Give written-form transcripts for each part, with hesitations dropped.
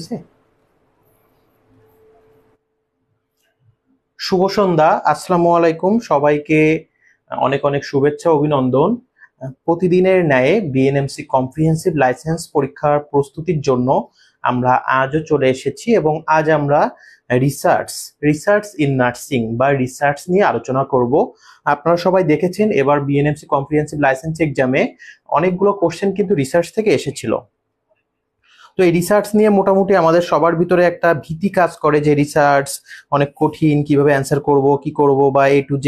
হয়েছে? শুভ সন্ধ্যা, আসসালামু আলাইকুম সবাইকে। অনেক অনেক শুভেচ্ছা, অভিনন্দন। প্রতিদিনের ন্যায় বিএনএমসি কম্প্রিহেন্সিভ লাইসেন্স পরীক্ষার প্রস্তুতির জন্য আমরা আজও চলে এসেছি এবং আজ আমরা রিসার্চ ইন নার্সিং বা রিসার্চ নিয়ে আলোচনা করব। আপনারা সবাই দেখেছেন এবার বিএনএমসি কম্প্রিহেন্সিভ লাইসেন্স এক্সামে অনেকগুলো কোশ্চেন কিন্তু রিসার্চ থেকে এসেছিল। তো এই রিসার্চ নিয়ে মোটামুটি আমাদের সবার ভিতরে একটা ভীতি কাজ করে যে রিসার্চ অনেক কঠিন, কিভাবে অ্যান্সার করব, কি করব বা A to Z।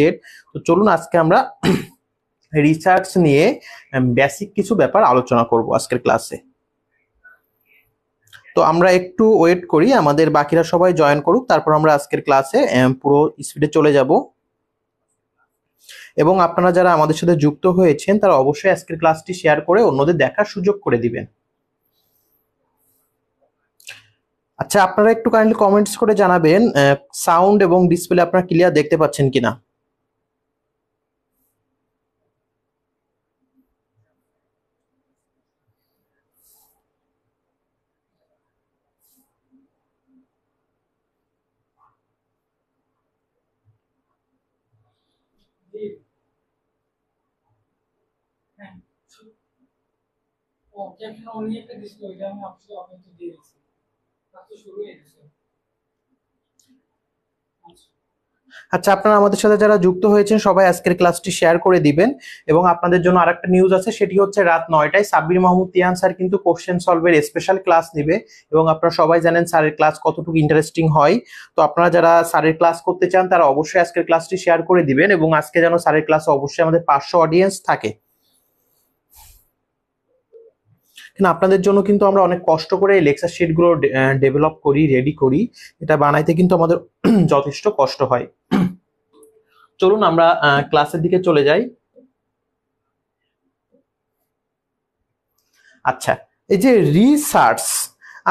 তো চলুন আজকে আমরা রিসার্চ নিয়ে বেসিক কিছু ব্যাপার আলোচনা করব আজকের ক্লাসে। তো আমরা একটু ওয়েট করি, আমাদের বাকিরা সবাই জয়েন করুক, তারপর আমরা আজকের ক্লাসে পুরো স্পিডে চলে যাব। এবং আপনারা যারা আমাদের সাথে যুক্ত হয়েছেন তারা অবশ্যই আজকের ক্লাসটি শেয়ার করে অন্যদের দেখার সুযোগ করে দিবেন। আচ্ছা, আপনারা একটু কাইন্ডলি কমেন্টস করে জানাবেন সাউন্ড এবং ডিসপ্লে আপনারা ক্লিয়ার দেখতে পাচ্ছেন কিনা। আচ্ছা, আপনারা আমাদের সাথে যারা যুক্ত হয়েছেন সবাই আজকের ক্লাসটি শেয়ার করে দিবেন। এবং আপনাদের জন্য আরেকটা নিউজ আছে, সেটি হচ্ছে রাত 9টায় সাব্বির মাহমুদ তিহান স্যার কিন্তু কোশ্চেন সলভের স্পেশাল ক্লাস নেবে। এবং আপনারা সবাই জানেন স্যারের ক্লাস কতটুকু ইন্টারেস্টিং হয়। তো আপনারা যারা স্যারের ক্লাস করতে চান তারা অবশ্যই আজকের ক্লাসটি শেয়ার করে দিবেন এবং আজকে যেন স্যারের ক্লাসে অবশ্যই আমাদের 500 অডিয়েন্স থাকে। কিন্তু আপনাদের জন্য কিন্তু আমরা অনেক কষ্ট করে এই লেকচার শিটগুলো ডেভেলপ করি, রেডি করি। এটা বানাইতে কিন্তু আমাদের যথেষ্ট কষ্ট হয়। চলুন আমরা ক্লাসের দিকে চলে যাই। আচ্ছা, এই যে রিসার্চ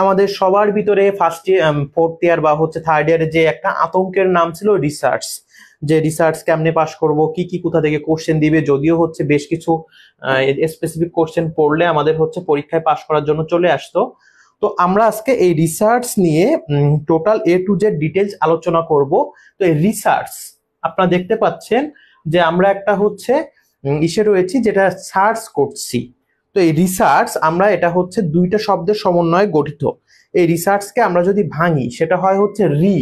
আমাদের সবার ভিতরে ফার্স্ট ইয়ার, ফোর্থ ইয়ার বা হচ্ছে থার্ড ইয়ারে যে একটা আতঙ্কের নাম ছিল রিসার্চ, যে রিসার্চ কেমনে পাস করব, কি কি কোথা থেকে কোশ্চেন দিবে। যদিও হচ্ছে বেশ কিছু স্পেসিফিক কোশ্চেন পড়লে আমাদের হচ্ছে পরীক্ষায় পাস করার জন্য চলে আসতো। তো আমরা আজকে এই রিসার্চ নিয়ে total A to Z details আলোচনা করব। তো এই রিসার্চ আপনারা দেখতে পাচ্ছেন যে আমরা একটা হচ্ছে ইসে রয়েছি যেটা সার্চ করছি। তো এই রিসার্চ আমরা এটা হচ্ছে দুইটা শব্দের সমন্বয়ে গঠিত। এই রিসার্চকে আমরা যদি ভাঙি সেটা হয় হচ্ছে রি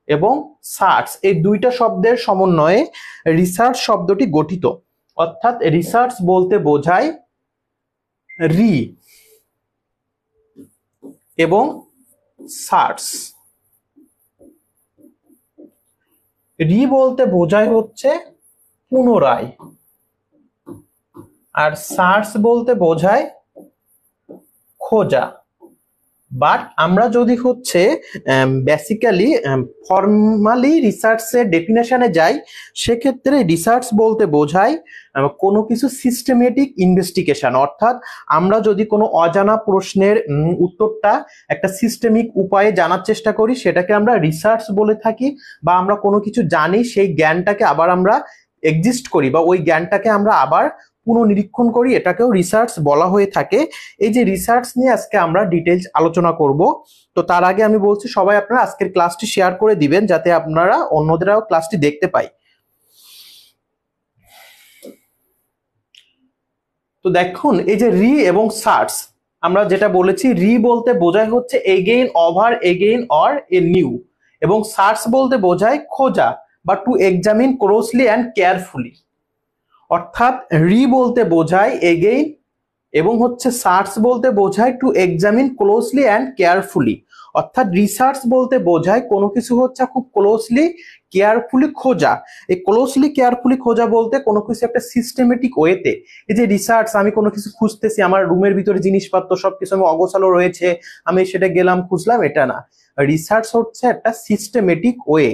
এবং সার্চ, এই দুইটা শব্দের সমন্বয়ে রিসার্চ শব্দটি গঠিত। অর্থাৎ রিসার্চ বলতে বোঝায় রি এবং সার্চ। রি বলতে বোঝায় হচ্ছে পুনরায়, আর সার্চ বলতে বোঝায় খোঁজা। বাট আমরা যদি হচ্ছে বেসিক্যালি ফর্মালি রিসার্চের ডেফিনেশনে যাই, সেক্ষেত্রে রিসার্চ বলতে বোঝায় কোনো কিছু সিস্টেমেটিক ইনভেস্টিগেশন। অর্থাৎ আমরা যদি কোনো অজানা প্রশ্নের উত্তরটা একটা সিস্টেমিক উপায়ে জানার চেষ্টা করি সেটাকে আমরা রিসার্চ বলে থাকি। বা আমরা কোনো কিছু জানি, সেই জ্ঞানটাকে আবার আমরা এক্সিস্ট করি বা ওই জ্ঞানটাকে আমরা আবার পুনঃনিরীক্ষণ করি, এটাকেও রিসার্চ বলা হয়ে থাকে। এই যে রিসার্চ নিয়ে আজকে আমরা ডিটেইলস আলোচনা করব। তো তার আগে আমি বলছি সবাই আপনারা আজকের ক্লাসটি শেয়ার করে দিবেন যাতে আপনারা অন্যদেরও ক্লাসটি দেখতে পাই। তো দেখুন এই যে রি এবং সার্চ, আমরা যেটা বলেছি রি বলতে বোঝায় হচ্ছে again, over again or a new, এবং সার্চ বলতে বোঝায় খোঁজা বা two examine closely and carefully. অর্থাৎ রি বলতে বোঝায় এগেইন এবং হচ্ছে সার্চ বলতে বোঝায় two examine closely and carefully. অর্থাৎ রিসার্চ বলতে বোঝায় কোনো কিছু হচ্ছে খুব ক্লোজলি কেয়ারফুলি খোঁজা। এই ক্লোজলি কেয়ারফুলি খোঁজা বলতে কোনো কিছু একটা সিস্টেমেটিক ওয়েতে। এই যে রিসার্চ, আমি কোনো কিছু খুঁজতেছি, আমার রুমের ভিতরে জিনিসপত্র সবকিছু আমি অগোছালো রয়েছে, আমি সেটা গেলাম খুঁজলাম, এটা না। রিসার্চ হচ্ছে একটা সিস্টেমেটিক ওয়ে।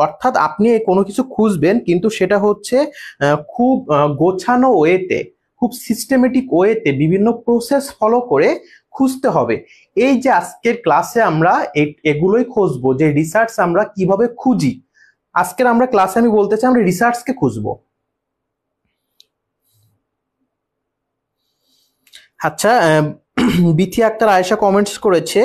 অর্থাৎ আপনি কোনো কিছু খুঁজবেন কিন্তু সেটা হচ্ছে খুব গোছানো ওয়েতে, খুব সিস্টেমেটিক ওয়েতে বিভিন্ন প্রসেস ফলো করে খুঁজতে হবে। এই যে আজকের ক্লাসে আমরা এগুলোই খুঁজবো, যে রিসার্চ আমরা কিভাবে খুঁজি। আজকের আমরা ক্লাসে আমি বলতে চাই আমরা রিসার্চকে খুঁজবো। আচ্ছা, বিথি আক্তার আয়েশা কমেন্টস করেছে,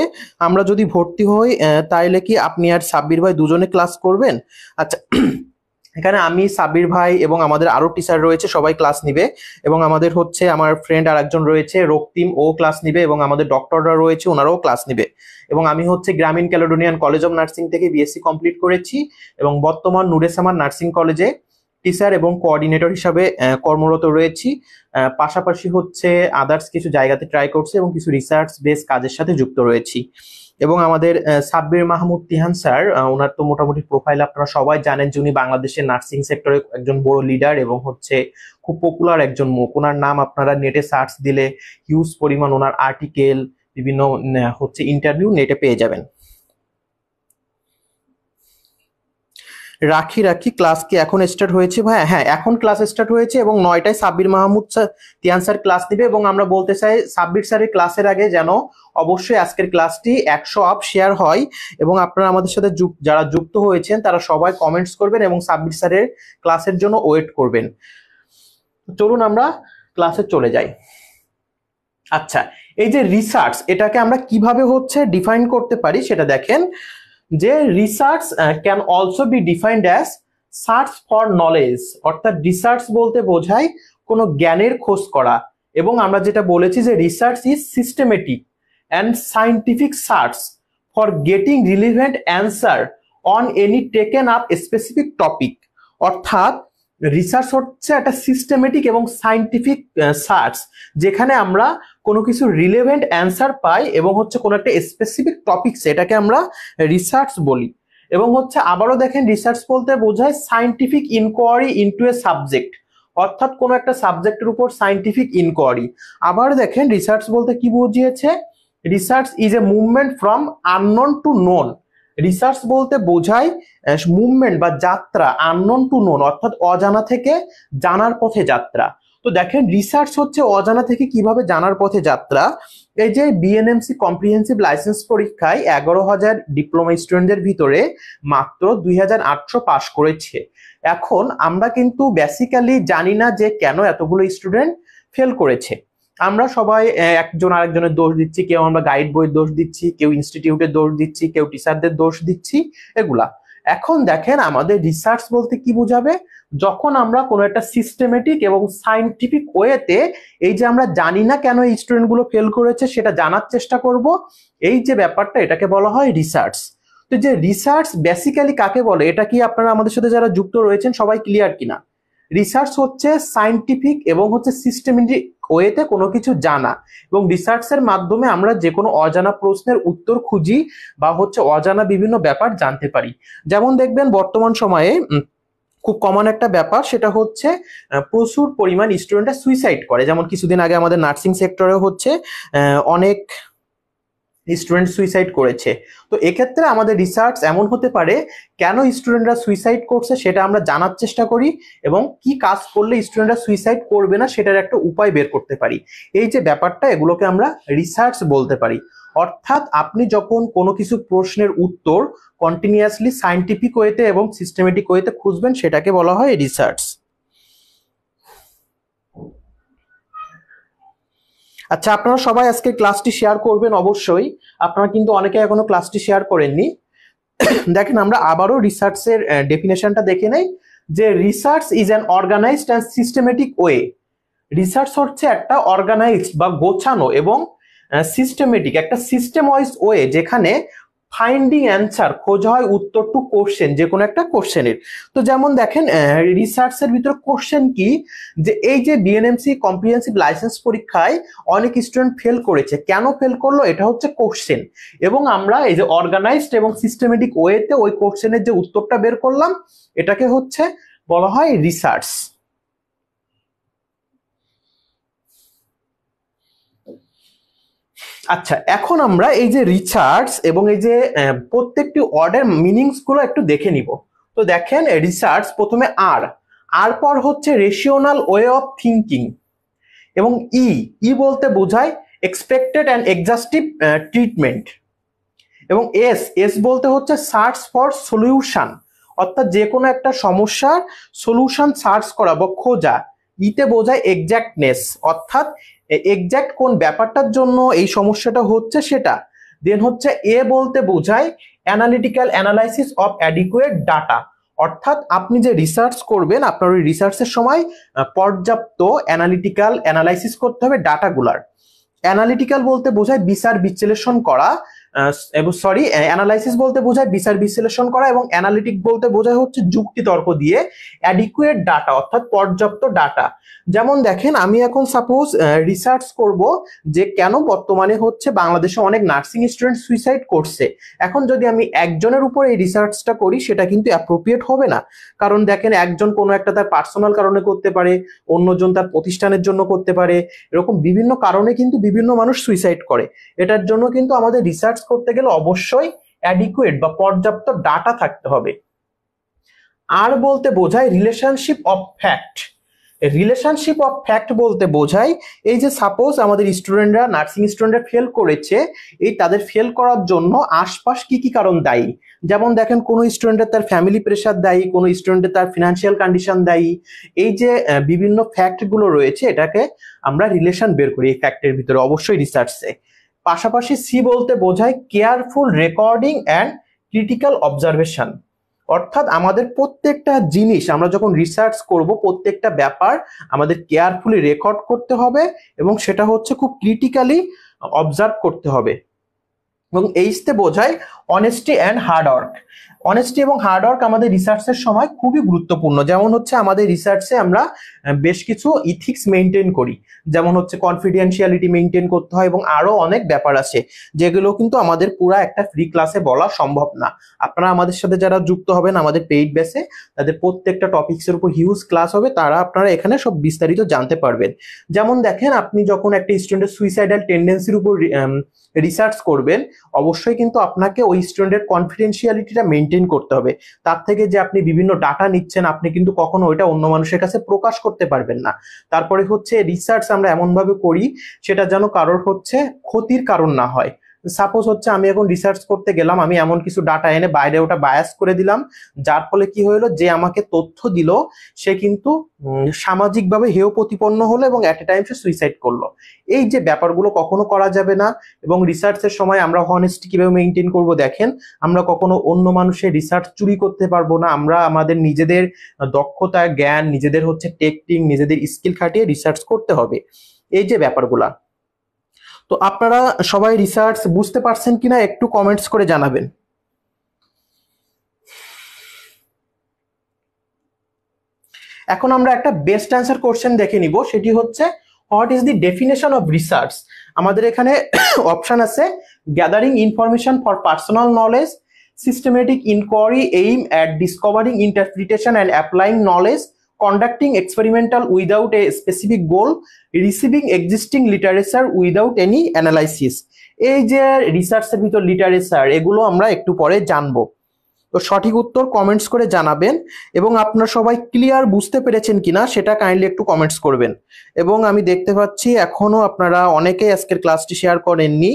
আমরা যদি ভর্তি হই তাইলে কি আপনি আর সাব্বির ভাই দুজনে ক্লাস করবেন? আচ্ছা, এখানে আমি, সাব্বির ভাই এবং আমাদের আরো টিচার রয়েছে, সবাই ক্লাস নিবে। এবং আমাদের হচ্ছে আমার ফ্রেন্ড আর একজন রয়েছে রক্তিম, ও ক্লাস নিবে। এবং আমাদের ডক্টররা রয়েছে, ওনারাও ক্লাস নিবে। এবং আমি হচ্ছে গ্রামীণ ক্যালেডোনিয়ান কলেজ অফ নার্সিং থেকে বিএসসি কমপ্লিট করেছি এবং বর্তমান নুরেসামার নার্সিং কলেজে টিচার এবং কোঅর্ডিনেটর হিসাবে কর্মরত রয়েছি। পাশাপাশি হচ্ছে আদার্স কিছু জায়গাতে ট্রাই করছি এবং কিছু রিসার্চ বেস কাজের সাথে যুক্ত রয়েছি। এবং আমাদের সাব্বির মাহমুদ তিহান স্যার, ওনার তো মোটামুটি প্রোফাইল আপনারা সবাই জানেন যে উনি বাংলাদেশের নার্সিং সেক্টরে একজন বড় লিডার এবং হচ্ছে খুব পপুলার একজন মুখ। ওনার নাম আপনারা নেটে সার্চ দিলে হিউজ পরিমাণ ওনার আর্টিকেল, বিভিন্ন হচ্ছে ইন্টারভিউ নেটে পেয়ে যাবেন। রাখি ক্লাস কি এখন স্টার্ট হয়েছে ভাই? হ্যাঁ, এখন ক্লাস স্টার্ট হয়েছে এবং 9টায় সাব্বির মাহমুদ তিহান স্যার ক্লাস দিবে। এবং আমরা বলতে চাই সাব্বির স্যারের ক্লাসের আগে যেন অবশ্যই আজকের ক্লাসটি 100 আপ শেয়ার হয় এবং আপনারা আমাদের সাথে যারা যুক্ত হয়েছেন তারা সবাই কমেন্টস করবেন এবং সাব্বির স্যারের ক্লাসের জন্য ওয়েট করবেন। চলুন আমরা ক্লাসে চলে যাই। আচ্ছা, এই যে রিসার্চ, এটাকে আমরা কিভাবে হচ্ছে ডিফাইন করতে পারি সেটা দেখেন, যে research can also be defined as search for knowledge. অর্থাৎ রিসার্চ বলতে বোঝায় কোনো জ্ঞানের খোঁজ করা। এবং আমরা যেটা বলেছি যে research is systematic and scientific search for getting relevant answer on any taken up specific topic. অর্থাৎ রিসার্চ হচ্ছে একটা সিস্টেমেটিক এবং সায়েন্টিফিক সার্চ, যেখানে আমরা কোনো কিছু রিলেভেন্ট অ্যান্সার পাই এবং হচ্ছে কোনো একটা স্পেসিফিক টপিক, সেটাকে আমরা রিসার্চ বলি। এবং হচ্ছে আবারও দেখেন, রিসার্চ বলতে বোঝায় scientific inquiry into a subject. অর্থাৎ কোনো একটা সাবজেক্টের উপর সায়েন্টিফিক ইনকোয়ারি। আবার দেখেন, রিসার্চ বলতে কি বুঝিয়েছে, research is a movement from unknown two known. Research বলতে বোঝায় মুভমেন্ট বা যাত্রা আননোন টু নোন, অর্থাৎ অজানা থেকে জানার পথে যাত্রা। তো দেখেন, রিসার্চ হচ্ছে অজানা থেকে কিভাবে জানার পথে যাত্রা। এই যে বিএনএমসি কম্প্রিহেন্সিভ লাইসেন্স পরীক্ষায় 11,000 ডিপ্লোমা স্টুডেন্টদের ভিতরে মাত্র 2,800 পাশ করেছে। এখন আমরা কিন্তু বেসিক্যালি জানি না যে কেন এতগুলো স্টুডেন্ট ফেল করেছে। আমরা সবাই একজন আরেকজনের দোষ দিচ্ছি, কেউ আমরা গাইড বইয়ের দোষ দিচ্ছি, কেউ ইনস্টিটিউটের দোষ দিচ্ছি, কেউ টিচারদের দোষ দিচ্ছি, এগুলা। এখন দেখেন, আমাদের রিসার্চ বলতে কি বোঝাবে, যখন আমরা কোনো একটা সিস্টেমেটিক এবং সায়েন্টিফিক ওয়েতে এই যে আমরা জানি না কেন এই স্টুডেন্ট গুলো ফেল করেছে সেটা জানার চেষ্টা করব, এই যে ব্যাপারটা, এটাকে বলা হয় রিসার্চ। তো যে রিসার্চ বেসিক্যালি কাকে বলে, এটা কি আপনারা আমাদের সাথে যারা যুক্ত রয়েছেন সবাই ক্লিয়ার কিনা? রিসার্চ হচ্ছে সায়েন্টিফিক এবং হচ্ছে সিস্টেমেটিক ওয়েতে কোনো কিছু জানা, এবং রিসার্চের মাধ্যমে আমরা যে কোনো অজানা প্রশ্নের উত্তর খুঁজি বা হচ্ছে অজানা বিভিন্ন ব্যাপার জানতে পারি। যেমন দেখবেন বর্তমান সময়ে খুব কমন একটা ব্যাপার, সেটা হচ্ছে প্রচুর পরিমাণ স্টুডেন্টরা সুইসাইড করে। যেমন কিছুদিন আগে আমাদের নার্সিং সেক্টরে হচ্ছে অনেক স্টুডেন্ট সুইসাইড করেছে। তো এক্ষেত্রে আমাদের রিসার্চ এমন হতে পারে, কেন স্টুডেন্টরা সুইসাইড করছে সেটা আমরা জানার চেষ্টা করি এবং কি কাজ করলে স্টুডেন্টরা সুইসাইড করবে না সেটার একটা উপায় বের করতে পারি। এই যে ব্যাপারটা, এগুলোকে আমরা রিসার্চ বলতে পারি। অর্থাৎ আপনি যখন কোনো কিছু প্রশ্নের উত্তর কন্টিনিউয়াসলি সায়েন্টিফিক ওয়েতে এবং সিস্টেমেটিক ওয়েতে খুঁজবেন, সেটাকে বলা হয় রিসার্চ। আচ্ছা, আপনারা সবাই আজকে ক্লাসটি শেয়ার করবেন অবশ্যই। আপনারা কিন্তু অনেকে এখনো ক্লাসটি শেয়ার করেননি। দেখেন, আমরা আবারও রিসার্চের ডেফিনেশনটা দেখে নেই, যে research is an organised and systematic way. Research হচ্ছে একটা অর্গানাইজড বা গোছানো এবং সিস্টেমেটিক, একটা সিস্টেম ওয়াইজ ওয়ে, যেখানে ফাইন্ডিং অ্যান্সার, খোঁজা হয় উত্তর টু কোশ্চেন, যে কোনো একটা কোশ্চেনের। তো যেমন দেখেন, রিসার্চের ভিতরে কোশ্চেন কি, যে এই যে বিএনএমসি কম্প্রিহেন্সিভ লাইসেন্স পরীক্ষায় অনেক স্টুডেন্ট ফেল করেছে, কেন ফেল করলো, এটা হচ্ছে কোশ্চেন। এবং আমরা এই যে অর্গানাইজড এবং সিস্টেমেটিক ওয়েতে ওই কোশ্চেনের যে উত্তরটা বের করলাম, এটাকে হচ্ছে বলা হয় রিসার্চ। আচ্ছা, এখন আমরা এই যে রিসার্চ এবং এই যে প্রত্যেকটি ওয়ার্ডের মিনিংস গুলো একটু দেখে নিব। তো দেখেন, রিসার্চ প্রথমে আর পর হচ্ছে রেশিওনাল ওয়ে অফ থিঙ্কিং, এবং ই বলতে বোঝায় এক্সপেক্টেড অ্যান্ড এক্সাস্টিভ ট্রিটমেন্ট, এবং এস বলতে হচ্ছে সার্চ ফর সলিউশন, অর্থাৎ যে কোনো একটা সমস্যার সলিউশন সার্চ করা বা খোঁজা, ইতে বোঝায় এক্সাক্টনেস, অর্থাৎ এক্সাক্ট কোন ব্যাপারটার জন্য এই সমস্যাটা হচ্ছে সেটা। দেন হচ্ছে এ বলতে বোঝায় analytical analysis of adequate data, অর্থাৎ আপনি যে রিসার্চ করবেন আপনার ওই রিসার্চের সময় পর্যাপ্ত অ্যানালিটিক্যাল অ্যানালাইসিস করতে হবে ডাটাগুলার। অ্যানালিটিক্যাল বলতে বোঝায় বিচার বিশ্লেষণ করা, সরি অ্যানালাইসিস বলতে বোঝায় বিচার বিশ্লেষণ করা, এবং অ্যানালিটিক বলতে বোঝায় হচ্ছে যুক্তি তর্ক দিয়ে অ্যাডিকুয়েট ডাটা, অর্থাৎ পর্যাপ্ত ডাটা। যেমন দেখেন আমি এখন সাপোজ রিসার্চ করব যে কেন বর্তমানে হচ্ছে বাংলাদেশে অনেক নার্সিং স্টুডেন্ট সুইসাইড করছে। এখন যদি আমি একজনের উপর এই রিসার্চটা করি সেটা কিন্তু অ্যাপ্রোপ্রিয়েট হবে না, কারণ দেখেন একজন কোনো একটা তার পার্সোনাল কারণে করতে পারে, অন্যজন তার প্রতিষ্ঠানের জন্য করতে পারে, এরকম বিভিন্ন কারণে কিন্তু বিভিন্ন মানুষ সুইসাইড করে। এটার জন্য কিন্তু আমাদের রিসার্চ করতে গেলে অবশ্যই অ্যাডিকুয়েট বা পর্যাপ্ত ডাটা থাকতে হবে। আর বলতে বোঝায় relationship of fact. Relationship of fact বলতে বোঝায় এই যে সাপোজ আমাদের স্টুডেন্টরা নার্সিং স্টুডেন্টরা ফেল করেছে, এই তাদের ফেল করার জন্য আশপাশ কি কি কারণ দায়ী। যেমন দেখেন কোনো স্টুডেন্টের তার ফ্যামিলি প্রেশার দায়ী, কোনো স্টুডেন্টের তার ফিনান্সিয়াল কন্ডিশন দায়ী। এই যে বিভিন্ন ফ্যাক্ট গুলো রয়েছে এটাকে আমরা রিলেশন বের করি এই ফ্যাক্টের ভিতরে, অবশ্যই রিসার্চে। পাশাপাশি সি বলতে বোঝায় careful recording and critical observation, অর্থাৎ আমাদের প্রত্যেকটা জিনিস আমরা যখন রিসার্চ করব প্রত্যেকটা ব্যাপার আমাদের কেয়ারফুলি রেকর্ড করতে হবে এবং সেটা হচ্ছে খুব ক্রিটিক্যালি অবজার্ভ করতে হবে। এবং এইচতে বোঝায় অনেস্টি অ্যান্ড হার্ডওয়ার্ক। অনেস্টি এবং হার্ডওয়ার্ক আমাদের রিসার্চের সময় খুবই গুরুত্বপূর্ণ। যেমন হচ্ছে আমাদের রিসার্চে আমরা বেশ কিছু ইথিক্স মেনটেন করি, যেমন হচ্ছে কনফিডেন্সিয়ালিটি মেনটেন করতে হয় এবং আরো অনেক ব্যাপার আছে যেগুলো কিন্তু আমাদের পুরো একটা ফ্রি ক্লাসে বলা সম্ভব না। আপনারা আমাদের সাথে যারা যুক্ত হবেন আমাদের পেইড বেসে, তাদের প্রত্যেকটা টপিকসের উপর হিউজ ক্লাস হবে, তারা আপনারা এখানে সব বিস্তারিত জানতে পারবেন। যেমন দেখেন আপনি যখন একটা স্টুডেন্টের সুইসাইডাল টেন্ডেন্সির উপর রিসার্চ করবেন অবশ্যই কিন্তু আপনাকে ওই স্টুডেন্টের কনফিডেন্সিয়ালিটিটা মেনটেন করতে হবে। তার থেকে যে আপনি বিভিন্ন ডাটা নিচ্ছেন আপনি কিন্তু কখনো ওইটা অন্য মানুষের কাছে প্রকাশ করতে পারবেন না। তারপরে হচ্ছে রিসার্চ আমরা এমন ভাবে করি সেটা যেন কারোর হচ্ছে ক্ষতির কারণ না হয়। সাপোজ হচ্ছে আমি এখন রিসার্চ করতে গেলাম, আমি এমন কিছু ডাটা এনে বাইরে ওটা বায়াস করে দিলাম, যার ফলে কি হলো যে আমাকে তথ্য দিল সে কিন্তু সামাজিকভাবে হেয় প্রতিপন্ন হলো এবং এট এ টাইম সে সুইসাইড করলো। এই যে ব্যাপারগুলো কখনো করা যাবে না। এবং রিসার্চের সময় আমরা হনেস্টি কিভাবে মেনটেন করব দেখেন, আমরা কখনো অন্য মানুষের রিসার্চ চুরি করতে পারবো না। আমরা আমাদের নিজেদের দক্ষতা জ্ঞান নিজেদের হচ্ছে টেকনিক নিজেদের স্কিল খাটিয়ে রিসার্চ করতে হবে। এই যে ব্যাপারগুলা, তো আপনারা সবাই রিসার্চ বুঝতে পারছেন কিনা একটু কমেন্টস করে জানাবেন। এখন আমরা একটা বেস্ট অ্যান্সার কোশ্চেন দেখে নিব, সেটি হচ্ছে what is the definition of research. আমাদের এখানে অপশন আছে gathering information for personal knowledge, systematic inquiry aim at discovering interpretation and applying knowledge, conducting experimental without a specific goal, receiving existing literature without any analysis. এই যে রিসার্চের ভিতর literature এগুলো আমরা একটু পরে জানবো। তো সঠিক উত্তর কমেন্টস করে জানাবেন এবং আপনারা সবাই ক্লিয়ার বুঝতে পেরেছেন কিনা সেটা কাইন্ডলি একটু কমেন্টস করবেন। এবং আমি দেখতে পাচ্ছি এখনো আপনারা অনেকেই আজকের ক্লাসটি শেয়ার করেননি।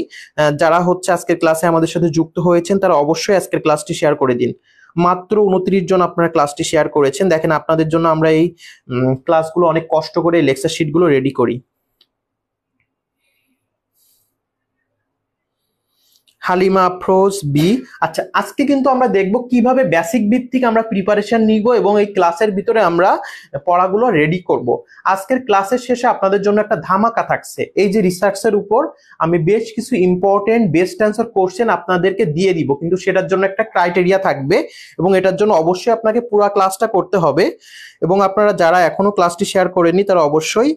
যারা হচ্ছে আজকের ক্লাসে আমাদের সাথে যুক্ত হয়েছেন তারা অবশ্যই আজকের ক্লাসটি শেয়ার করে দিন। মাত্র 29 জন আপনারা ক্লাসটি শেয়ার করেছেন। দেখেন আপনাদের জন্য আমরা এই ক্লাসগুলো অনেক কষ্ট করে লেকচার শিটগুলো রেডি করি। হালিমা আফরোজ বি। আচ্ছা, আজকে কিন্তু আমরা দেখব কিভাবে বেসিক ভিত্তিক আমরা প্রিপারেশন নিব এবং এই ক্লাসের ভিতরে আমরা পড়াগুলো রেডি করব। আজকের ক্লাসের শেষে আপনাদের জন্য একটা ধামাকা থাকছে। এই যে রিসার্চের উপর আমি বেশ কিছু ইম্পর্টেন্ট বেস্ট অ্যান্সার কোশ্চেন আপনাদেরকে দিয়ে দিব, কিন্তু সেটার জন্য একটা ক্রাইটেরিয়া থাকবে এবং এটার জন্য অবশ্যই আপনাকে পুরো ক্লাসটা করতে হবে। এবং আপনারা যারা এখনো ক্লাসটি শেয়ার করেননি তারা অবশ্যই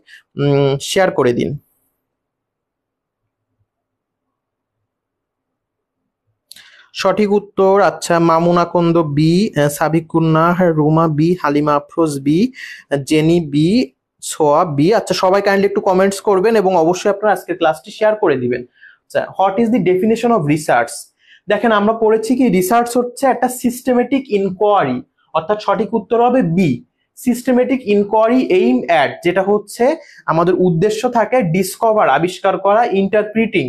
শেয়ার করে দিন। সঠিক উত্তর আচ্ছা মামুনা কন্দ বি, সাবিকুন্না রুমা বি, হালিমা আফরোজ বি, জেনি বি, সোয়া বি। আচ্ছা সবাই কাইন্ডলি একটু কমেন্টস করবেন এবং অবশ্যই আপনারা আজকের ক্লাসটি শেয়ার করে দিবেন। আচ্ছা what is the definition of research. দেখেন আমরা পড়েছি কি রিসার্চ হচ্ছে একটা সিস্টেমেটিক ইনকোয়ারি, অর্থাৎ সঠিক উত্তর হবে B systematic inquiry aim at, যেটা হচ্ছে আমাদের উদ্দেশ্য থাকে ডিসকভার আবিষ্কার করা, ইন্টারপ্রিটিং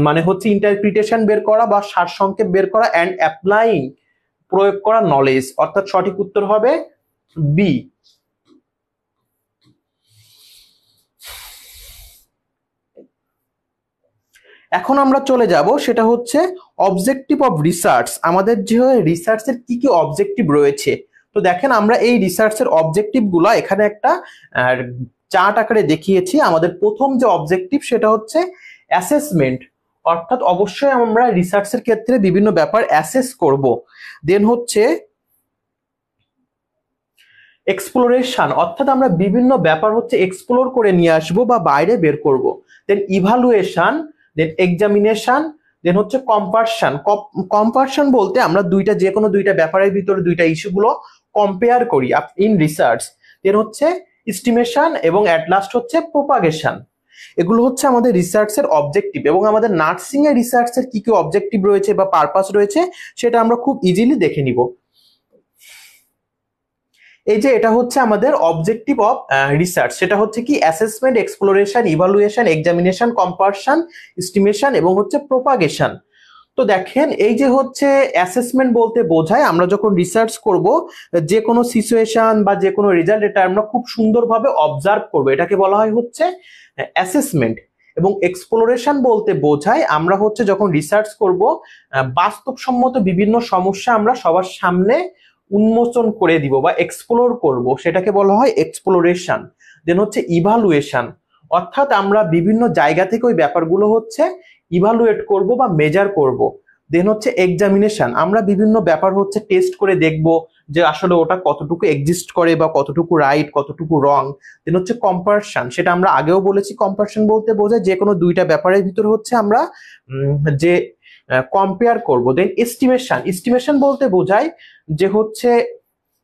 মানে হচ্ছে ইন্টারপ্রিটেশন বের করা বা সারসংক্ষেপ বের করা, অ্যান্ড অ্যাপ্লাইং প্রয়োগ করা নলেজ, অর্থাৎ সঠিক উত্তর হবে বি। এখন আমরা চলে যাব, সেটা হচ্ছে অবজেক্টিভ অফ রিসার্চ। আমাদের যে রিসার্চের কি কি অবজেক্টিভ রয়েছে। তো দেখেন আমরা এই রিসার্চের অবজেক্টিভ গুলা এখানে একটা চার্ট আকারে দেখিয়েছি। আমাদের প্রথম যে অবজেক্টিভ সেটা হচ্ছে অ্যাসেসমেন্ট, অর্থাৎ অবশ্যই আমরা রিসার্চের ক্ষেত্রে বিভিন্ন ব্যাপার অ্যাসেস করব। দেন হচ্ছে এক্সপ্লোরেশন, অর্থাৎ আমরা বিভিন্ন ব্যাপার হচ্ছে এক্সপ্লোর করে নিয়ে আসবো বা বাইরে বের করব। দেন ইভালুয়েশন, দেন এক্সামিনেশন, দেন হচ্ছে কম্পারশন। কম্পারশন বলতে আমরা যে কোনো দুইটা ব্যাপারের ভিতরে দুইটা ইস্যুগুলো কম্পেয়ার করি ইন রিসার্চ। দেন হচ্ছে এস্টিমেশন এবং অ্যাট লাস্ট হচ্ছে প্রোপাগেশন। এগুলো হচ্ছে আমাদের রিসার্চের অবজেক্টিভ। এবং আমাদের নার্সিং এর রিসার্চের কি কি অবজেক্টিভ রয়েছে বা পারপাস রয়েছে সেটা আমরা খুব ইজিলি দেখে নিব। এই যে এটা হচ্ছে আমাদের অবজেক্টিভ অফ রিসার্চ, সেটা হচ্ছে কি assessment, exploration, evaluation, examination, comparison, estimation এবং হচ্ছে প্রোপাগেশন। তো দেখেন এই যে হচ্ছে অ্যাসেসমেন্ট বলতে বোঝায় আমরা যখন রিসার্চ করব যে কোনো সিচুয়েশন বা যে কোনো রেজাল্ট এটা আমরা খুব সুন্দরভাবে অবজার্ভ করব, এটাকে বলা হয় হচ্ছে অ্যাসেসমেন্ট। এবং এক্সপ্লোরেশন বলতে বোঝায় আমরা হচ্ছে যখন রিসার্চ করব বাস্তবসম্মত বিভিন্ন সমস্যা আমরা সবার সামনে উন্মোচন করে দিব বা এক্সপ্লোর করব, সেটাকে বলা হয় এক্সপ্লোরেশন। দেন হচ্ছে ইভালুয়েশন, অর্থাৎ আমরা বিভিন্ন জায়গা থেকে ওই ব্যাপারগুলো হচ্ছে ইভালুয়েট করব বা মেজার করব। দেন হচ্ছে এক্সামিনেশন, আমরা বিভিন্ন ব্যাপার হচ্ছে টেস্ট করে দেখব যে আসলে ওটা কতটুকু এক্সিস্ট করে বা কতটুকু রাইট কতটুকু রং। দেন হচ্ছে কম্পারশন, সেটা আমরা আগেও বলেছি, কম্পারশন বলতে বোঝায় যে কোনো দুইটা ব্যাপারের ভিতরে হচ্ছে আমরা যে কম্পেয়ার করব। দেন এস্টিমেশন, এস্টিমেশন বলতে বোঝায় যে হচ্ছে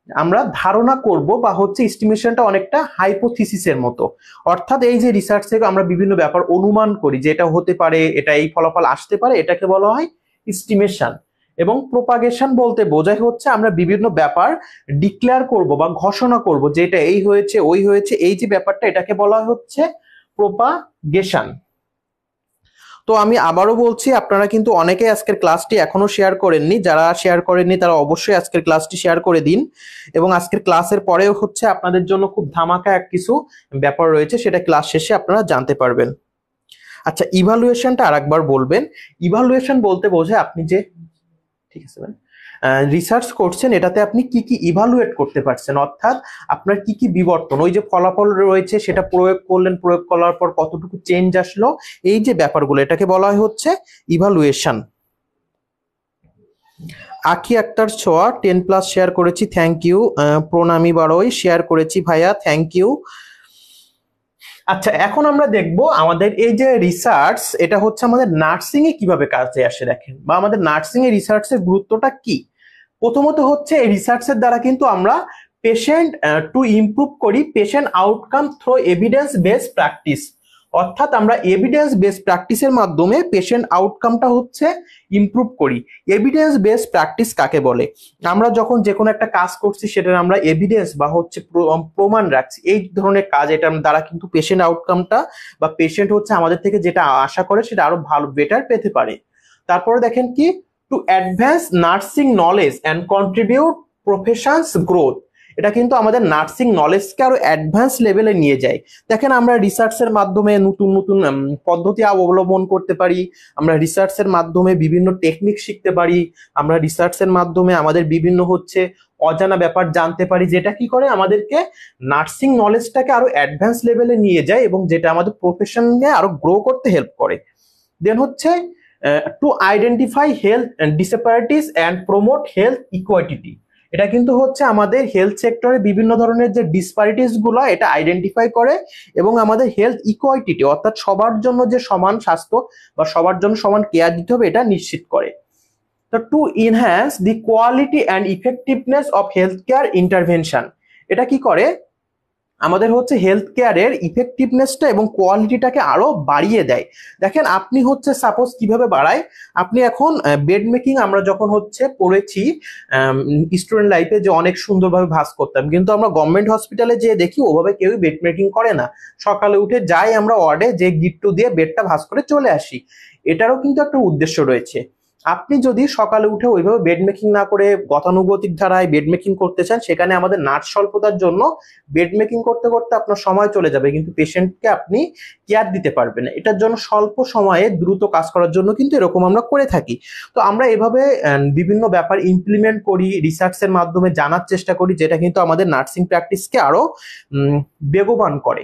আমরা ধারণা করব বা হচ্ছে এস্টিমেশনটা অনেকটা হাইপোথিসিসের মতো, অর্থাৎ এই যে রিসার্চ থেকে আমরা বিভিন্ন ব্যাপার অনুমান করি যে এটা হতে পারে, এটা এই ফলাফল আসতে পারে, এটাকে বলা হয় এস্টিমেশন। এবং প্রোপাগেশন বলতে বোঝায় হচ্ছে আমরা বিভিন্ন ব্যাপার ডিক্লেয়ার করব বা ঘোষণা করব যে এটা এই হয়েছে ওই হয়েছে, এই যে ব্যাপারটা এটাকে বলা হচ্ছে প্রোপাগেশন। তো আমি আবারও বলছি, আপনারা কিন্তু অনেকে আজকের ক্লাসটি এখনো শেয়ার করেননি, যারা শেয়ার করেননি তারা অবশ্যই আজকের ক্লাসটি শেয়ার করে দিন। এবং আজকের ক্লাসের পরেও হচ্ছে আপনাদের জন্য খুব ধামাকা কিছু ব্যাপার রয়েছে, সেটা ক্লাস শেষে আপনারা জানতে পারবেন। আচ্ছা, ইভালুয়েশনটা আরেকবার বলবেন। ইভালুয়েশন বলতে বোঝায় আপনি যে ঠিক আছে রিসার্চ করছেন এটাতে আপনি কি কি ইভালুয়েট করতে পারছেন, অর্থাৎ আপনার কি কি বিবর্তন, ওই যে ফলাফল রয়েছে সেটা প্রয়োগ করলেন, প্রয়োগ করার পর কতটুকু চেঞ্জ আসলো, এই যে ব্যাপারগুলো এটাকে বলা হয় হচ্ছে ইভালুয়েশন। আখি আক্তার ছোয়া 10+ শেয়ার করেছি, থ্যাংক ইউ। প্রণামী বারোই শেয়ার করেছি ভাইয়া, থ্যাংক ইউ। আচ্ছা, এখন আমরা দেখব আমাদের এই যে রিসার্চ এটা হচ্ছে আমাদের নার্সিং এ কিভাবে কাজে আসে দেখেন, বা আমাদের নার্সিং এ রিসার্চের গুরুত্বটা কি। প্রথমত হচ্ছে এই রিসার্চের দ্বারা কিন্তু আমরা পেশেন্ট টু ইমপ্রুভ করি patient outcome through evidence based practice, অর্থাৎ আমরা এভিডেন্স বেসড প্র্যাকটিসের মাধ্যমে পেশেন্ট আউটকামটা হচ্ছে ইমপ্রুভ করি। এভিডেন্স বেসড প্র্যাকটিস কাকে বলে? আমরা যখন যে কোনো একটা কাজ করছি সেটার আমরা এভিডেন্স বা হচ্ছে প্রমাণ রাখছি, এই ধরনের কাজ এটার দ্বারা কিন্তু পেশেন্ট আউটকামটা বা পেশেন্ট হচ্ছে আমাদের থেকে যেটা আশা করে সেটা আরো ভালো বেটার পেতে পারে। তারপরে দেখেন কি, to advance nursing knowledge and contribute professions growth, এটা কিন্তু আমাদের নার্সিং নলেজকে আরো অ্যাডভান্স লেভেলে নিয়ে যায়। দেখেন আমরা রিসার্চের মাধ্যমে নতুন নতুন পদ্ধতি অবলম্বন করতে পারি, আমরা রিসার্চের মাধ্যমে বিভিন্ন টেকনিক শিখতে পারি, আমরা রিসার্চের মাধ্যমে আমাদের বিভিন্ন হচ্ছে অজানা ব্যাপার জানতে পারি, যেটা কি করে আমাদেরকে নার্সিং নলেজটাকে আরো অ্যাডভান্স লেভেলে নিয়ে যায় এবং যেটা আমাদের প্রফেশনকে আরো গ্রো করতে হেল্প করে। দেন হচ্ছে to identify health disparities and promote health equity, এটা কিন্তু হচ্ছে আমাদের হেলথ সেক্টরে বিভিন্ন ধরনের যে ডিসপ্যারিটিস গুলো এটা আইডেন্টিফাই করে এবং আমাদের হেলথ ইকুইটি অর্থাৎ সবার জন্য যে সমান স্বাস্থ্য বা সবার জন্য সমান কেয়ার দিতে হবে এটা নিশ্চিত করে। তো to enhance the quality and effectiveness of health care intervention, এটা কি করে আমাদের হচ্ছে হেলথ কেয়ারের ইফেক্টিভনেসটা এবং কোয়ালিটিটাকে আরো বাড়িয়ে দেয়। দেখেন আপনি হচ্ছে সাপোজ কিভাবে বাড়ায়, আপনি এখন বেড মেকিং আমরা যখন হচ্ছে পড়েছি স্টুডেন্ট লাইফে যে অনেক সুন্দরভাবে ভাঁজ করতাম, কিন্তু আমরা গভর্নমেন্ট হসপিটালে যে দেখি ওভাবে কেউই বেড মেকিং করে না। সকালে উঠে যাই আমরা ওয়ার্ডে যে গিট্টু দিয়ে বেডটা ভাঁজ করে চলে আসি, এটারও কিন্তু একটা উদ্দেশ্য রয়েছে। আপনি যদি সকালে উঠে ওইভাবে বেড মেকিং না করে গতানুগতিক ধারায় বেড মেকিং করতে চান, সেখানে আমাদের নার্স স্বল্পতার জন্য বেড মেকিং করতে করতে আপনার সময় চলে যাবে, কিন্তু পেশেন্টকে আপনি কেয়ার দিতে পারবেন না। এটার জন্য স্বল্প সময়ে দ্রুত কাজ করার জন্য কিন্তু এরকম আমরা করে থাকি। তো আমরা এভাবে বিভিন্ন ব্যাপার ইমপ্লিমেন্ট করি, রিসার্চের মাধ্যমে জানার চেষ্টা করি, যেটা কিন্তু আমাদের নার্সিং প্র্যাকটিসকে আরো বেগবান করে।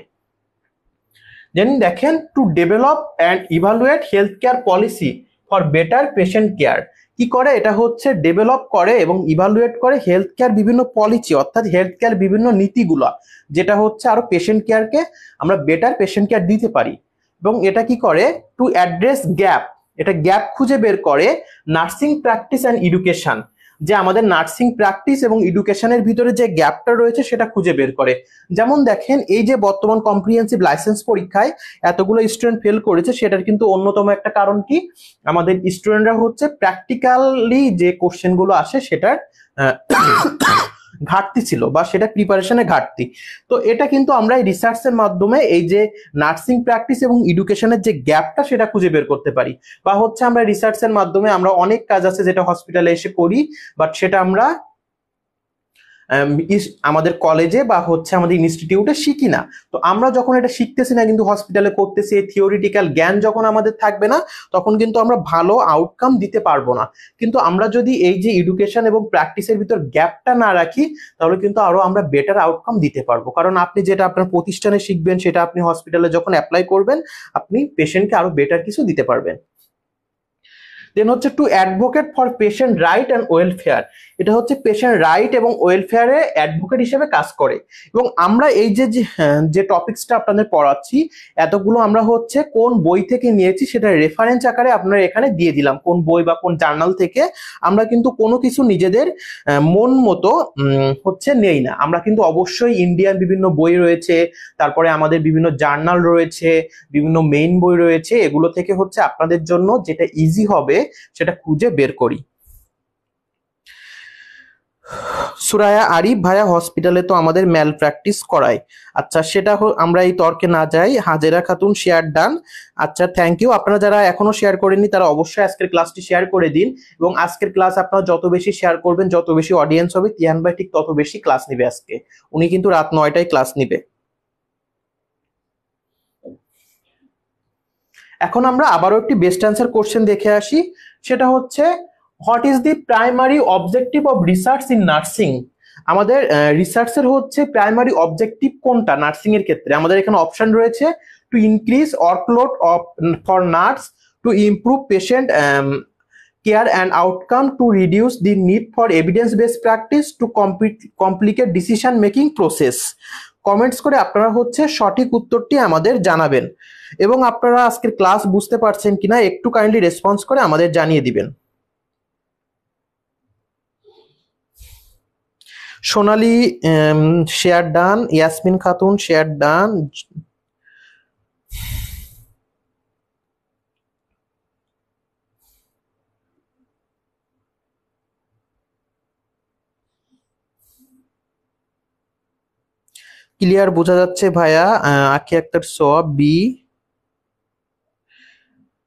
দেন দেখেন, to develop and evaluate health care policy for better patient care. কি করে? এটা হচ্ছে ডেভেলপ করে এবং ইভালুয়েট করে হেলথ কেয়ার বিভিন্ন পলিসি, অর্থাৎ হেলথ কেয়ার বিভিন্ন নীতিগুলা, যেটা হচ্ছে আরো পেশেন্ট কেয়ারকে আমরা বেটার পেশেন্ট কেয়ার দিতে পারি। এবং এটা কি করে? টু অ্যাড্রেস গ্যাপ, এটা গ্যাপ খুঁজে বের করে নার্সিং প্র্যাকটিস অ্যান্ড এডুকেশন, যে আমাদের নার্সিং প্র্যাকটিস এবং এডুকেশনের ভিতরে যে গ্যাপটা রয়েছে সেটা খুঁজে বের করে। যেমন দেখেন, এই যে বর্তমান কম্প্রিহেন্সিভ লাইসেন্স পরীক্ষায় এতগুলো স্টুডেন্ট ফেল করেছে, সেটার কিন্তু অন্যতম একটা কারণ কি? আমাদের স্টুডেন্টরা হচ্ছে প্র্যাকটিক্যালি যে কোশ্চেন গুলো আসে সেটার ঘাটতি ছিল, বা সেটা প্রিপারেশনে ঘাটতি। তো এটা কিন্তু আমরা এই রিসার্চের মাধ্যমে এই যে নার্সিং প্র্যাকটিস এবং এডুকেশনের যে গ্যাপটা সেটা খুঁজে বের করতে পারি। বা হচ্ছে আমরা রিসার্চের মাধ্যমে আমরা অনেক কাজ আছে যেটা হসপিটালে এসে করি, বাট সেটা আমরা আমাদের কলেজে বা হচ্ছে আমাদের ইনস্টিটিউটে শিখি না। তো আমরা যখন এটা শিখতেছি না, কিন্তু হসপিটালে করতেছি, এই থিওরিটিক্যাল জ্ঞান যখন আমাদের থাকবে না, তখন কিন্তু আমরা ভালো আউটকাম দিতে পারবো না। কিন্তু আমরা যদি এই যে এডুকেশন এবং প্র্যাকটিসের ভিতর গ্যাপটা না রাখি, তাহলে কিন্তু আরো আমরা বেটার আউটকাম দিতে পারবো। কারণ আপনি যেটা আপনার প্রতিষ্ঠানে শিখবেন, সেটা আপনি হসপিটালে যখন অ্যাপ্লাই করবেন, আপনি পেশেন্টকে আরো বেটার কিছু দিতে পারবেন। দেন হচ্ছে to advocate for patient right and welfare. এটা হচ্ছে পেশেন্ট রাইট এবং ওয়েলফেয়ারে অ্যাডভোকেট হিসেবে কাজ করে। এবং আমরা এই যে টপিকসটা আপনাদের পড়াচ্ছি, এতগুলো আমরা হচ্ছে কোন বই থেকে নিয়েছি সেটা রেফারেন্স আকারে আপনারা এখানে দিয়ে দিলাম, কোন বই বা কোন জার্নাল থেকে। আমরা কিন্তু কোনো কিছু নিজেদের মন মতো হচ্ছে নেই না, আমরা কিন্তু অবশ্যই ইন্ডিয়ান বিভিন্ন বই রয়েছে, তারপরে আমাদের বিভিন্ন জার্নাল রয়েছে, বিভিন্ন মেইন বই রয়েছে, এগুলো থেকে হচ্ছে আপনাদের জন্য যেটা ইজি হবে সেটা খুঁজে বের করি। সুরায়া আরিফ ভাইয়া, হসপিটালে তো আমাদের ম্যাল প্র্যাকটিস করায়। আচ্ছা, সেটা আমরা এই তর্কে না যাই। হাজেরা খাতুন, শেয়ার ডান। আচ্ছা, থ্যাংক ইউ। আপনারা যারা এখনো শেয়ার করেননি তারা অবশ্যই আজকের ক্লাসটি শেয়ার করে দিন। এবং আজকের ক্লাস আপনারা যত বেশি শেয়ার করবেন, যত বেশি অডিয়েন্স হবে, তিহান ভাই ঠিক তত বেশি ক্লাস নিবে আজকে। উনি কিন্তু রাত 9টায় ক্লাস নিবে। এখন আমরা আবারও একটি বেস্ট অ্যান্সার কোশ্চেন দেখে আসি। সেটা হচ্ছে, what is the primary objective of research in nursing? আমাদের রিসার্চের হচ্ছে প্রাইমারি অবজেক্টিভ কোনটা নার্সিং এর ক্ষেত্রে? আমাদের এখানে অপশন রয়েছে, to increase workload of for nurse, to improve patient care and outcome, to reduce the need for evidence based practice, to complicate decision making process. Comments করে আপনারা হচ্ছে সঠিক উত্তরটি আমাদের জানাবেন। এবং আপনারা আজকের ক্লাস বুঝতে পারছেন কিনা একটু কাইন্ডলি রেসপন্স করে আমাদের জানিয়ে দিবেন। Sonali share done, Yasmin Khatun share done. Clear বোঝা যাচ্ছে ভাইয়া। আখি আক্তার সোয়াব বি,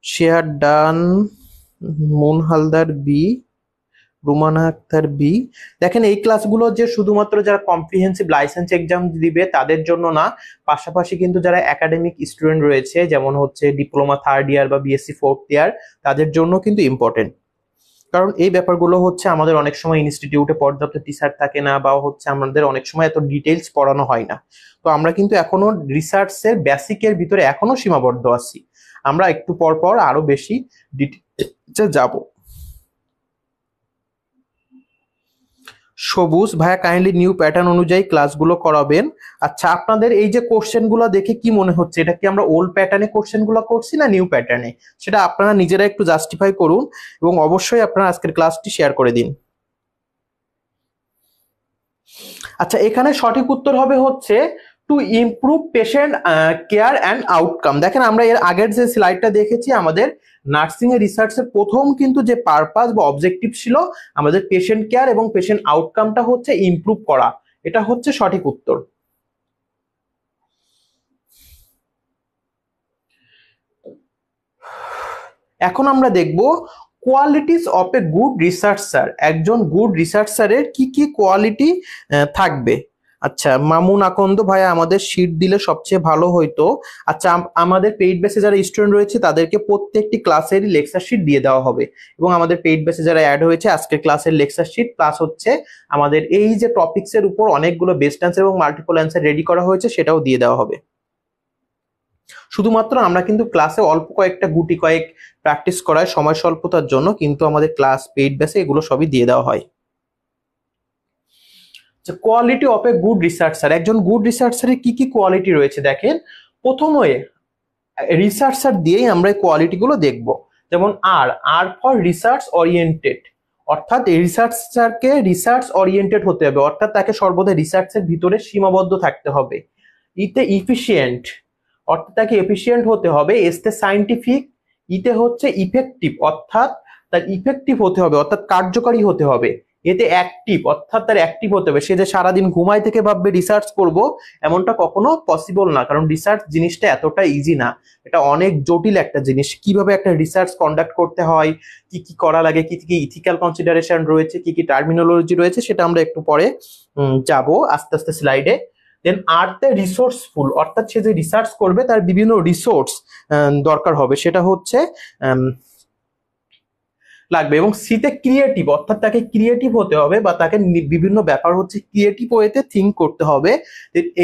শেয়ার ডান। মুন হালদার বি, রুমানা আক্তার বি। দেখেন, এই ক্লাসগুলো যে শুধুমাত্র যারা কম্প্রিহেন্সিভ লাইসেন্স এক্সাম দিবে তাদের জন্য না, পাশাপাশি কিন্তু যারা একাডেমিক স্টুডেন্ট রয়েছে, যেমন হচ্ছে ডিপ্লোমা 3rd ইয়ার বা বিএসসি 4th ইয়ার, তাদের জন্য কিন্তু ইম্পর্টেন্ট। কারণ এই ব্যাপারগুলো হচ্ছে আমাদের অনেক সময় ইনস্টিটিউটে পর্যাপ্ত টিচার থাকে না, বা হচ্ছে আমাদের অনেক সময় এত ডিটেইলস পড়ানো হয় না। তো আমরা কিন্তু এখনো রিসার্চের বেসিকের ভিতরে এখনো সীমাবদ্ধ আছি। আমরা একটু পর পর আরো বেশি ডিটেইলসে যাব। সবুজ ভাইয়া, কাইন্ডলি নিউ প্যাটার্ন অনুযায়ী ক্লাসগুলো করাবেন। আচ্ছা, আপনাদের এই যে কোশ্চেনগুলো দেখে কি মনে হচ্ছে, এটা কি আমরা ওল্ড প্যাটার্নে কোশ্চেনগুলো করছি না নিউ প্যাটার্নে? সেটা আপনারা নিজেরা একটু জাস্টিফাই করুন, এবং অবশ্যই আপনারা আজকের ক্লাসটি শেয়ার করে দিন। আচ্ছা, এখানে সঠিক উত্তর হবে হচ্ছে two improve patient care and outcome. দেখেন, আমরা এর আগের যে স্লাইডটা দেখেছি, আমাদের নার্সিং এর রিসার্চের প্রথম কিন্তু যে পারপাস বা অবজেক্টিভ ছিল আমাদের পেশেন্ট কেয়ার এবং পেশেন্ট আউটকামটা হচ্ছে ইমপ্রুভ করা। এটা হচ্ছে সঠিক উত্তর। এখন আমরা দেখব qualities of a good researcher, একজন গুড রিসার্চারের কি কি কোয়ালিটি থাকবে। আচ্ছা, মামুন আকন্দ ভাইয়া আমাদের শীট দিলে সবচেয়ে ভালো হইতো। আচ্ছা, আমাদের পেইড বেসে যারা স্টুডেন্ট রয়েছে তাদেরকে প্রত্যেকটি ক্লাসেরই লেকচার শিট দিয়ে দেওয়া হবে, এবং আমাদের পেইড বেসে যারা অ্যাড হয়েছে আজকের ক্লাসের লেকচার শিট প্লাস হচ্ছে আমাদের এই যে টপিকস এর উপর অনেকগুলো বেস্ট অ্যান্সার এবং মাল্টিপল অ্যান্সার রেডি করা হয়েছে সেটাও দিয়ে দেওয়া হবে। শুধুমাত্র আমরা কিন্তু ক্লাসে অল্প কয়েকটা গুটি কয়েক প্র্যাকটিস করায় সময় স্বল্পতার জন্য কিন্তু আমাদের ক্লাস পেইড বেসে এগুলো সবই দিয়ে দেওয়া হয়। Quality of a good researcher, একজন গুড রিসার্চারের কি কি কোয়ালিটি রয়েছে দেখেন। প্রথমে রিসার্চার দিয়েই আমরা এই কোয়ালিটি গুলো দেখবো। যেমন আর ফর রিসার্চ ওরিয়েন্টেড, অর্থাৎ রিসার্চারকে রিসার্চ ওরিয়েন্টেড হতে হবে, অর্থাৎ তাকে সর্বদা রিসার্চের ভিতরে সীমাবদ্ধ থাকতে হবে। ইতে ইফিশিয়েন্ট, অর্থাৎ তাকে এফিশিয়েন্ট হতে হবে। এসতে সাইন্টিফিক, ইতে হচ্ছে ইফেক্টিভ, অর্থাৎ তার ইফেক্টিভ হতে হবে, অর্থাৎ কার্যকরী হতে হবে। এতে অ্যাক্টিভ, অর্থাৎ তার অ্যাক্টিভ হতে হবে। সে যে সারাদিন ঘুমায় থেকে ভাববে রিসার্চ করব, এমনটা কখনো পসিবল না, কারণ রিসার্চ জিনিসটা এতটা ইজি না, এটা অনেক জটিল একটা জিনিস। কিভাবে একটা রিসার্চ কন্ডাক্ট করতে হয়, কি কি করা লাগে, কি কি ইথিক্যাল কনসিডারেশন রয়েছে, কি কি টার্মিনোলজি রয়েছে, সেটা আমরা একটু পরে যাব আস্তে আস্তে স্লাইডে। দেন আর্থে রিসোর্সফুল, অর্থাৎ সে যে রিসার্চ করবে তার বিভিন্ন রিসোর্স দরকার হবে, সেটা হচ্ছে লাগবে। এবং সিতে ক্রিয়েটিভ, অর্থাৎ তাকে ক্রিয়েটিভ হতে হবে বা তাকে বিভিন্ন ব্যাপার হচ্ছে ক্রিয়েটিভ ওয়েতে থিঙ্ক করতে হবে।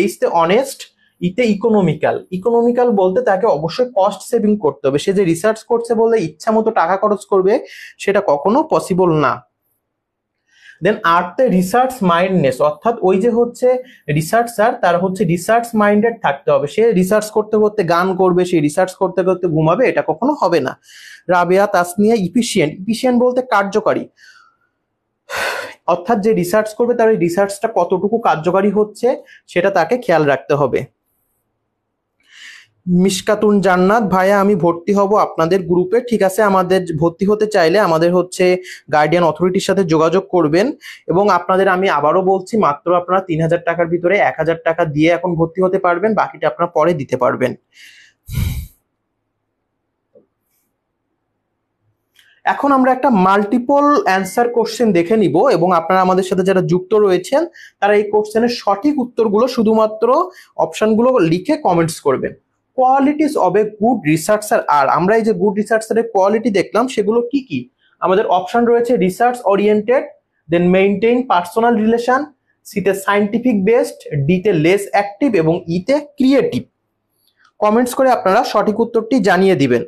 এইতে অনেস্ট, ইতে ইকোনমিক্যাল, ইকোনমিক্যাল বলতে তাকে অবশ্যই কস্ট সেভিং করতে হবে। সে যে রিসার্চ করছে বলতে ইচ্ছা মতো টাকা খরচ করবে, সেটা কখনো পসিবল না। দেন আর্থে রিসার্চ মাইন্ডনেস, অর্থাৎ ওই যে হচ্ছে রিসার্চার তার হচ্ছে রিসার্চ মাইন্ডেড থাকতে হবে। সে রিসার্চ করতে করতে গান করবে, সে রিসার্চ করতে করতে ঘুমাবে, এটা কখনো হবে না। রাবেয়া তাসনিয়া ইফিশিয়েন্ট, ইফিশিয়েন্ট বলতে কার্যকারী, অর্থাৎ যে রিসার্চ করবে তার ওই রিসার্চটা কতটুকু কার্যকারী হচ্ছে সেটা তাকে খেয়াল রাখতে হবে। মিশকাতুন জান্নাত ভাইয়া আমি ভর্তি হব আপনাদের গ্রুপে, ঠিক আছে। আমাদের ভর্তি হতে চাইলে আমাদের হচ্ছে গার্ডিয়ান অথরিটির সাথে যোগাযোগ করবেন, এবং আপনাদের আমি আবারও বলছি মাত্র আপনারা 3000 টাকার ভিতরে 1000 টাকা দিয়ে এখন ভর্তি হতে পারবেন, বাকিটা আপনারা পরে দিতে পারবেন। এখন আমরা একটা মাল্টিপল অ্যান্সার কোশ্চেন দেখে নিব, এবং আপনারা আমাদের সাথে যারা যুক্ত রয়েছেন তারা এই কোশ্চেনের সঠিক উত্তরগুলো শুধুমাত্র অপশনগুলো লিখে কমেন্টস করবেন। Qualities of a good researcher আর, আমরা এই যে গুড রিসার্চারের কোয়ালিটি দেখলাম সেগুলো কি কি। আমাদের অপশন রয়েছে রিসার্চ ওরিয়েন্টেড, দেন মেইনটেইন পার্সোনাল রিলেশন, সিতে সাইন্টিফিক বেসড, ডিতে লেস অ্যাক্টিভ এবং ইতে ক্রিয়েটিভ। কমেন্টস করে আপনারা সঠিক উত্তরটি জানিয়ে দিবেন।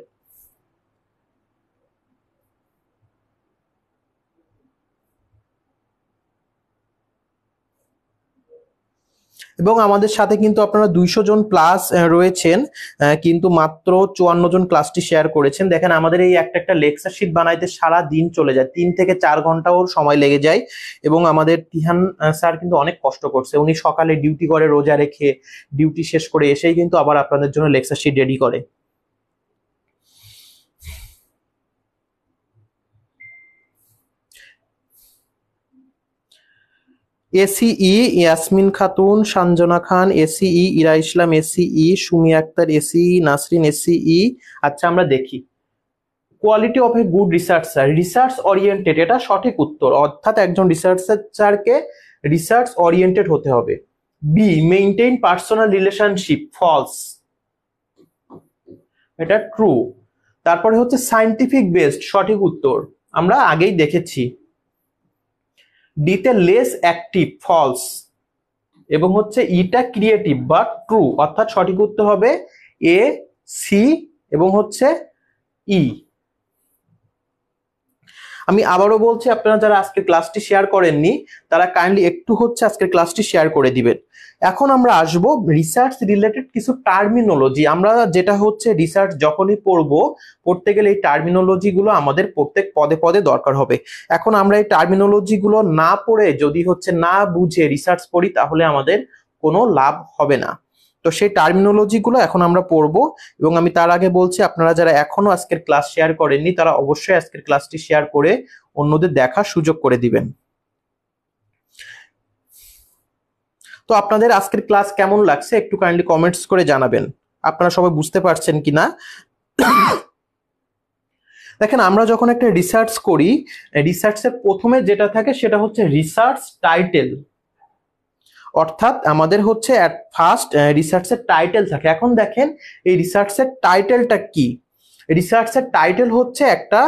এবং আমাদের সাথে কিন্তু আপনারা 200 জন প্লাস রয়েছেন, কিন্তু মাত্র 54 জন ক্লাসটি শেয়ার করেছেন। দেখেন আমাদের এই একটা একটা লেকচার শিট বানাইতে সারা দিন চলে যায়, 3 থেকে 4 ঘন্টাও সময় লেগে যায়। এবং আমাদের তিহান স্যার কিন্তু অনেক কষ্ট করছে, উনি সকালে ডিউটি করে রোজা রেখে, ডিউটি শেষ করে এসেই কিন্তু আবার আপনাদের জন্য লেকচার শিট রেডি করে। এসিই ইয়াসমিন খাতুন, সঞ্জনা খান এসিই, ইরা ইসলাম এসিই, সুমি আক্তার এসিই, নাসরিন এসিই। আচ্ছা আমরা দেখি quality of a good researcher, research oriented, এটা সঠিক উত্তর, অর্থাৎ একজন রিসার্চারকে রিসার্চ ওরিয়েন্টেড হতে হবে। B maintain personal relationship, false, এটা ট্রু। তারপরে হচ্ছে সায়েন্টিফিক বেসড, সঠিক উত্তর, আমরা আগেই দেখেছি। ডিতে লেস অ্যাক্টিভ, ফলস, এবং হচ্ছে ইটা ক্রিয়েটিভ বা ট্রু, অর্থাৎ সঠিক উত্তর হবে এ, সি এবং হচ্ছে ই। আমি আবারও বলছি, আপনারা যারা আজকে ক্লাসটি শেয়ার করেননি তারা কাইন্ডলি একটু হচ্ছে আজকের ক্লাসটি শেয়ার করে দিবেন। এখন আমরা আসবো রিসার্চ রিলেটেড কিছু টার্মিনোলজি। আমরা যেটা হচ্ছে রিসার্চ যখনই পড়তে গেলে এই টার্মিনোলজি গুলো আমাদের প্রত্যেক পদে পদে দরকার হবে। এখন আমরা এই টার্মিনোলজি গুলো না পড়ে যদি হচ্ছে না বুঝে রিসার্চ পড়ি তাহলে আমাদের কোনো লাভ হবে না। তো সেই টার্মিনোলজি গুলো এখন আমরা পড়বো, এবং আমি তার আগে বলছি আপনারা যারা এখনো আজকের ক্লাস শেয়ার করেননি তারা অবশ্যই আজকের ক্লাসটি শেয়ার করে অন্যদের দেখার সুযোগ করে দিবেন। তো আপনাদের আজকের ক্লাস কেমন লাগছে একটু কাইন্ডলি কমেন্টস করে জানাবেন, আপনারা সবাই বুঝতে পারছেন কিনা। দেখেন আমরা যখন একটা রিসার্চ করি, রিসার্চের প্রথমে যেটা থাকে সেটা হচ্ছে রিসার্চ টাইটেল। অর্থাৎ আমাদের হচ্ছে অ্যাট ফার্স্ট রিসার্চের টাইটেল থাকে। এখন দেখেন এই রিসার্চের টাইটেলটা কি? রিসার্চের টাইটেল হচ্ছে একটা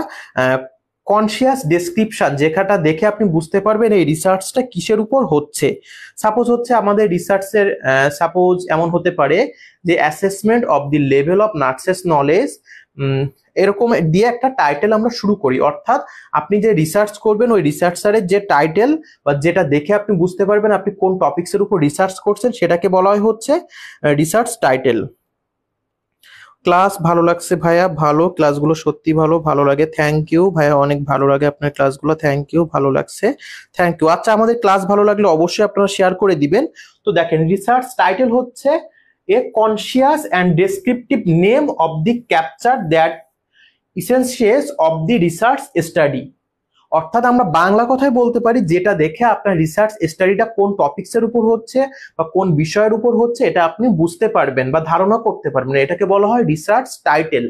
কনসিয়াস ডেসক্রিপশন, যেখানটা দেখে আপনি বুঝতে পারবেন এই রিসার্চটা কিসের উপর হচ্ছে। সাপোজ হচ্ছে আমাদের রিসার্চের সাপোজ এমন হতে পারে যে assessment of the level of nurses knowledge, এরকম দিয়ে একটা টাইটেল আমরা শুরু করি। অর্থাৎ আপনি যে রিসার্চ করবেন ওই রিসার্চারের যে টাইটেল বা যেটা দেখে আপনি বুঝতে পারবেন আপনি কোন টপিকসের উপর রিসার্চ করছেন সেটাকে বলা হয় হচ্ছে রিসার্চ টাইটেল। ক্লাস ভালো লাগছে ভাইয়া, ভালো, ক্লাসগুলো সত্যি ভালো, ভালো লাগে, থ্যাংক ইউ ভাইয়া, অনেক ভালো লাগে আপনার ক্লাসগুলো, থ্যাংক ইউ, ভালো লাগছে, থ্যাংক ইউ। আচ্ছা, আমাদের ক্লাস ভালো লাগলে অবশ্যই আপনারা শেয়ার করে দিবেন। তো দেখেন রিসার্চ টাইটেল হচ্ছে a conscious and descriptive name of the capture that essentials of the research study. অর্থাৎ আমরা বাংলা কথায় বলতে পারি যেটা দেখে আপনার রিসার্চ স্টাডিটা কোন টপিকসের উপর হচ্ছে বা কোন বিষয়ের উপর হচ্ছে এটা আপনি বুঝতে পারবেন বা ধারণা করতে পারবেন, এটাকে বলা হয় রিসার্চ টাইটেল।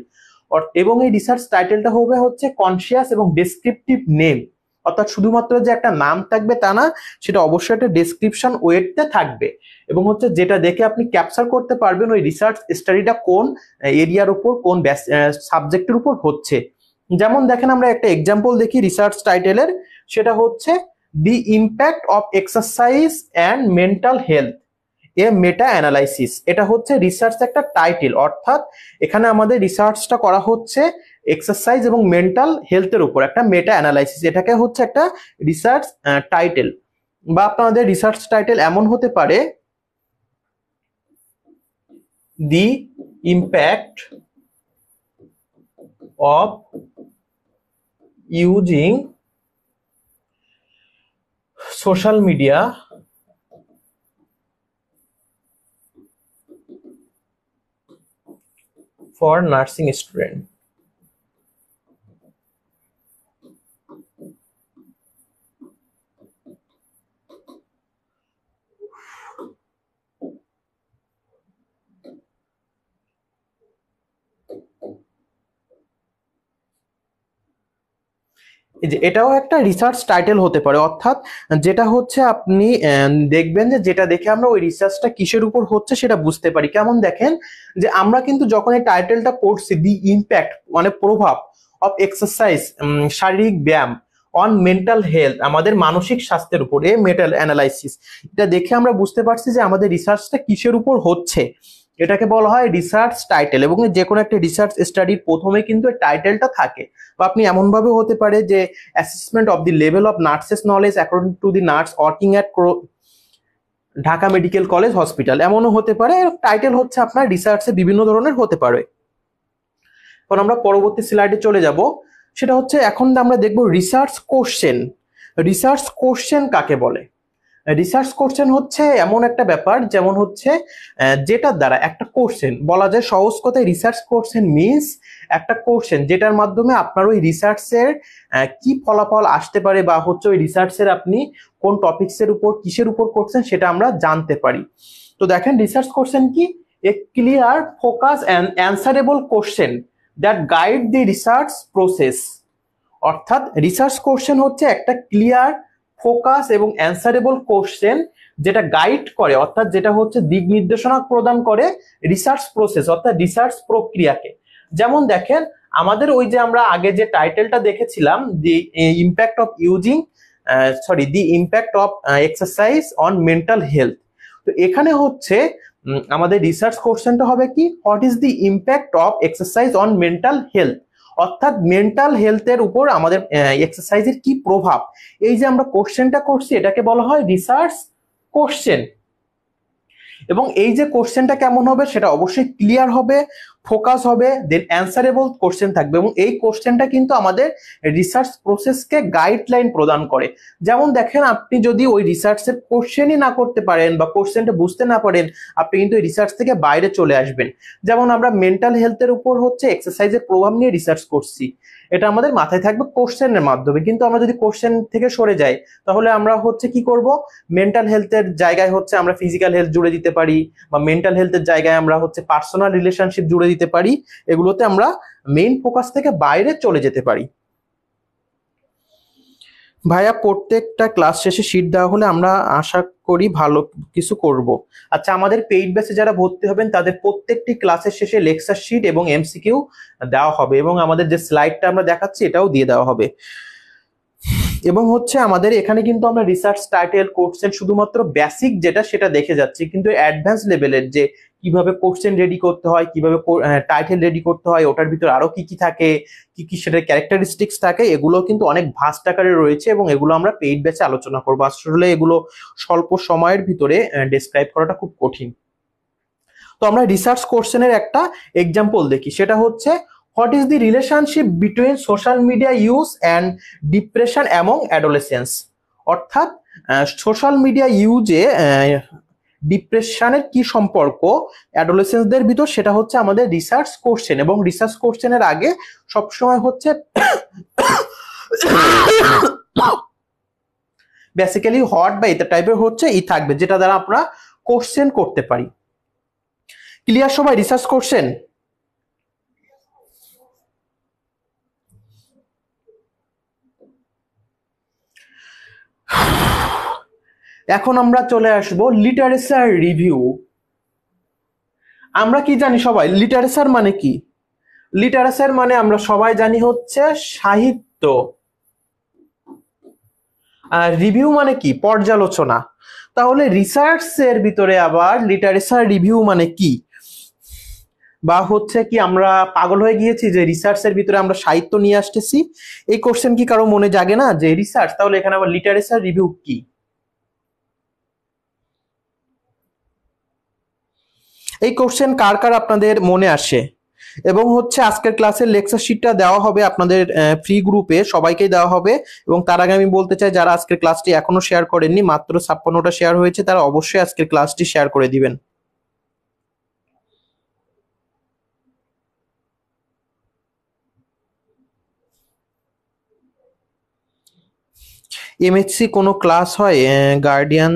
এবং এই রিসার্চ টাইটেলটা হবে হচ্ছে কনসিয়াস এবং ডেসক্রিপটিভ নেম। অর্থাৎ শুধুমাত্র যে একটা নাম থাকবে তা না, সেটা অবশ্যই একটা ডেসক্রিপশন ওয়েটতে থাকবে এবং হচ্ছে যেটা দেখে আপনি ক্যাপচার করতে পারবেন ওই রিসার্চ স্টাডিটা কোন এরিয়ার উপর, কোন সাবজেক্টের উপর হচ্ছে। যেমন দেখেন আমরা একটা এক্সাম্পল দেখি রিসার্চ টাইটেলের, সেটা হচ্ছে the impact of exercise and mental health A meta analysis. এটা হচ্ছে রিসার্চ একটা টাইটেল, অর্থাৎ এখানে আমাদের রিসার্চটা করা হচ্ছে এক্সারসাইজ এবং মেন্টাল হেলথের উপর একটা মেটা অ্যানালাইসিস, এটাকে হচ্ছে একটা রিসার্চ টাইটেল। বা আপনাদের রিসার্চ টাইটেল এমন হতে পারে the impact of using social media for nursing student। এটাও একটা রিসার্চ টাইটেল হতে পারে। অর্থাৎ যেটা হচ্ছে আপনি দেখবেন যে যেটা দেখে আমরা ওই রিসার্চটা কিসের উপর হচ্ছে সেটা বুঝতে পারি। কেমন দেখেন যে আমরা কিন্তু যখন এই টাইটেলটা করছি দি ইম্প্যাক্ট মানে প্রভাব অফ এক্সারসাইজ শারীরিক ব্যায়াম অন মেন্টাল হেলথ আমাদের মানসিক স্বাস্থ্যের উপর এ মেটাল অ্যানালাইসিস, এটা দেখে আমরা বুঝতে পারছি যে আমাদের রিসার্চটা কিসের উপর হচ্ছে, এটাকে বলা হয় রিসার্চ টাইটেল। এবং যে কোনো একটা রিসার্চ স্টাডির প্রথমে কিন্তু টাইটেলটা থাকে। বা আপনি এমন ভাবে হতে পারে যে assessment of the level of nurses knowledge according to the nurse working at Dhaka medical college hospital, এমনও হতে পারে। টাইটেল হচ্ছে আপনার রিসার্চে বিভিন্ন ধরনের হতে পারে। এখন আমরা পরবর্তী স্লাইডে চলে যাব, সেটা হচ্ছে এখন আমরা দেখব রিসার্চ কোশ্চেন। রিসার্চ কোশ্চেন কাকে বলে? রিসার্চ কোশ্চেন হচ্ছে এমন একটা ব্যাপার যেমন হচ্ছে যেটার দ্বারা একটা কোশ্চেন বলা যায়, সহজ কথায় রিসার্চ কোশ্চেন মিনস একটা কোশ্চেন যেটার মাধ্যমে আপনার ওই রিসার্চের কি ফলাফল আসতে পারে বা হচ্ছে ওই রিসার্চের আপনি কোন টপিকসের উপর কিসের উপর করছেন সেটা আমরা জানতে পারি। তো দেখেন রিসার্চ কোশ্চেন কি? A clear focus and answerable question that guide the research process. অর্থাৎ রিসার্চ কোশ্চেন হচ্ছে একটা ক্লিয়ার ফোকাস এবং অ্যান্সারেবল কোশ্চেন যেটা গাইড করে, অর্থাৎ যেটা হচ্ছে দিক নির্দেশনা প্রদান করে রিসার্চ প্রসেস অর্থাৎ রিসার্চ প্রক্রিয়াকে। যেমন দেখেন আমাদের ওই যে আমরা আগে যে টাইটেলটা দেখেছিলাম the impact of the impact of exercise on mental health. তো এখানে হচ্ছে আমাদের রিসার্চ কোশ্চেনটা হবে কি, what is the impact of exercise on mental health, অর্থাৎ মেন্টাল হেলথের উপর আমাদের এক্সারসাইজের কি প্রভাব। এই যে আমরা কোশ্চেনটা করছি এটাকে বলা হয় রিসার্চ কোশ্চেন। এবং এই যে কোশ্চেনটা কেমন হবে সেটা অবশ্যই ক্লিয়ার হবে, ফোকাস হবে, দেন অ্যান্সারেবল কোশ্চেন থাকবে। এবং এই কোশ্চেনটা কিন্তু আমাদের রিসার্চ প্রসেসকে গাইডলাইন প্রদান করে। যেমন দেখেন আপনি যদি ওই রিসার্চের কোশ্চেনই না করতে পারেন বা কোশ্চেনটা বুঝতে না পারেন, আপনি কিন্তু রিসার্চ থেকে বাইরে চলে আসবেন। যেমন আমরা মেন্টাল হেলথের উপর হচ্ছে এক্সারসাইজের প্রভাব নিয়ে রিসার্চ করছি, এটা আমাদের মাথায় থাকবে কোশ্চেনের মাধ্যমে। কিন্তু আমরা যদি কোশ্চেন থেকে সরে যাই তাহলে আমরা হচ্ছে কি করব, মেন্টাল হেলথের জায়গায় হচ্ছে আমরা ফিজিক্যাল হেলথ জুড়ে দিতে পারি, বা মেন্টাল হেলথের জায়গায় আমরা হচ্ছে পার্সোনাল রিলেশনশিপ জুড়ে দিতে পারি। এগুলোতে আমরা মেইন ফোকাস থেকে বাইরে চলে যেতে পারি। ভাইয়া প্রত্যেকটা ক্লাস শেষে শিট দেওয়া হলে আমরা আশা করি ভালো কিছু করব। আচ্ছা, আমাদের পেইড ব্যাচে যারা ভর্তি হবেন তাদের প্রত্যেকটি ক্লাসের শেষে লেকচার শিট এবং এমসিকিউ দেওয়া হবে, এবং আমাদের যে স্লাইডটা আমরা দেখাচ্ছি এটাও দিয়ে দেওয়া হবে। এবং হচ্ছে আমাদের এখানে কিন্তু আমরা রিসার্চ টাইটেল কোশ্চেন শুধুমাত্র বেসিক যেটা সেটা দেখে যাচ্ছি, কিন্তু অ্যাডভান্স লেভেলের যে কিভাবে কোশ্চেন রেডি করতে হয়, কিভাবে টাইটেল রেডি করতে হয়, ওটার ভিতরে আরো কি কি থাকে, কি কি সেটার ক্যারেক্টারিস্টিক্স থাকে, এগুলো কিন্তু অনেক ভাস্ট আকারে রয়েছে, এবং এগুলো আমরা পেইড ব্যাচে আলোচনা করবো। আসলে এগুলো স্বল্প সময়ের ভিতরে ডেসক্রাইব করাটা খুব কঠিন। তো আমরা রিসার্চ কোশ্চেনের একটা এক্সাম্পল দেখি, সেটা হচ্ছে what is the relationship between social media use and depression among adolescence. অর্থাৎ সোশ্যাল মিডিয়া ইউজে ডিপ্রেশনের কি সম্পর্ক অ্যাডোলেসেন্সদের ভিতর, সেটা হচ্ছে আমাদের রিসার্চ কোশ্চেন। এবং রিসার্চ কোশ্চেনের আগে সবসময় হচ্ছে বেসিক্যালি হট বা এটা টাইপের হচ্ছে থাকবে, যেটা দ্বারা আমরা কোশ্চেন করতে পারি। ক্লিয়ার সবাই রিসার্চ কোশ্চেন? এখন আমরা চলে আসব লিটারেচার রিভিউ। আমরা কি জানি সবাই লিটারেচার মানে কি? লিটারেচার মানে আমরা সবাই জানি হচ্ছে সাহিত্য। আর রিভিউ মানে কি? পর্যালোচনা। তাহলে রিসার্চের ভিতরে আবার লিটারেচার রিভিউ মানে কি? বা হচ্ছে কি আমরা পাগল হয়ে গিয়েছি যে রিসার্চের ভিতরে আমরা সাহিত্য নিয়ে আসতেছি? এই কোশ্চেন কি কারো মনে জাগে না যে রিসার্চ, তাহলে এখানে আবার লিটারেচার রিভিউ কি? এই কোশ্চেন কার কার আপনাদের মনে আসে? এবং হচ্ছে আজকের ক্লাসের লেকচার শিটটা দেওয়া হবে আপনাদের ফ্রি গ্রুপে, সবাইকেই দেওয়া হবে। এবং তার আগে আমি বলতে চাই, যারা আজকের ক্লাসটি এখনো শেয়ার করেননি, মাত্র 56টা শেয়ার হয়েছে, তারা অবশ্যই আজকের ক্লাসটি শেয়ার করে দিবেন। এমএসসি কোনো ক্লাস হয় গার্ডিয়ান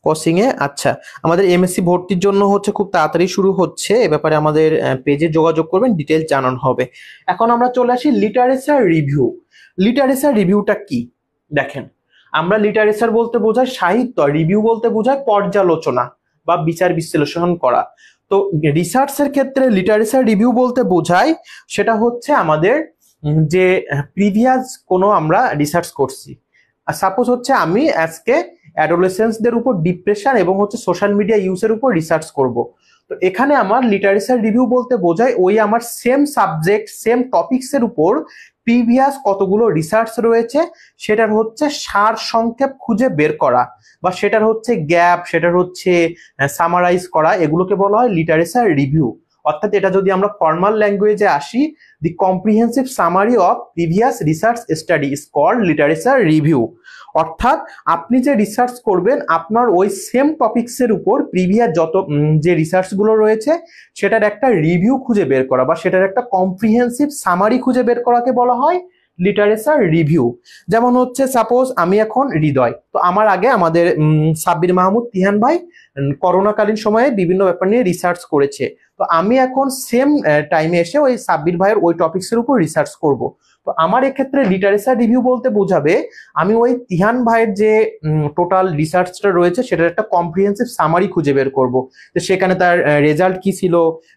কোচিং এ? আচ্ছা, আমাদের এমএসসি ভর্তির জন্য হচ্ছে খুব তাড়াতাড়ি শুরু হচ্ছে, এ ব্যাপারে আমাদের পেজে যোগাযোগ করবেন, ডিটেইলস জানানো হবে। এখন আমরা চলে আসি লিটারেচার রিভিউ। লিটারেচার রিভিউটা কি? দেখেন, আমরা লিটারেচার বলতে বোঝায় সাহিত্য, রিভিউ বলতে বোঝায় পর্যালোচনা বা বিচার বিশ্লেষণ করা। তো রিসার্চের ক্ষেত্রে লিটারেচার রিভিউ বলতে বোঝায় সেটা হচ্ছে আমাদের যে প্রিভিয়াস কোনো আমরা রিসার্চ করছি। সাপোজ হচ্ছে আমি আজকে অ্যাডোলেসেন্সদের উপর ডিপ্রেশন এবং হচ্ছে সোশ্যাল মিডিয়া ইউজের উপর রিসার্চ করব। তো এখানে আমার লিটারেচার রিভিউ বলতে বোঝায় ওই আমার সেম সাবজেক্ট সেম টপিকস এর উপর প্রিভিয়াস কতগুলো রিসার্চ রয়েছে সেটার হচ্ছে সার সংক্ষেপ খুঁজে বের করা, বা সেটার হচ্ছে গ্যাপ, সেটার হচ্ছে সামারাইজ করা, এগুলোকে বলা হয় লিটারেচার রিভিউ। অর্থাৎ এটা যদি আমরা ফর্মাল ল্যাঙ্গুয়েজে আসি, the comprehensive summary of previous research study is called literature review. অর্থাৎ আপনি যে রিসার্চ করবেন আপনার ওই সেম টপিকসের উপর প্রিভিয়াস যত যে রিসার্চগুলো রয়েছে সেটার একটা রিভিউ খুঁজে বের করা, বা সেটার একটা কম্প্রিহেন্সিভ সামারি খুঁজে বের করাকে বলা হয় লিটারেচার রিভিউ। যেমন হচ্ছে সাপোজ আমি এখন হৃদয়, তো আমার আগে আমাদের সাব্বির মাহমুদ তিহান ভাই করোনাকালীন সময়ে বিভিন্ন ব্যাপার নিয়ে রিসার্চ করেছে। তো আমি এখন সেম টাইমে এসে ওই সাব্বির ভাইয়ের ওই টপিকসের উপর রিসার্চ করব। তো আমার এক্ষেত্রে লিটারেচার রিভিউ বলতে বোঝাবে আমি ওই তিহান ভাইয়ের যে টোটাল রিসার্চটা রয়েছে সেটার একটা কম্প্রিহেন্সিভ সামারি খুঁজে বের করব, যে সেখানে তার রেজাল্ট কি ছিল,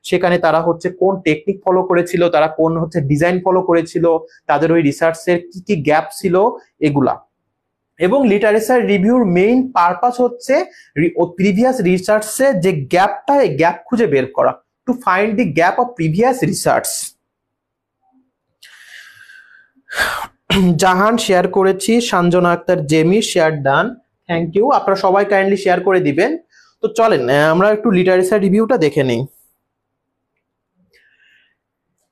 সেখানে তারা হচ্ছে কোন টেকনিক ফলো করেছিল, তারা কোন হচ্ছে ডিজাইন ফলো করেছিল, তাদের ওই রিসার্চের কি কি গ্যাপ ছিল, এগুলা। এবং লিটারেচার রিভিউর মেইন পারপাস হচ্ছে প্রিভিয়াস রিসার্চে যে গ্যাপটা, এই গ্যাপ খুঁজে বের করা, to find the gap of previous research. Jahan share করেছি, Sanjana Akter Jemi share done, thank you. আপনারা সবাই কাইন্ডলি শেয়ার করে দিবেন। তো চলেন আমরা একটু লিটারেচার রিভিউটা দেখে নিই।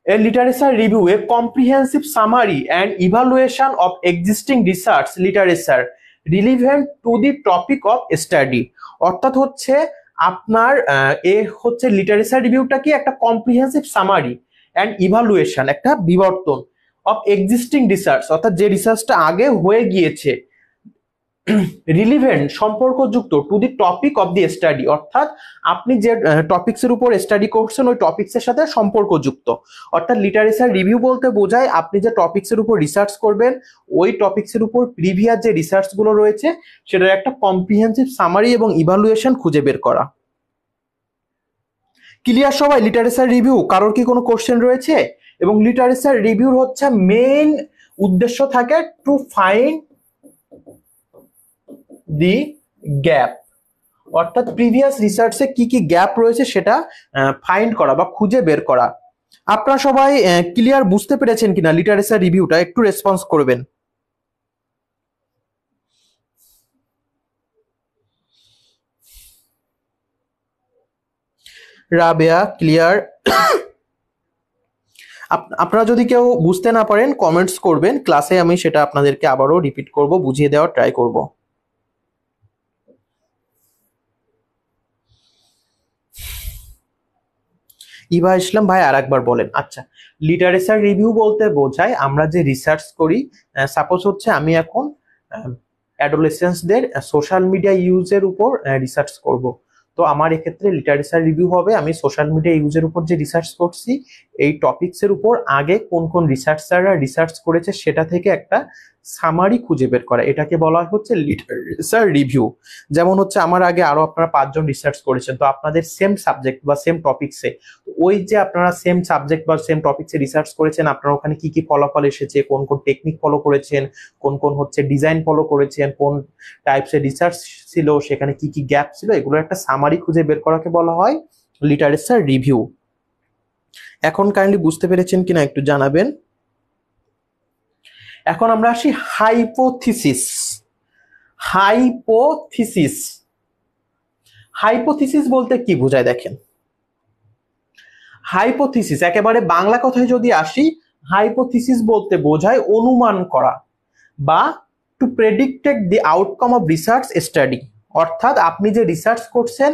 A literature review, a comprehensive summary and evaluation of existing research literature relevant to the topic of study। অর্থাৎ হচ্ছে আপনার এ হচ্ছে লিটারেচার রিভিউটা কি একটা কম্প্রিহেন্সিভ সামারি, অ্যান্ড ইভালুয়েশন, একটা বিবর্তন অফ এক্সিস্টিং রিসার্চ, অর্থাৎ যে রিসার্চটা আগে হয়ে গিয়েছে, রিলিভেন্ট সম্পর্কযুক্ত to the topic of the study, অর্থাৎ আপনি যে টপিকস এর উপর স্টাডি করছেন ওই টপিকস এর সাথে সম্পর্কযুক্ত। অর্থাৎ লিটারেচার রিভিউ বলতে বোঝায় আপনি যে টপিকস এর উপর রিসার্চ করবেন ওই টপিকস এর উপর প্রিভিয়াস যে রিসার্চ গুলো রয়েছে সেটার একটা কম্প্রিহেন্সিভ সামারি এবং ইভালুয়েশন খুঁজে বের করা। ক্লিয়ার সবাই? লিটারেচার রিভিউ কারোর কি কোনো কোশ্চেন রয়েছে? এবং লিটারেচার রিভিউর হচ্ছে মেইন উদ্দেশ্য থাকে টু ফাইন্ড দি গ্যাপ, অর্থাৎ প্রিভিয়াস রিসার্চে কি কি গ্যাপ রয়েছে সেটা ফাইন্ড করা বা খুঁজে বের করা। আপনারা সবাই ক্লিয়ার বুঝতে পেরেছেন কিনা লিটারেচার রিভিউটা? একটু রেসপন্স করবেন। রাবেয়া ক্লিয়ার? আপনারা যদি কেউ বুঝতে না পারেন কমেন্টস করবেন, ক্লাসে আমি সেটা আপনাদেরকে আবারও রিপিট করব, বুঝিয়ে দেওয়ার ট্রাই করব। ইভা ইসলাম ভাই আর একবার বলেন। আচ্ছা, লিটারেচার রিভিউ বলতে বোঝায় আমরা যে রিসার্চ করি, সাপোজ হচ্ছে আমি এখন অ্যাডোলেসেন্সদের সোশ্যাল মিডিয়া ইউজের উপর রিসার্চ করব, তো আমার এক্ষেত্রে লিটারেচার রিভিউ হবে আমি সোশ্যাল মিডিয়া ইউজের উপর যে রিসার্চ করছি এই টপিকস এর উপর আগে কোন কোন রিসার্চাররা রিসার্চ করেছে সেটা থেকে একটা সামারি খুঁজে বের করা, এটাকে বলা হচ্ছে লিটারেচার রিভিউ। যেমন হচ্ছে আমার আগে আরো আপনারা 5 জন রিসার্চ করেছেন, তো আপনাদের সেম সাবজেক্ট বা সেম টপিকসে, ওই যে আপনারা সেম সাবজেক্ট বা সেম টপিকসে রিসার্চ করেছেন, আপনারা ওখানে কি কি ফলাফল এসেছে, কোন কোন টেকনিক ফলো করেছেন, কোন কোন হচ্ছে ডিজাইন ফলো করেছেন, কোন টাইপসের রিসার্চ ছিল, সেখানে কি কি গ্যাপ ছিল, এগুলোর একটা সামারি খুঁজে বের করাকে বলা হয় লিটারেচার রিভিউ। এখন কাইন্ডলি বুঝতে পেরেছেন কিনা একটু জানাবেন। এখন আমরা আসি হাইপোথিসিস। হাইপোথিসিস, হাইপোথিসিস বলতে কি বোঝায় দেখেন। হাইপোথিসিস একেবারে বাংলা কথায় যদি আসি, হাইপোথিসিস বলতে বোঝায় অনুমান করা বা to predicted the outcome of research study, অর্থাৎ আপনি যে রিসার্চ করছেন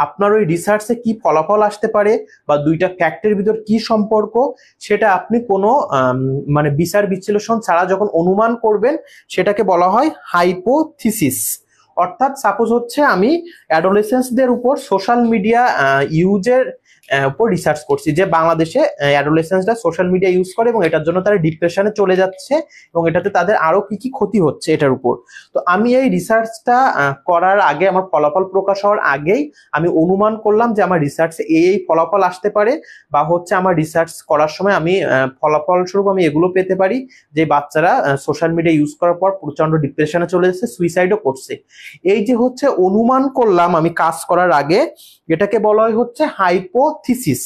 আপনার ওই রিসার্চে কি ফলাফল আসতে পারে বা দুইটা ফ্যাক্টের ভিতর কি সম্পর্ক সেটা আপনি কোনো মানে বিচার বিশ্লেষণ ছাড়া যখন অনুমান করবেন সেটাকে বলা হয় হাইপোথিসিস। অর্থাৎ সাপোজ হচ্ছে আমি অ্যাডোলেসেন্সদের উপর সোশ্যাল মিডিয়া ইউজের উপর রিসার্চ করছি, যে বাংলাদেশে অ্যাডোলেসেন্সরা সোশ্যাল মিডিয়া ইউজ করে এবং এটার জন্য তারা ডিপ্রেশনে চলে যাচ্ছে এবং এটাতে তাদের আরো কি কি ক্ষতি হচ্ছে এটার উপর। তো আমি এই রিসার্চটা করার আগে, আমার ফলাফল প্রকাশ হওয়ার আগেই আমি অনুমান করলাম যে আমার রিসার্চে এই ফলাফল আসতে পারে, বা হচ্ছে আমার রিসার্চ করার সময় আমি ফলাফল স্বরূপ আমি এগুলো পেতে পারি যে বাচ্চারা সোশ্যাল মিডিয়া ইউজ করার পর প্রচন্ড ডিপ্রেশনে চলে যাচ্ছে, সুইসাইডও করছে। এই যে হচ্ছে অনুমান করলাম আমি কাজ করার আগে, এটাকে বলা হয় হচ্ছে হাইপোথিসিস।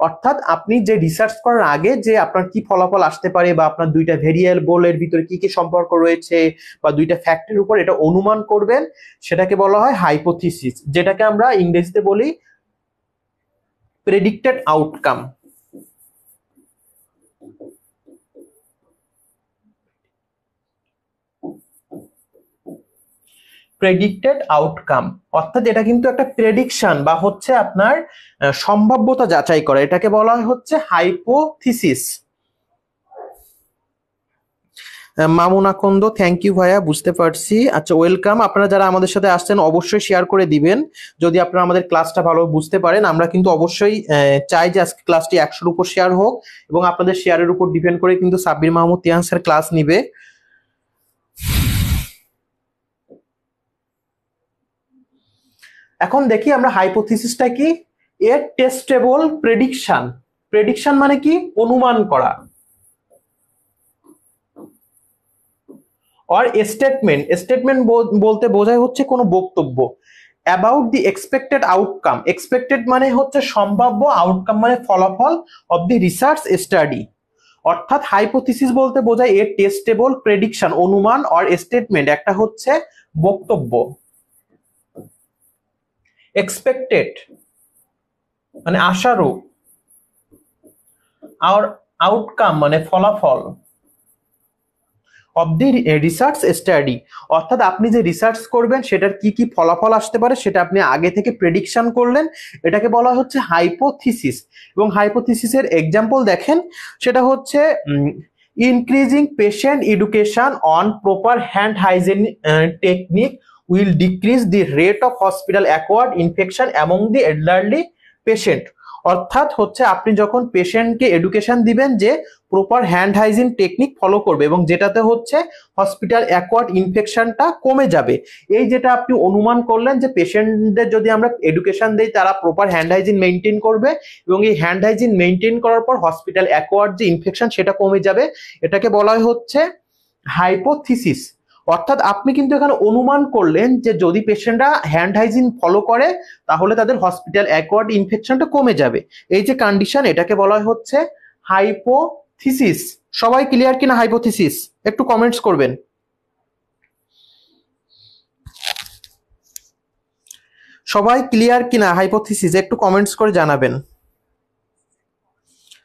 অর্থাৎ আপনি যে রিসার্চ করার আগে যে আপনার কি ফলাফল আসতে পারে বা আপনার দুইটা ভেরিয়েবলের ভিতরে কি কি সম্পর্ক রয়েছে বা দুইটা ফ্যাক্টের উপর এটা অনুমান করবেন, সেটাকে বলা হয় হাইপোথিসিস, যেটাকে আমরা ইংরেজিতে বলি প্রেডিক্টেড আউটকাম। প্রেডিক্টেড আউটকাম অর্থাৎ এটা কিন্তু একটা প্রেডিকশন বা হচ্ছে আপনার সম্ভাব্যতা যাচাই করা, এটাকে বলা হয় হচ্ছে hypothesis. Mamun Akand thank you ভাইয়া, বুঝতে পারছি। আচ্ছা ওয়েলকাম, আপনারা যারা আমাদের সাথে আসছেন অবশ্যই শেয়ার করে দিবেন যদি আপনারা আমাদের ক্লাসটা ভালো বুঝতে পারেন। আমরা কিন্তু অবশ্যই চাই যে আজকে ক্লাসটি 100-র উপর শেয়ার হোক এবং আপনাদের শেয়ারের উপর ডিপেন্ড করে কিন্তু Sabbir Mahmud Tian sir class নিবে। এখন দেখি আমরা হাইপোথিসিসটা কি। এ টেস্টেবল প্রেডিকশন। প্রেডিকশন মানে কি? অনুমান করা। আর স্টেটমেন্ট, স্টেটমেন্ট বলতে বোঝায় হচ্ছে কোনো বক্তব্য। About the expected outcome, expected মানে হচ্ছে সম্ভাব্য, আউটকাম মানে ফলাফল অফ দি রিসার্চ স্টাডি। অর্থাৎ হাইপোথিসিস বলতে বোঝায় এ টেস্টেবল প্রেডিকশন, অনুমান, আর স্টেটমেন্ট একটা হচ্ছে বক্তব্য। এক্সপেক্টেড মানে আশারূপ, আর আউটকাম মানে ফলাফল, অফ দি রিসার্চ স্টাডি, অর্থাৎ আপনি যে রিসার্চ করবেন সেটার কি কি ফলাফল আসতে পারে সেটা আপনি আগে থেকে প্রেডিকশন করলেন, এটাকে বলা হচ্ছে হাইপোথিসিস। এবং হাইপোথিসিসের এক্সাম্পল দেখেন, সেটা হচ্ছে increasing patient education on proper hand hygiene technique will decrease the rate of hospital acquired infection among the elderly patient. অর্থাৎ হচ্ছে আপনি যখন পেশেন্টকে এডুকেশন দিবেন যে proper hand hygiene technique follow করবে এবং যেটাতে হচ্ছে হসপিটাল অ্যাকোয়ার্ড ইনফেকশনটা কমে যাবে, এই যেটা আপনি অনুমান করলেন যে পেশেন্টদের যদি আমরা এডুকেশন দেই তারা প্রপার হ্যান্ড হাইজিন মেনটেন করবে এবং এই হ্যান্ড হাইজিন মেনটেন করার পর হসপিটাল অ্যাকোয়ার্ড যে ইনফেকশন সেটা কমে যাবে, এটাকে বলা হচ্ছে হাইপোথিসিস। অর্থাৎ আপনি কিন্তু এখানে অনুমান করলেন যে যদি পেশেন্টরা হ্যান্ড হাইজিন ফলো করে তাহলে তাদের হসপিটাল অ্যাকোয়ার্ড ইনফেকশনটা কমে যাবে, এই যে কন্ডিশন এটাকে বলা হচ্ছে হাইপোথিসিস। সবাই ক্লিয়ার কিনা হাইপোথিসিস? একটু কমেন্টস করবেন। সবাই ক্লিয়ার কিনা হাইপোথিসিস একটু কমেন্টস করে জানাবেন।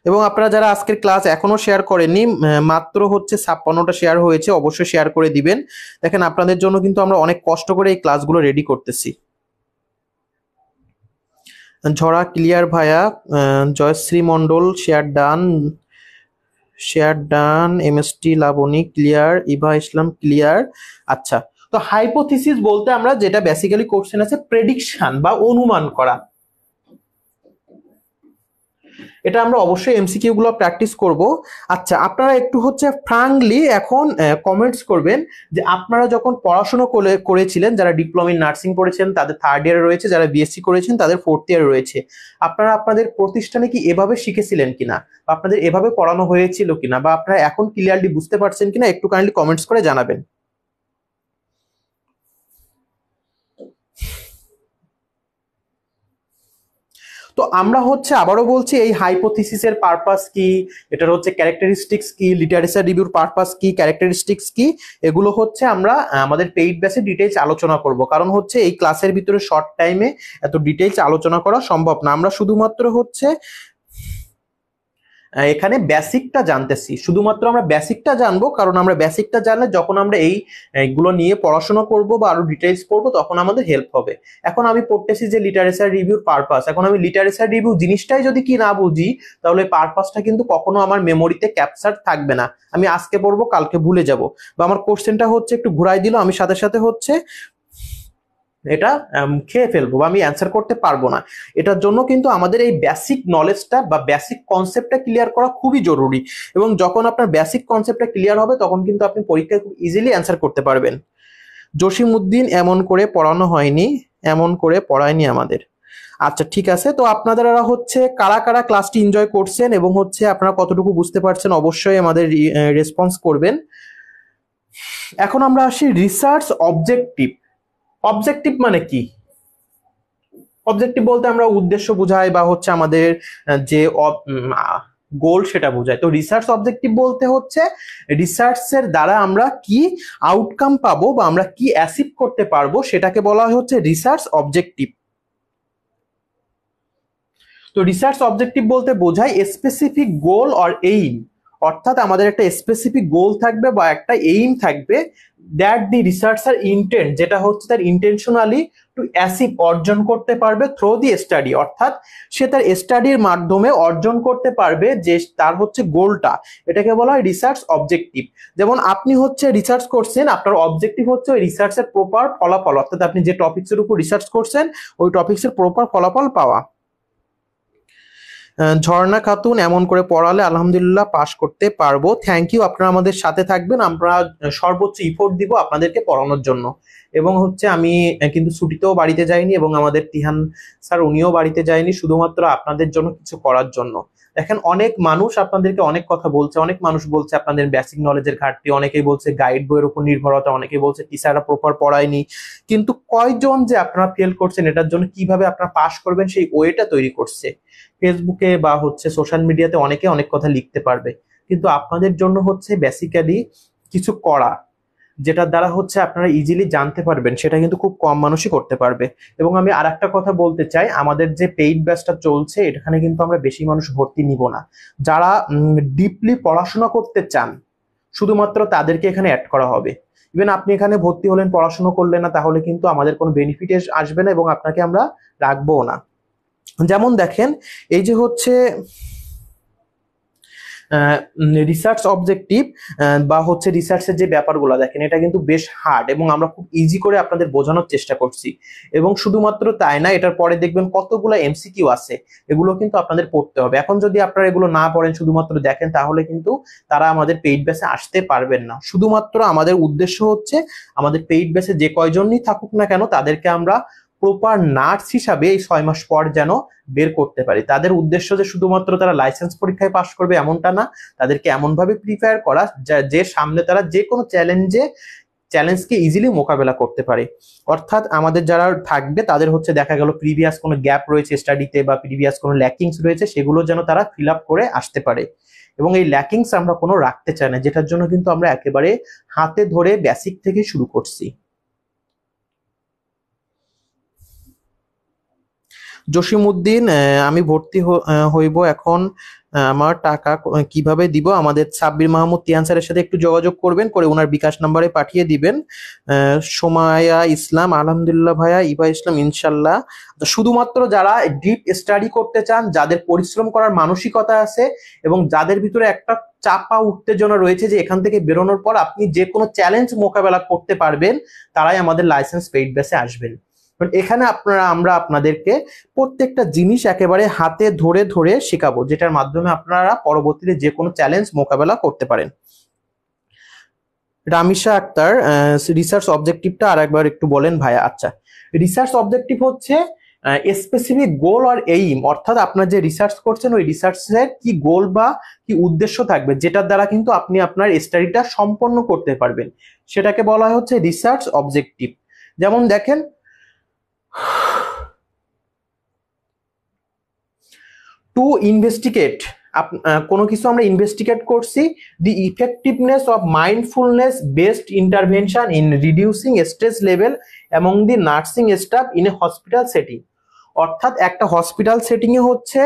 এবং আপনারা যারা আজকের ক্লাস এখনো শেয়ার করেননি, মাত্র হচ্ছে 56টা শেয়ার হয়েছে, অবশ্যই শেয়ার করে দিবেন। দেখেন আপনাদের জন্য কিন্তু আমরা অনেক কষ্ট করে এই ক্লাসগুলো রেডি করতেছি। ঝরা ক্লিয়ার ভাইয়া, Joyshree Mondal share done, MST Laboni clear, Eva Islam clear. আচ্ছা, তো হাইপোথিসিস বলতে আমরা যেটা বেসিক্যালি কোশ্চেন আছে প্রেডিকশন বা অনুমান করা, এটা আমরা অবশ্যই এমসিকিউ গুলো প্র্যাকটিস করব। আচ্ছা, আপনারা একটু হচ্ছে ফ্রাঙ্কলি এখন কমেন্টস করবেন যে আপনারা যখন পড়াশোনা করেছিলেন, যারা ডিপ্লোমা ইন নার্সিং পড়েছেন তাদের থার্ড ইয়ারে রয়েছে, যারা বিএসসি করেছেন তাদের ফোর্থ ইয়ারে রয়েছে, আপনারা আপনাদের প্রতিষ্ঠানে কি এভাবে শিখেছিলেন কিনা, বা আপনাদের এভাবে পড়ানো হয়েছিল কিনা, বা আপনারা এখন ক্লিয়ারলি বুঝতে পারছেন কিনা একটু কাইন্ডলি কমেন্টস করে জানাবেন। তো আমরা হচ্ছে আবারও বলছি এই হাইপোথিসিসের পারপাস কি, এটার হচ্ছে ক্যারেক্টারিস্টিক্স কি, লিটারেচার রিভিউর পারপাস কি, ক্যারেক্টারিস্টিক্স কি, এগুলো হচ্ছে আমরা আমাদের পেইড ব্যাচে ডিটেইলস আলোচনা করব। কারণ হচ্ছে এই ক্লাসের ভিতরে শর্ট টাইমে এত ডিটেইলস আলোচনা করা সম্ভব না। আমরা শুধুমাত্র হচ্ছে এখানে বেসিকটা জানতেছি, শুধুমাত্র আমরা বেসিকটা জানবো, কারণ আমরা বেসিকটা জানলে যখন আমরা এইগুলো নিয়ে পড়াশোনা করব বা আরো ডিটেইলস পড়বো তখন আমাদের হেল্প হবে। এখন আমি পড়তেছি যে লিটারেচার রিভিউর পারপাস, এখন আমি লিটারেচার রিভিউ জিনিসটাই যদি কি না বুঝি তাহলে পারপাসটা কিন্তু কখনো আমার মেমোরিতে ক্যাপচার থাকবে না। আমি আজকে পড়বো কালকে ভুলে যাব, বা আমার কোশ্চেনটা হচ্ছে একটু ঘুরাই দিল আমি সাথে সাথে হচ্ছে এটা খেয়ে ফেলবো বা আমি অ্যান্সার করতে পারবো না। এটার জন্য কিন্তু আমাদের এই বেসিক নলেজটা বা বেসিক কনসেপ্টটা ক্লিয়ার করা খুবই জরুরি, এবং যখন আপনার বেসিক কনসেপ্টটা ক্লিয়ার হবে তখন কিন্তু আপনি পরীক্ষায় খুব ইজিলি অ্যান্সার করতে পারবেন। জসিমউদ্দিন, এমন করে পড়ানো হয়নি, এমন করে পড়ায়নি আমাদের। আচ্ছা ঠিক আছে, তো আপনারা হচ্ছে কারা কারা ক্লাসটি এনজয় করছেন এবং হচ্ছে আপনারা কতটুকু বুঝতে পারছেন অবশ্যই আমাদের রেসপন্স করবেন। এখন আমরা আসি রিসার্চ অবজেক্টিভ। অবজেক্টিভ মানে কি? অবজেক্টিভ বলতে আমরা উদ্দেশ্য বোঝাই বা হচ্ছে আমাদের যে গোল সেটা বোঝায়। তো রিসার্চ অবজেক্টিভ বলতে হচ্ছে রিসার্চের দ্বারা আমরা কি আউটকাম পাবো বা আমরা কি অ্যাচিভ করতে পারবো সেটাকে বলা হচ্ছে রিসার্চ অবজেক্টিভ। তো রিসার্চ অবজেক্টিভ বলতে বোঝায় স্পেসিফিক গোল অর এইম, অর্থাৎ আমাদের একটা স্পেসিফিক গোল থাকবে বা একটা এইম থাকবে, দ্যাট দি রিসার্চার ইন্টেন্ট, যেটা হচ্ছে তার ইন্টেনশনালি টু অ্যাচিভ অর্জন করতে পারবে থ্রু দি স্টাডি, অর্থাৎ সে তার স্টাডির মাধ্যমে অর্জন করতে পারবে যে তার হচ্ছে গোলটা, এটাকে বলা হয় রিসার্চ অবজেক্টিভ। যেমন আপনি হচ্ছে রিসার্চ করছেন, আপনার অবজেক্টিভ হচ্ছে ওই রিসার্চের প্রপার ফলাফল, অর্থাৎ আপনি যে টপিকসের উপর রিসার্চ করছেন ওই টপিকসের প্রপার ফলাফল পাওয়া। ঝর্ণা খাতুন, এমন করে পড়ালে আলহামদুলিল্লাহ পাস করতে পারবো। থ্যাংক ইউ, আপনারা আমাদের সাথে থাকবেন, আমরা সর্বোচ্চ ইফোর্ট দিব আপনাদেরকে পড়ানোর জন্য। এবং হচ্ছে আমি কিন্তু ছুটিতেও বাড়িতে যাইনি এবং আমাদের তিহান স্যার উনিও বাড়িতে যায়নি, শুধুমাত্র আপনাদের জন্য কিছু করার জন্য। দেখেন অনেক মানুষ আপনাদেরকে অনেক কথা বলছে, অনেক মানুষ বলছে আপনাদের বেসিক নলেজের ঘাটতি, অনেকেই বলছে গাইড বইয়ের উপর নির্ভরতা, অনেকেই বলছে টিচাররা প্রপার পড়ায়নি, কিন্তু কয়জন যে আপনারা ফেল করছেন এটার জন্য কিভাবে আপনারা পাস করবেন সেই ওয়েটা তৈরি করছে। ফেসবুকে বা হচ্ছে সোশ্যাল মিডিয়াতে অনেকে অনেক কথা লিখতে পারবে, কিন্তু আপনাদের জন্য হচ্ছে বেসিক্যালি কিছু করা যেটার দ্বারা হচ্ছে আপনারা ইজিলি জানতে পারবেন সেটা কিন্তু খুব কম মানুষই করতে পারবে। এবং আমি আর একটা কথা বলতে চাই, আমাদের যে পেইড ব্যাচটা চলছে এখানে কিন্তু আমরা বেশি মানুষ ভর্তি নিব না। যারা ডিপলি পড়াশোনা করতে চান শুধুমাত্র তাদেরকে এখানে অ্যাড করা হবে। ইভেন আপনি এখানে ভর্তি হলেন, পড়াশোনা করলেন না, তাহলে কিন্তু আমাদের কোনো বেনিফিট আসবে না এবং আপনাকে আমরা রাখবো না। যেমন দেখেন, এই যে হচ্ছে রিসার্চ অবজেক্টিভ বা হচ্ছে রিসার্চের যে ব্যাপারগুলো, দেখেন এটা কিন্তু বেশ হার্ড এবং আমরা খুব ইজি করে আপনাদের বোঝানোর চেষ্টা করছি। এবং শুধুমাত্র তাই না, এটার পরে দেখবেন কতগুলো এমসিকিউ আছে, এগুলো কিন্তু আপনাদের পড়তে হবে। এখন যদি আপনারা এগুলো না পড়েন, শুধুমাত্র দেখেন, তাহলে কিন্তু তারা আমাদের পেইড ব্যাচে আসতে পারবেন না। শুধুমাত্র আমাদের উদ্দেশ্য হচ্ছে আমাদের পেইড ব্যাচে যে কয়জনই থাকুক না কেন, তাদেরকে আমরা প্রপার নার্স হিসাবে এই 6 মাস পর যেন বের করতে পারি। তাদের উদ্দেশ্য যে শুধুমাত্র তারা লাইসেন্স পরীক্ষায় পাশ করবে এমনটা না, তাদেরকে এমন ভাবে প্রিপেয়ার করা যে সামনে তারা যে কোনো চ্যালেঞ্জকে ইজিলি মোকাবেলা করতে পারে। অর্থাৎ আমাদের যারা থাকবে তাদের হচ্ছে দেখা গেল প্রিভিয়াস কোনো গ্যাপ রয়েছে স্টাডিতে বা প্রিভিয়াস কোনো ল্যাকিংস রয়েছে, সেগুলো যেন তারা ফিল আপ করে আসতে পারে। এবং এই ল্যাকিংস আমরা কোনো রাখতে চাই না, যেটার জন্য কিন্তু আমরা একেবারে হাতে ধরে বেসিক থেকে শুরু করছি। জসিমউদ্দিন, আমি ভর্তি হইব এখন, আমার টাকা কিভাবে দিব? আমাদের সাব্বির মাহমুদ তিয়ান স্যারের সাথে একটু যোগাযোগ করবেন, করে ওনার বিকাশ নাম্বারে পাঠিয়ে দিবেন। সোমায়া ইসলাম, আলহামদুলিল্লাহ ভাইয়া। ইবা ইসলাম, ইনশাল্লাহ। শুধুমাত্র যারা ডিপ স্টাডি করতে চান, যাদের পরিশ্রম করার মানসিকতা আছে এবং যাদের ভিতরে একটা চাপা উত্তেজনা রয়েছে যে এখান থেকে বেরোনোর পর আপনি যে কোনো চ্যালেঞ্জ মোকাবেলা করতে পারবেন, তারাই আমাদের লাইসেন্স পেইড ব্যাচে আসবেন। এখানে আমরা আপনাদেরকে প্রত্যেকটা জিনিস একেবারে হাতে ধরে ধরে শেখাবো, যেটার মাধ্যমে আপনারা পরবর্তীতে যে কোনো চ্যালেঞ্জ মোকাবেলা করতে পারেন। রামিশা আক্তার, রিসার্চ অবজেক্টিভটা আর একবার একটু বলেন ভাইয়া। আচ্ছা, রিসার্চ অবজেক্টিভ হচ্ছে স্পেসিফিক গোল আর এইম, অর্থাৎ আপনার যে রিসার্চ করছেন ওই রিসার্চের কি গোল বা কি উদ্দেশ্য থাকবে, যেটার দ্বারা কিন্তু আপনি আপনার স্টাডিটা সম্পন্ন করতে পারবেন, সেটাকে বলা হচ্ছে রিসার্চ অবজেক্টিভ। যেমন দেখেন, টু ইনভেস্টিগেট, কোনো কিছু আমরা ইনভেস্টিগেট করছি, the effectiveness of mindfulness based intervention in reducing stress level among the nursing staff in a hospital setting. অর্থাৎ একটা হসপিটাল সেটিং এ হচ্ছে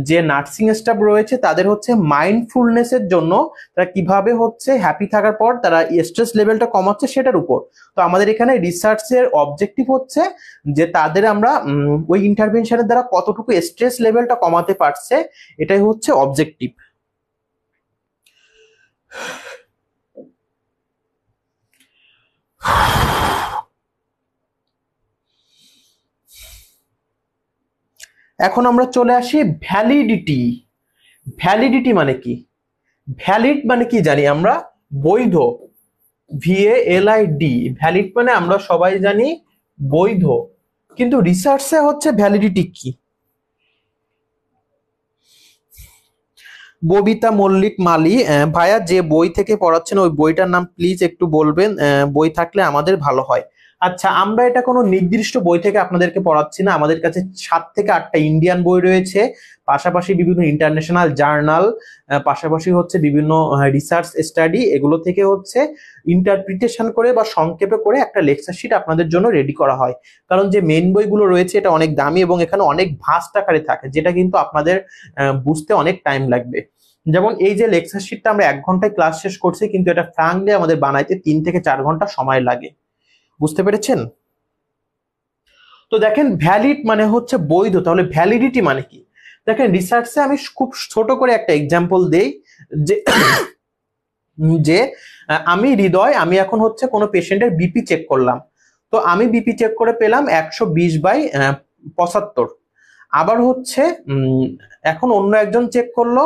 যে নার্সিং স্টাফ রয়েছে তাদের হচ্ছে মাইন্ডফুলনেসের জন্য তারা কিভাবে হচ্ছে হ্যাপি থাকার পর তারা স্ট্রেস লেভেলটা কমাচ্ছে সেটার উপর। তো আমাদের এখানে রিসার্চের অবজেক্টিভ হচ্ছে যে তাদের আমরা ওই ইন্টারভেনশনের দ্বারা কতটুকু স্ট্রেস লেভেলটা কমাতে পারছে, এটাই হচ্ছে অবজেক্টিভ। এখন আমরা চলে আসি ভ্যালিডিটি। ভ্যালিডিটি মানে কি? ভ্যালিড মানে কি জানি আমরা? বৈধ। VALID, ভ্যালিড মানে আমরা সবাই জানি বৈধ, কিন্তু রিসার্চে হচ্ছে ভ্যালিডিটি কি? ববিতা মল্লিক মালি, ভাইয়া যে বই থেকে পড়াচ্ছেন ওই বইটার নাম প্লিজ একটু বলবেন, বই থাকলে আমাদের ভালো হয়। আচ্ছা, আমরা এটা কোনো নির্দিষ্ট বই থেকে আপনাদেরকে পড়াচ্ছি না, আমাদের কাছে 7 থেকে 8টা ইন্ডিয়ান বই রয়েছে, পাশাপাশি বিভিন্ন ইন্টারন্যাশনাল জার্নাল, পাশাপাশি হচ্ছে বিভিন্ন রিসার্চ স্টাডি, এগুলো থেকে হচ্ছে ইন্টারপ্রিটেশন করে বা সংক্ষেপে করে একটা লেকচার শিট আপনাদের জন্য রেডি করা হয়। কারণ যে মেইন বইগুলো রয়েছে এটা অনেক দামি এবং এখানে অনেক ভাস্ট আকারে থাকে, যেটা কিন্তু আপনাদের বুঝতে অনেক টাইম লাগবে। যেমন এই যে লেকচার শিটটা আমরা 1 ঘন্টায় ক্লাস শেষ করছি, কিন্তু এটা ফ্রাঙ্কলি আমাদের বানাইতে 3 থেকে 4 ঘন্টা সময় লাগে। বুঝতে পেরেছেন? তো দেখেন, ভ্যালিড মানে হচ্ছে বৈধ, তাহলে ভ্যালিডিটি মানে কি? দেখেন, রিসার্চে আমি খুব ছোট করে একটা এক্সাম্পল দেই যে যে আমি হৃদয়, আমি এখন হচ্ছে কোনো পেশেন্টের বিপি চেক করলাম, তো আমি বিপি চেক করে পেলাম 120/75। আবার হচ্ছে এখন অন্য একজন চেক করলো,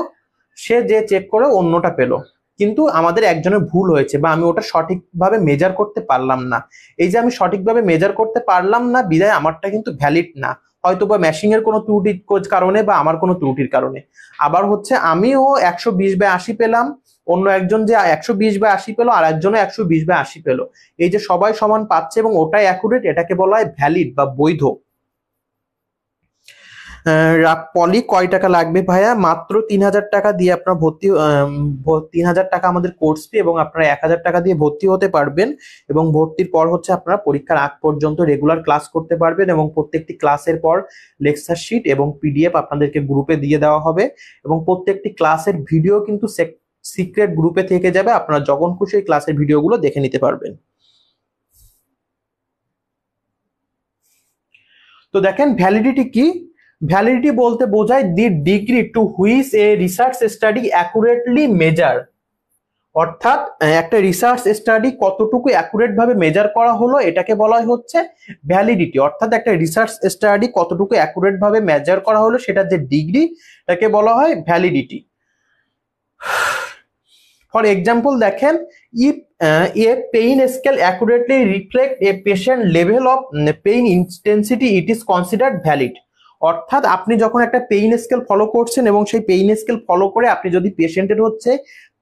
সে যে চেক করে অন্যটা পেলো, কিন্তু আমাদের একজনের ভুল হয়েছে বা আমি ওটা সঠিকভাবে মেজার করতে পারলাম না। এই যে আমি সঠিকভাবে মেজার করতে পারলাম না বিধায় আমারটা কিন্তু ভ্যালিড না, হয়তো বা ম্যাশিং এর কোনো ত্রুটির কারণে বা আমার কোনো ত্রুটির কারণে। আবার হচ্ছে আমিও 120/80 পেলাম, অন্য একজন যে 120/80 পেলো আর একজনও 120/80 পেলো, এই যে সবাই সমান পাচ্ছে এবং ওটাই অ্যাকুরেট, এটাকে বলা হয় ভ্যালিড বা বৈধ। পলি, কয় টাকা লাগবে ভাইয়া? মাত্র 3000 টাকা দিয়ে আপনার 3000 টাকা আমাদের কোর্স ফি, এবং আপনারা 1000 টাকা দিয়ে ভর্তি হতে পারবেন এবং ভর্তির পর হচ্ছে আপনারা পরীক্ষার আগ পর্যন্ত রেগুলার ক্লাস করতে পারবেন এবং প্রত্যেকটি ক্লাসের পর লেকচার শিট এবং PDF আপনাদেরকে গ্রুপে দিয়ে দেওয়া হবে এবং প্রত্যেকটি ক্লাসের ভিডিও কিন্তু সিক্রেট গ্রুপে থেকে যাবে, আপনারা যখন খুশি এই ক্লাসের ভিডিওগুলো দেখে নিতে পারবেন। তো দেখেন ভ্যালিডিটি কি? ভ্যালিডিটি বলতে বোঝায় the degree to which a research study accurately measure, অর্থাৎ একটা রিসার্চ স্টাডি কতটুকু অ্যাকুরেট ভাবে মেজার করা হলো এটাকে বলা হচ্ছে ভ্যালিডিটি। অর্থাৎ একটা রিসার্চ স্টাডি কতটুকু অ্যাকুরেট ভাবে মেজার করা হলো সেটার যে ডিগ্রি তাকে বলা হয় ভ্যালিডিটি। ফর এক্সাম্পল দেখেন, if a pain scale accurately reflect a patient level of pain intensity it is considered valid. অর্থাৎ আপনি যখন একটা পেইন স্কেল ফলো করছেন এবং সেই পেইন স্কেল ফলো করে আপনি যদি পেশেন্টের হচ্ছে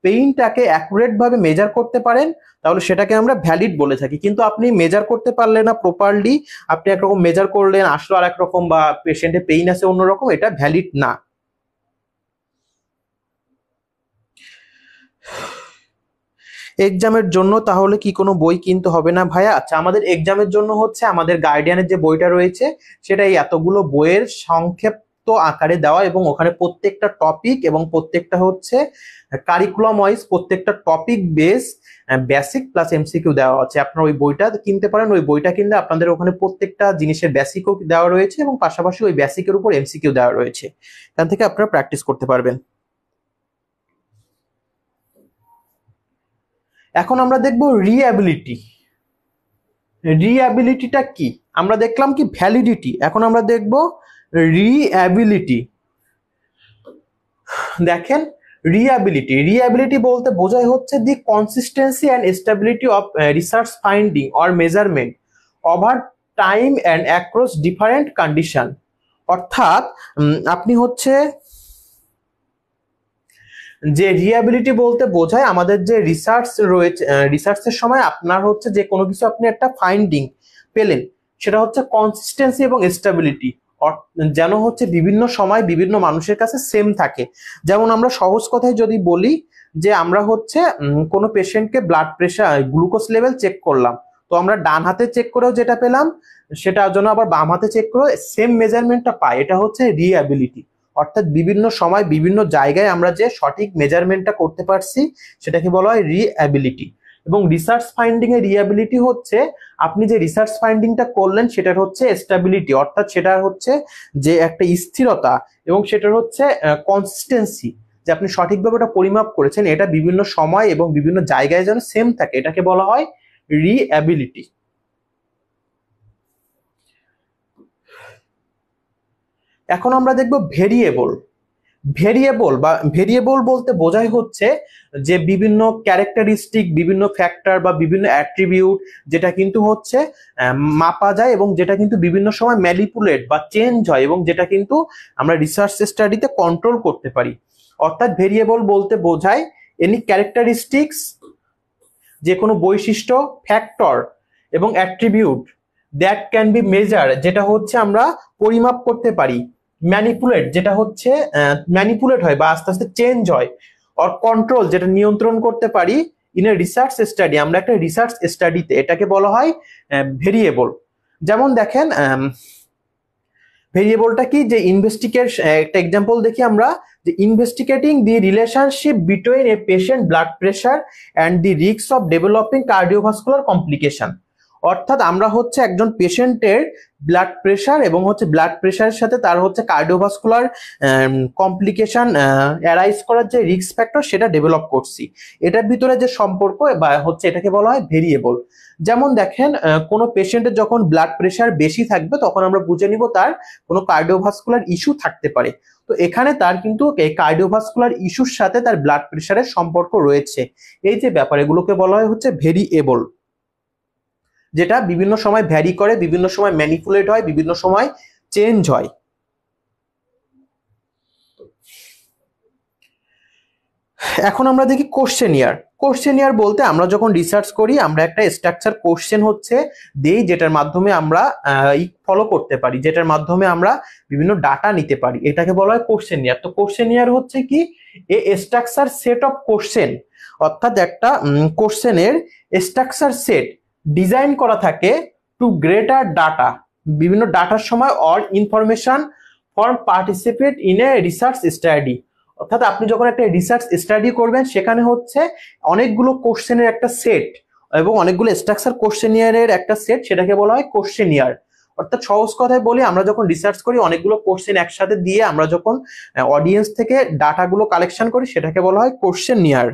পেইনটাকে অ্যাকুরেট ভাবে মেজার করতে পারেন তাহলে সেটাকে আমরা ভ্যালিড বলে থাকি। কিন্তু আপনি মেজার করতে পারলেন না প্রপারলি, আপনি একরকম মেজার করলেন আসলো আর একরকম, বা পেশেন্টের পেইন আছে অন্যরকম, এটা ভ্যালিড না। এক্সামের জন্য তাহলে কি কোনো বই কিনতে হবে না ভাইয়া? আচ্ছা, আমাদের এক্সামের জন্য হচ্ছে আমাদের গাইডিয়ানের যে বইটা রয়েছে সেটা এই এতগুলো বইয়ের সংক্ষিপ্ত আকারে দেওয়া, এবং ওখানে প্রত্যেকটা টপিক এবং প্রত্যেকটা হচ্ছে কারিকুলাম ওয়াইজ প্রত্যেকটা topic base basic plus MCQ দেওয়া আছে। আপনারা ওই বইটা কিনতে পারেন। ওই বইটা কিনলে আপনাদের ওখানে প্রত্যেকটা জিনিসের বেসিকও দেওয়া রয়েছে এবং পাশাপাশি ওই বেসিকের উপর এমসিকিউ দেওয়া রয়েছে, এখান থেকে আপনারা প্র্যাকটিস করতে পারবেন। এখন আমরা দেখব রিঅ্যাবিলিটি। রিঅ্যাবিলিটিটা কি? আমরা দেখলাম কি ভ্যালিডিটি, এখন আমরা দেখব রিঅ্যাবিলিটি। দেখেন রিঅ্যাবিলিটি বলতে বোঝায় হচ্ছে the consistency and stability of research finding or measurement over time and across different condition. অর্থাৎ আপনি হচ্ছে যে রিঅ্যাবিলিটি বলতে বোঝায় আমাদের যে রিসার্চ রয়েছে, রিসার্চের সময় আপনার হচ্ছে যে কোনো কিছু আপনি একটা ফাইন্ডিং পেলেন সেটা হচ্ছে কনসিস্টেন্সি এবং স্টেবিলিটি, যেন হচ্ছে বিভিন্ন সময় বিভিন্ন মানুষের কাছে সেম থাকে। যেমন আমরা সহজ কথায় যদি বলি যে আমরা হচ্ছে কোনো পেশেন্টকে blood pressure glucose level check করলাম, তো আমরা ডান হাতে চেক করেও যেটা পেলাম সেটার জন্য আবার বাম হাতে চেক করেও সেম মেজারমেন্টটা পাই, এটা হচ্ছে রিঅ্যাবিলিটি। অর্থাৎ বিভিন্ন সময় বিভিন্ন জায়গায় আমরা যে সঠিক মেজারমেন্টটা করতে পারছি সেটাকে বলা হয় রিঅ্যাবিলিটি। এবং রিসার্চ ফাইন্ডিং এর রিঅ্যাবিলিটি হচ্ছে আপনি যে রিসার্চ ফাইন্ডিংটা করলেন সেটার হচ্ছে স্টেবিলিটি, অর্থাৎ সেটার হচ্ছে যে একটা স্থিরতা এবং সেটার হচ্ছে কনসিস্টেন্সি, যে আপনি সঠিকভাবে ওটা পরিমাপ করেছেন এটা বিভিন্ন সময় এবং বিভিন্ন জায়গায় যেন সেম থাকে, এটাকে বলা হয় রিঅ্যাবিলিটি। এখন আমরা দেখব ভেরিয়েবল। ভেরিয়েবল বলতে বোঝায় হচ্ছে যে বিভিন্ন ক্যারেক্টারিস্টিক, বিভিন্ন ফ্যাক্টর বা বিভিন্ন অ্যাট্রিবিউট যেটা কিন্তু হচ্ছে মাপা যায় এবং যেটা কিন্তু বিভিন্ন সময় ম্যানিপুলেট বা চেঞ্জ হয় এবং যেটা কিন্তু আমরা রিসার্চ স্টাডিতে কন্ট্রোল করতে পারি। অর্থাৎ ভেরিয়েবল বলতে বোঝায় এনি ক্যারেক্টারিস্টিক্স, যে কোনো বৈশিষ্ট্য, ফ্যাক্টর এবং attribute that can be measure, যেটা হচ্ছে আমরা পরিমাপ করতে পারি, ম্যানিপুলেট যেটা হচ্ছে ম্যানিপুলেট হয় বা আস্তে আস্তে চেঞ্জ হয়, অর কন্ট্রোল যেটা নিয়ন্ত্রণ করতে পারি ইন এ রিসার্চ স্টাডি, আমরা একটা রিসার্চ স্টাডিতে, এটাকে বলা হয় ভেরিয়েবল। যেমন দেখেন ভেরিয়েবলটা কি, যে একটা এক্সাম্পল দেখি আমরা, যে investigating the relationship between a patient blood pressure and the risk of developing cardiovascular complication. অর্থাৎ আমরা হচ্ছে একজন পেশেন্টের ব্লাড প্রেশার এবং হচ্ছে ব্লাড প্রেশারের সাথে তার হচ্ছে কার্ডিওভাস্কুলার কমপ্লিকেশন অ্যারাইজ করার যে রিস্ক ফ্যাক্টর সেটা ডেভেলপ করছি, এটার ভিতরে যে সম্পর্ক বা হচ্ছে এটাকে বলা হয় ভেরিয়েবল। যেমন দেখেন কোনো পেশেন্টের যখন ব্লাড প্রেশার বেশি থাকবে তখন আমরা বুঝে নিব তার কোনো কার্ডিওভাস্কুলার ইস্যু থাকতে পারে, তো এখানে তার কিন্তু এই কার্ডিওভাস্কুলার ইস্যুর সাথে তার ব্লাড প্রেশারের সম্পর্ক রয়েছে। এই যে ব্যাপার এগুলোকে বলা হয় হচ্ছে ভেরিয়েবল, যেটা বিভিন্ন সময় ভ্যারি করে, বিভিন্ন সময় ম্যানিপুলেট হয়, বিভিন্ন সময় চেঞ্জ হয়। এখন আমরা দেখি কোশ্চেনিয়ার বলতে আমরা যখন রিসার্চ করি আমরা একটা স্ট্রাকচার কোশ্চেন হচ্ছে দেই, যেটার মাধ্যমে আমরা ফলো করতে পারি, যেটার মাধ্যমে আমরা বিভিন্ন ডাটা নিতে পারি, এটাকে বলা হয় কোশ্চেনিয়ার। তো কোশ্চেনিয়ার হচ্ছে কি, এ স্ট্রাকচার সেট অফ কোশ্চেন, অর্থাৎ একটা কোশ্চেনের স্ট্রাকচার সেট ডিজাইন করা থাকে টু গ্রেটার ডাটা, বিভিন্ন ডাটার সময় or information for participate in a research study. অর্থাৎ আপনি যখন একটা রিসার্চ স্টাডি করবেন সেখানে হচ্ছে অনেকগুলো কোশ্চেনের একটা সেট এবং অনেকগুলো স্ট্রাকচার কোশ্চেনিয়ারের একটা সেট, সেটাকে বলা হয় কোশ্চেনিয়ার। অর্থাৎ সহজ কথায় বলি, আমরা যখন রিসার্চ করি অনেকগুলো কোশ্চেন একসাথে দিয়ে আমরা যখন অডিয়েন্স থেকে ডাটাগুলো কালেকশন করি সেটাকে বলা হয় কোশ্চেনিয়ার।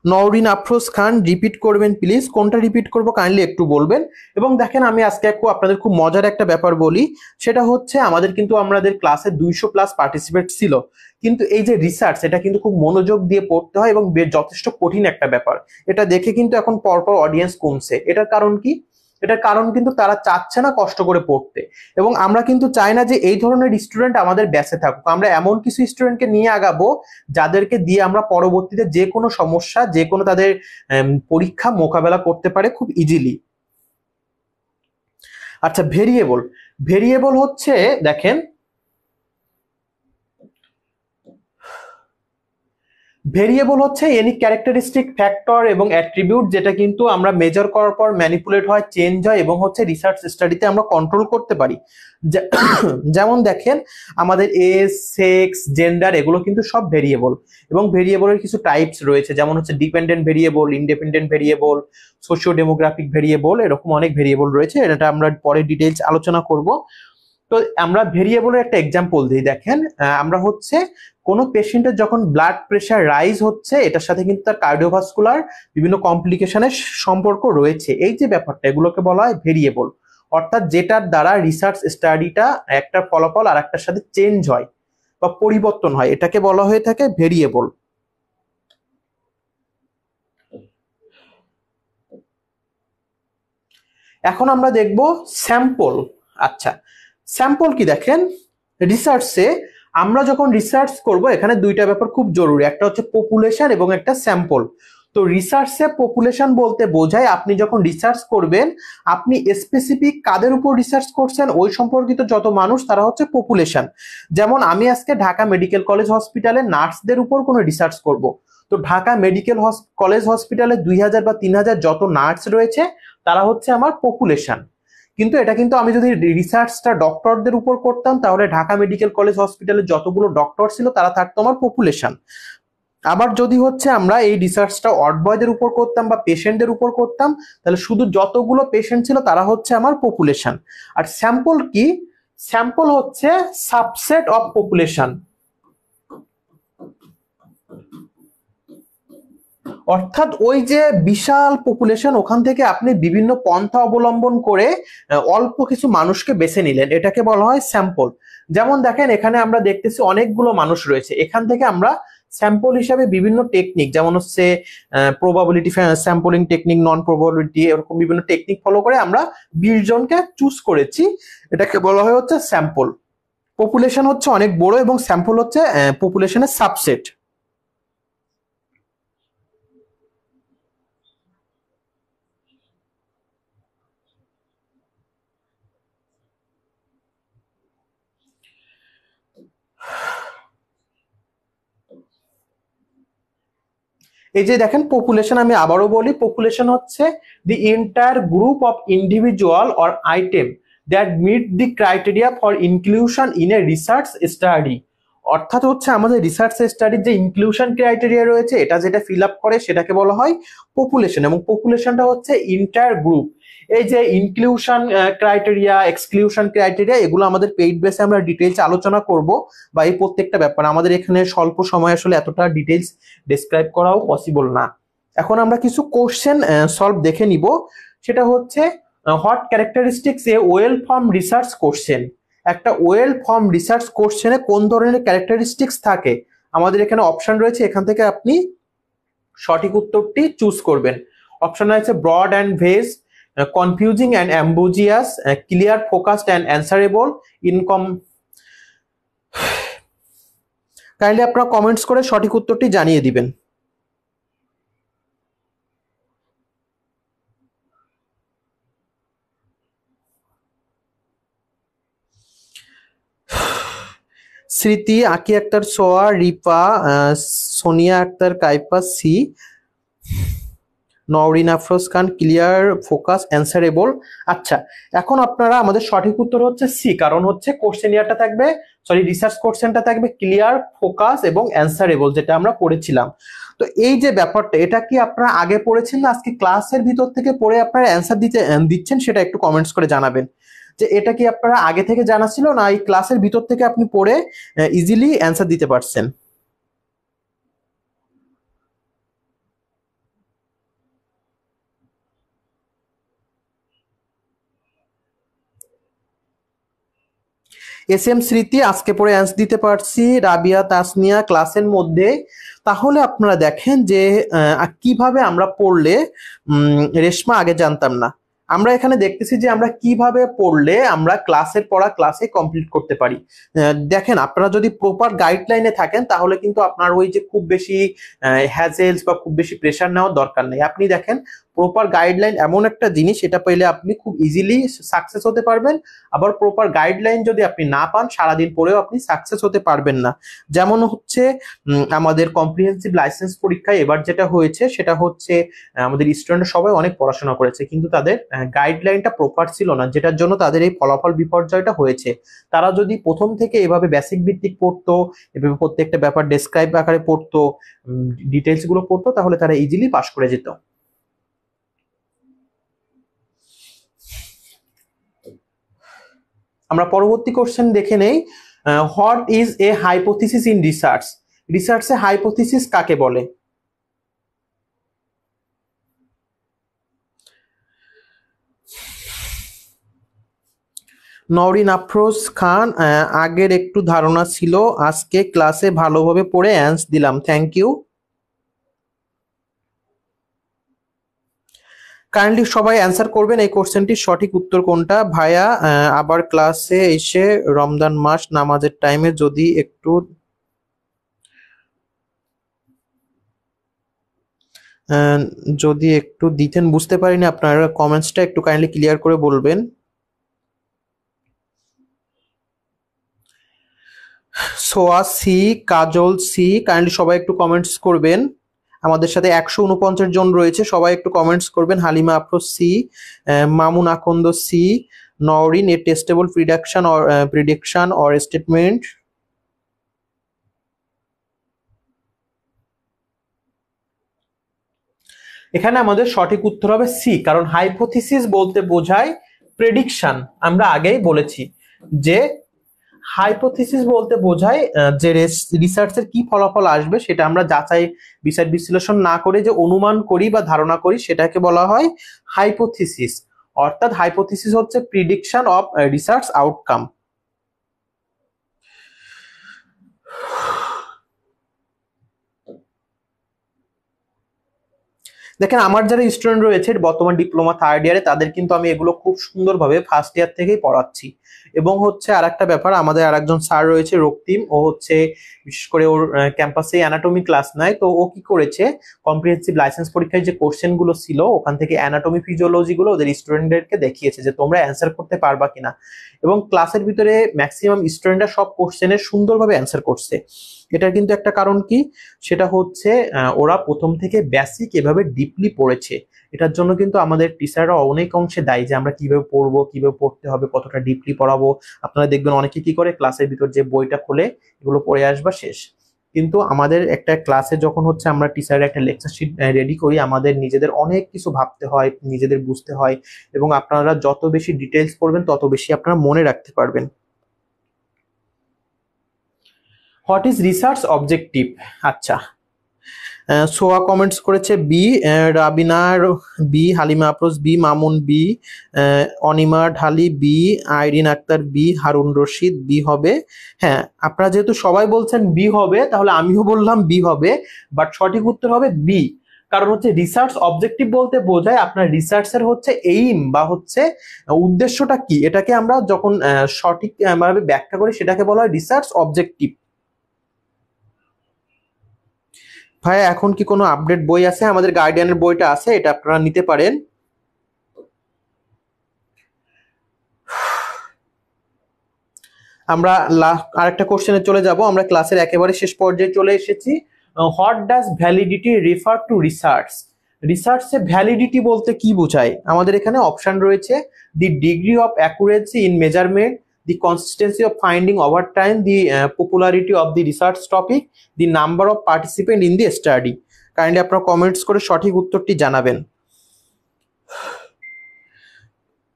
নওরিন আফরোজ খান, রিপিট করবেন প্লিজ, কোনটা রিপিট করবো কাইন্ডলি একটু বলবেন। এবং দেখেন আমি আজকে আপনাদের খুব মজার একটা ব্যাপার বলি, সেটা হচ্ছে আমাদের ক্লাসে 200+ পার্টিসিপেট ছিল, কিন্তু এই যে রিসার্চ এটা কিন্তু খুব মনোযোগ দিয়ে পড়তে হয় এবং যথেষ্ট কঠিন একটা ব্যাপার। এটা দেখে কিন্তু এখন পরপর অডিয়েন্স কমছে। এটার কারণ কি? এটার কারণ কিন্তু তারা চাচ্ছে না কষ্ট করে পড়তে, এবং আমরা কিন্তু চাই না যে এই ধরনের স্টুডেন্ট আমাদের ব্যাচে থাকুক। আমরা এমন কিছু স্টুডেন্টকে নিয়ে আগাবো যাদেরকে দিয়ে আমরা পরবর্তীতে যে কোনো সমস্যা, যে কোনো তাদের পরীক্ষা মোকাবেলা করতে পারে খুব ইজিলি। আচ্ছা, ভেরিয়েবল। ভেরিয়েবল হচ্ছে, দেখেন ভেরিয়েবল হচ্ছে এনি ক্যারেক্টারিস্টিক ফ্যাক্টর এবং অ্যাট্রিবিউট যেটা কিন্তু আমরা মেজার করার পর ম্যানিপুলেট হয়, চেঞ্জ হয় এবং হচ্ছে রিসার্চ স্টাডিতে আমরা কন্ট্রোল করতে পারি। যেমন দেখেন আমাদের এজ, সেক্স, জেন্ডার এগুলো কিন্তু সব ভেরিয়েবল, এবং ভেরিয়েবলের কিছু টাইপস রয়েছে, যেমন হচ্ছে dependent variable, independent variable, socio demographic variable, এরকম অনেক ভেরিয়েবল রয়েছে। এটা আমরা পরে ডিটেইলস আলোচনা করব। তো আমরা ভেরিয়েবলের একটা এক্সাম্পল দিই। দেখেন আমরা হচ্ছে কোনো পেশেন্টের যখন ব্লাড প্রেশার রাইজ হচ্ছে, এটার সাথে কিন্তু তার কার্ডিওভাস্কুলার বিভিন্ন কমপ্লিকেশনের সম্পর্ক রয়েছে। এই যে ব্যাপারটা, এগুলোকে বলা হয় ভেরিয়েবল। অর্থাৎ যেটার দ্বারা রিসার্চ স্টাডিটা একটা ফলাফল আর একটার সাথে চেঞ্জ হয় বা পরিবর্তন হয়, এটাকে বলা হয়ে থাকে ভেরিয়েবল। এখন আমরা দেখব স্যাম্পল। আচ্ছা, স্যাম্পল কি? দেখেন রিসার্চে আমরা যখন রিসার্চ করব এখানে দুইটা ব্যাপার খুব জরুরি, একটা হচ্ছে পপুলেশন এবং একটা স্যাম্পল। তো রিসার্চে পপুলেশন বলতে বোঝায় আপনি যখন রিসার্চ করবেন আপনি স্পেসিফিক কাদের উপর রিসার্চ করছেন ওই সম্পর্কিত যত মানুষ তারা হচ্ছে পপুলেশন। যেমন আমি আজকে ঢাকা মেডিকেল কলেজ হসপিটালে নার্সদের উপর কোনো রিসার্চ করব, তো ঢাকা মেডিকেল কলেজ হসপিটালে 2000 বা 3000 যত নার্স রয়েছে তারা হচ্ছে আমার পপুলেশন। কিন্তু এটা কিন্তু আমি যদি রিসার্চটা ডক্টরদের উপর করতাম তাহলে ঢাকা মেডিকেল কলেজ হসপিটালে যতগুলো ডক্টর ছিল তারা থাকতো আমার পপুলেশন। আবার যদি হচ্ছে আমরা এই রিসার্চটা ওয়ার্ড বয়দের উপর করতাম বা পেশেন্টদের উপর করতাম তাহলে শুধু যতগুলো পেশেন্ট ছিল তারা হচ্ছে আমার পপুলেশন। আর স্যাম্পল কি? স্যাম্পল হচ্ছে সাবসেট অফ পপুলেশন। অর্থাৎ ওই যে বিশাল পপুলেশন, ওখান থেকে আপনি বিভিন্ন পন্থা অবলম্বন করে অল্প কিছু মানুষকে বেছে নিলেন, এটাকে বলা হয় স্যাম্পল। যেমন দেখেন এখানে আমরা দেখতেছি অনেকগুলো মানুষ রয়েছে, এখান থেকে আমরা স্যাম্পল হিসাবে বিভিন্ন টেকনিক, যেমন হচ্ছে প্রবাবিলিটি স্যাম্পলিং টেকনিক, নন প্রবাবিলিটি, এরকম বিভিন্ন টেকনিক ফলো করে আমরা 20 জনকে চুজ করেছি, এটাকে বলা হয় হচ্ছে স্যাম্পল। পপুলেশন হচ্ছে অনেক বড় এবং স্যাম্পল হচ্ছে পপুলেশনের সাবসেট। এই যে দেখেন পপুলেশন, আমি আবারও বলি, পপুলেশন হচ্ছে the entire group of individual or item that meet the criteria for inclusion in a research study. অর্থাৎ হচ্ছে আমাদের রিসার্চ স্টাডির যে ইনক্লুশন ক্রাইটেরিয়া রয়েছে এটা যেটা ফিল আপ করে সেটাকে বলা হয় পপুলেশন, এবং পপুলেশনটা হচ্ছে এন্টায়ার গ্রুপ। এই যে ইনক্লুশন ক্রাইটেরিয়া, এক্সক্লুশন ক্রাইটেরিয়া, এগুলো আমাদের পেইড বেসে আমরা ডিটেইলস আলোচনা করব, বা এই প্রত্যেকটা ব্যাপার আমাদের এখানে স্বল্প সময় আসলে এতটা ডিটেইলস ডিসক্রাইব করাও পসিবল না। এখন আমরা কিছু কোশ্চেন সলভ দেখে নিব। সেটা হচ্ছে what characteristics A well form research question. একটা ওয়েল ফর্ম রিসার্চ কোশ্চেনে কোন ধরনের ক্যারেক্টারিস্টিক্স থাকে, আমাদের এখানে অপশন রয়েছে, এখান থেকে আপনি সঠিক উত্তরটি চুজ করবেন। অপশন রয়েছে broad and vague, confusing and ambiguous, clear, focused and answerable, income. Kindly আপনারা কমেন্টস করে সঠিক উত্তরটি জানিয়ে দিবেন। স্মৃতি, আকি আক্তার, সোয়া, রিপা, সোনিয়া আক্তার, কাইফা, সি, নওরিন আফরোজ খান, ক্লিয়ার, ফোকাস, অ্যান্সারেবল। আচ্ছা, এখন আপনারা, আমাদের সঠিক উত্তর হচ্ছে সি, কারণ হচ্ছে কোশ্চেন ইয়ারটা থাকবে, সরি রিসার্চ কোশ্চেনটা থাকবে ক্লিয়ার, ফোকাস এবং অ্যান্সারেবল, যেটা আমরা পড়েছিলাম। তো এই যে ব্যাপারটা, এটা কি আপনারা আগে পড়েছেন না আজকে ক্লাসের ভিতর থেকে পড়ে আপনারা অ্যান্সার দিচ্ছেন, সেটা একটু কমেন্টস করে জানাবেন যে এটা কি আপনারা আগে থেকে জানা ছিল না এই ক্লাসের ভিতর থেকে আপনি পড়ে ইজিলি অ্যান্সার দিতে পারছেন। এস এম স্মৃতি, আজকে পড়ে অ্যান্সার দিতে পারছি। রাবিয়া তাসনিয়া, ক্লাসের মধ্যে। তাহলে আপনারা দেখেন যে কিভাবে আমরা পড়লে, রেশমা আগে জানতাম না, আমরা এখানে দেখতেছি যে আমরা কিভাবে পড়লে আমরা ক্লাসের পড়া ক্লাসে কমপ্লিট করতে পারি। দেখেন, আপনারা যদি প্রপার গাইডলাইনে থাকেন তাহলে কিন্তু আপনার ওই যে খুব বেশি হ্যাজেলস বা খুব বেশি প্রেশার নেওয়ার দরকার নেই। আপনি দেখেন, প্রপার গাইডলাইন এমন একটা জিনিস, এটা পেলে আপনি খুব ইজিলি সাকসেস হতে পারবেন। আবার প্রপার গাইডলাইন যদি আপনি না পান, সারাদিন পরেও আপনি সাকসেস হতে পারবেন না। যেমন হচ্ছে আমাদের কম্প্রিহেন্সিভ লাইসেন্স পরীক্ষায় এবার যেটা হয়েছে সেটা হচ্ছে আমাদের স্টুডেন্ট সবাই অনেক পড়াশোনা করেছে, কিন্তু তাদের গাইডলাইনটা প্রপার ছিল না, যেটার জন্য তাদের এই ফলাফল বিপর্যয়টা হয়েছে। তারা যদি প্রথম থেকে এভাবে বেসিক ভিত্তিক পড়তো, এভাবে প্রত্যেকটা ব্যাপার ডেসক্রাইব আকারে পড়তো, ডিটেলস গুলো পড়তো, তাহলে তারা ইজিলি পাস করে যেত। আমরা পরবর্তী কোশ্চেন দেখে নেই। What is a hypothesis in research? রিসার্চে হাইপোথিসিস কাকে বলে? নওরিন আফরোজ খান, আগের একটু ধারণা ছিল, আজকে ক্লাসে ভালোভাবে পড়ে অ্যান্সার দিলাম, থ্যাংক ইউ। কাইন্ডলি সবাই অ্যান্সার করবেন এই কোশ্চেনটির সঠিক উত্তর কোনটা। ভাইয়া, আবার ক্লাসে এসে রমজান মাস নামাজের টাইমে যদি একটু দিতেন, বুঝতে পারিনি, আপনার কমেন্টসটা একটু কাইন্ডলি ক্লিয়ার করে বলবেন। সোয়া সি, কাজল সি, কাইন্ডলি সবাই একটু কমেন্টস করবেন। আমাদের সাথে 149 জন রয়েছে, সবাই একটু কমেন্টস করবেন। Halima Afroz C, Mamun Akand C, Nowrin A testable prediction or statement. এখানে আমাদের সঠিক উত্তর হবে সি, কারণ হাইপোথিসিস বলতে বোঝায় প্রেডিকশন। আমরা আগেই বলেছি যে হাইপোথিসিস বলতে বোঝায় যে রিসার্চের কি ফলাফল আসবে সেটা আমরা যাচাই বিচার বিশ্লেষণ না করে যে অনুমান করি বা ধারণা করি, সেটাকে বলা হয় হাইপোথিসিস। অর্থাৎ হাইপোথিসিস হচ্ছে প্রিডিকশন অফ রিসার্চ আউটকাম। দেখেন, আমার যারা স্টুডেন্ট রয়েছে বর্তমান ডিপ্লোমা থার্ড ইয়ারে, তাদের কিন্তু আমি এগুলো খুব সুন্দরভাবে ফার্স্ট ইয়ার থেকেই পড়াচ্ছি। এবং হচ্ছে আর একটা ব্যাপার, আমাদের আর একজন স্যার রয়েছে রক্তিম, ও হচ্ছে বিশেষ করে ওর ক্যাম্পাসে অ্যানাটমি ক্লাস নেয়। তো ও কি করেছে, কম্প্রিহেন্সিভ লাইসেন্স পরীক্ষায় যে কোশ্চেন গুলো ছিল ওখান থেকে অ্যানাটমি ফিজিওলজি গুলো ওদের স্টুডেন্টদেরকে দেখিয়েছে যে তোমরা অ্যান্সার করতে পারবা কিনা। এবং ক্লাসের ভিতরে ম্যাক্সিমাম স্টুডেন্টরা সব কোশ্চেনের সুন্দরভাবে অ্যান্সার করছে। এটার কিন্তু একটা কারণ কি, সেটা হচ্ছে ওরা প্রথম থেকে বেসিক এভাবে ডিপলি পড়েছে। এটার জন্য কিন্তু আমাদের টিচাররা অনেক অংশে দায়ী, যে আমরা কিভাবে পড়বো, কিভাবে পড়তে হবে, কতটা ডিপলি পড়াবো। আপনারা দেখবেন অনেকে কি করে, ক্লাসের ভিতর যে বইটা খুলে এগুলো পড়ে আসবা শেষ। কিন্তু আমাদের একটা ক্লাসে যখন হচ্ছে আমরা টিচারের একটা লেকচার শিট রেডি করি, আমাদের নিজেদের অনেক কিছু ভাবতে হয়, নিজেদের বুঝতে হয়, এবং আপনারা যত বেশি ডিটেলস পড়বেন তত বেশি আপনারা মনে রাখতে পারবেন। What is research objective? আচ্ছা, সোয়া কমেন্টস করেছে বি, রাবিনার B, Halima Afroz B, Mamun B, Anima Dhali B, Irin Akter B, Harun Rashid B হবে। হ্যাঁ, আপনারা যেহেতু সবাই বলছেন বি হবে, তাহলে আমিও বললাম বি হবে, বাট সঠিক উত্তর হবে বি। কারণ হচ্ছে রিসার্চ অবজেক্টিভ বলতে বোঝায় আপনার রিসার্চের হচ্ছে এইম বা হচ্ছে উদ্দেশ্যটা কি, এটাকে আমরা যখন সঠিক ভাবে ব্যাখ্যা করি সেটাকে বলা হয় রিসার্চ অবজেক্টিভ। ভাই, এখন কি কোনো আপডেট বই আছে? আমাদের গার্ডিয়ানের বইটা আছে, এটা আপনারা নিতে পারেন। আমরা আরেকটা কোশ্চেনে চলে যাব, আমরা ক্লাসের একেবারে শেষ পর্যায়ে চলে এসেছি। What does validity refer to research? রিসার্চে ভ্যালিডিটি বলতে কি বোঝায়? আমাদের এখানে অপশন রয়েছে the degree of accuracy in measurement, the consistency of finding over time, the popularity of the research topic, the number of participants in the study. Kindly আপনারা comments করে সঠিক উত্তরটি জানাবেন।